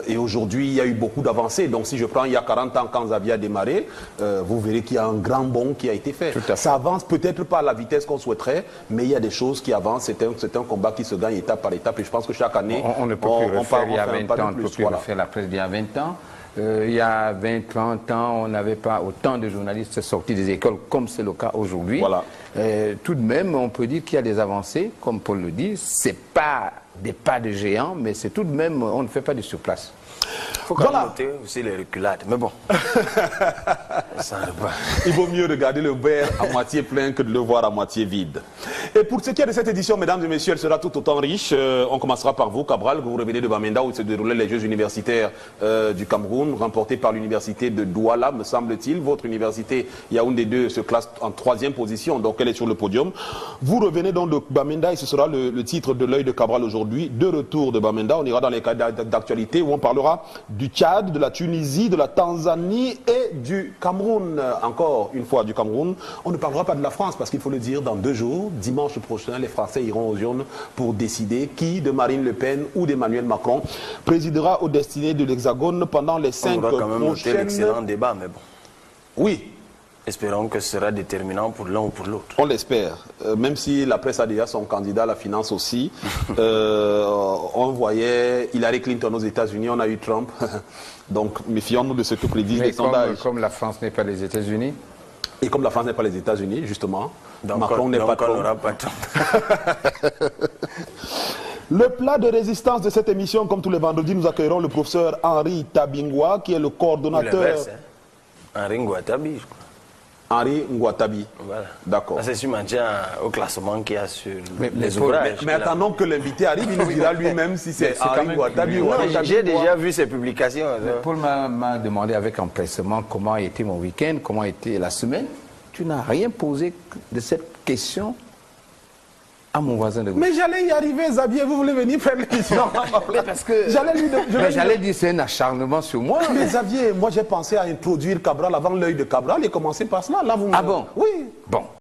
[SPEAKER 1] et aujourd'hui il y a eu beaucoup d'avancées. Donc si je prends il y a 40 ans quand Xavier a démarré, vous verrez qu'il y a un grand bond qui a été fait. Ça avance peut-être pas à la vitesse qu'on souhaiterait, mais il y a des choses qui avancent. C'est un combat qui se gagne étape par étape et je pense que chaque année,
[SPEAKER 2] on ne peut plus refaire il y a 20 ans, on ne peut plus refaire la presse d'il y a 20 ans. Il y a 20-30 ans, on n'avait pas autant de journalistes sortis des écoles comme c'est le cas aujourd'hui. Voilà. Tout de même, on peut dire qu'il y a des avancées, comme Paul le dit. Ce n'est pas des pas de géant, mais c'est tout de même, on ne fait pas de surplace.
[SPEAKER 3] Il faut quand même noter aussi les reculades, mais bon.
[SPEAKER 1] Il vaut mieux regarder le verre à moitié plein que de le voir à moitié vide. Et pour ce qui est de cette édition, mesdames et messieurs, elle sera tout autant riche. On commencera par vous, Cabral, que vous revenez de Bamenda, où se déroulaient les Jeux universitaires du Cameroun, remportés par l'université de Douala, me semble-t-il. Votre université, Yaoundé 2, se classe en 3e position, donc elle est sur le podium. Vous revenez donc de Bamenda et ce sera le titre de l'œil de Cabral aujourd'hui. De retour de Bamenda, on ira dans les cas d'actualité où on parlera du Tchad, de la Tunisie, de la Tanzanie et du Cameroun. Encore une fois du Cameroun. On ne parlera pas de la France parce qu'il faut le dire, dans 2 jours, dimanche prochain, les Français iront aux urnes pour décider qui de Marine Le Pen ou d'Emmanuel Macron présidera aux destinées de l'Hexagone pendant les 5 prochaines...
[SPEAKER 3] On va quand même noter l'excellent débat, mais bon.
[SPEAKER 1] Oui.
[SPEAKER 3] Espérons que ce sera déterminant pour l'un ou pour l'autre.
[SPEAKER 1] On l'espère. Même si la presse a déjà son candidat à la finance aussi. On voyait Hillary Clinton aux États-Unis, on a eu Trump. Donc méfions-nous de ce que prédisent les sondages.
[SPEAKER 2] Comme la France n'est pas les États-Unis.
[SPEAKER 1] Et comme la France n'est pas les États-Unis, justement,
[SPEAKER 3] donc
[SPEAKER 1] Macron n'est pas Trump. Le plat de résistance de cette émission, comme tous les vendredis, nous accueillerons le professeur Henri Tabingwa, qui est le coordonnateur...
[SPEAKER 3] Henri Ngouatabi, je crois.
[SPEAKER 1] Henri Ngouatabi.
[SPEAKER 3] Voilà.
[SPEAKER 1] D'accord.
[SPEAKER 3] C'est sûr, maintien au classement qu'il y a sur les ouvrages.
[SPEAKER 1] Mais attendons que l'invité arrive, il nous dira lui-même si c'est Henri Ngouatabi ou Henri Tabingwa.
[SPEAKER 3] J'ai déjà vu ses publications.
[SPEAKER 2] Paul m'a demandé avec empressement comment a été mon week-end, comment a été la semaine. Tu n'as rien posé de cette question à mon voisin de gauche.
[SPEAKER 1] Mais j'allais y arriver, Xavier, vous voulez venir faire l'émission?
[SPEAKER 2] Parce que j'allais dire c'est un acharnement sur moi.
[SPEAKER 1] Mais Xavier, moi j'ai pensé à introduire Cabral avant l'œil de Cabral et commencer par cela. Là, vous
[SPEAKER 2] Ah bon?
[SPEAKER 1] Oui.
[SPEAKER 2] Bon.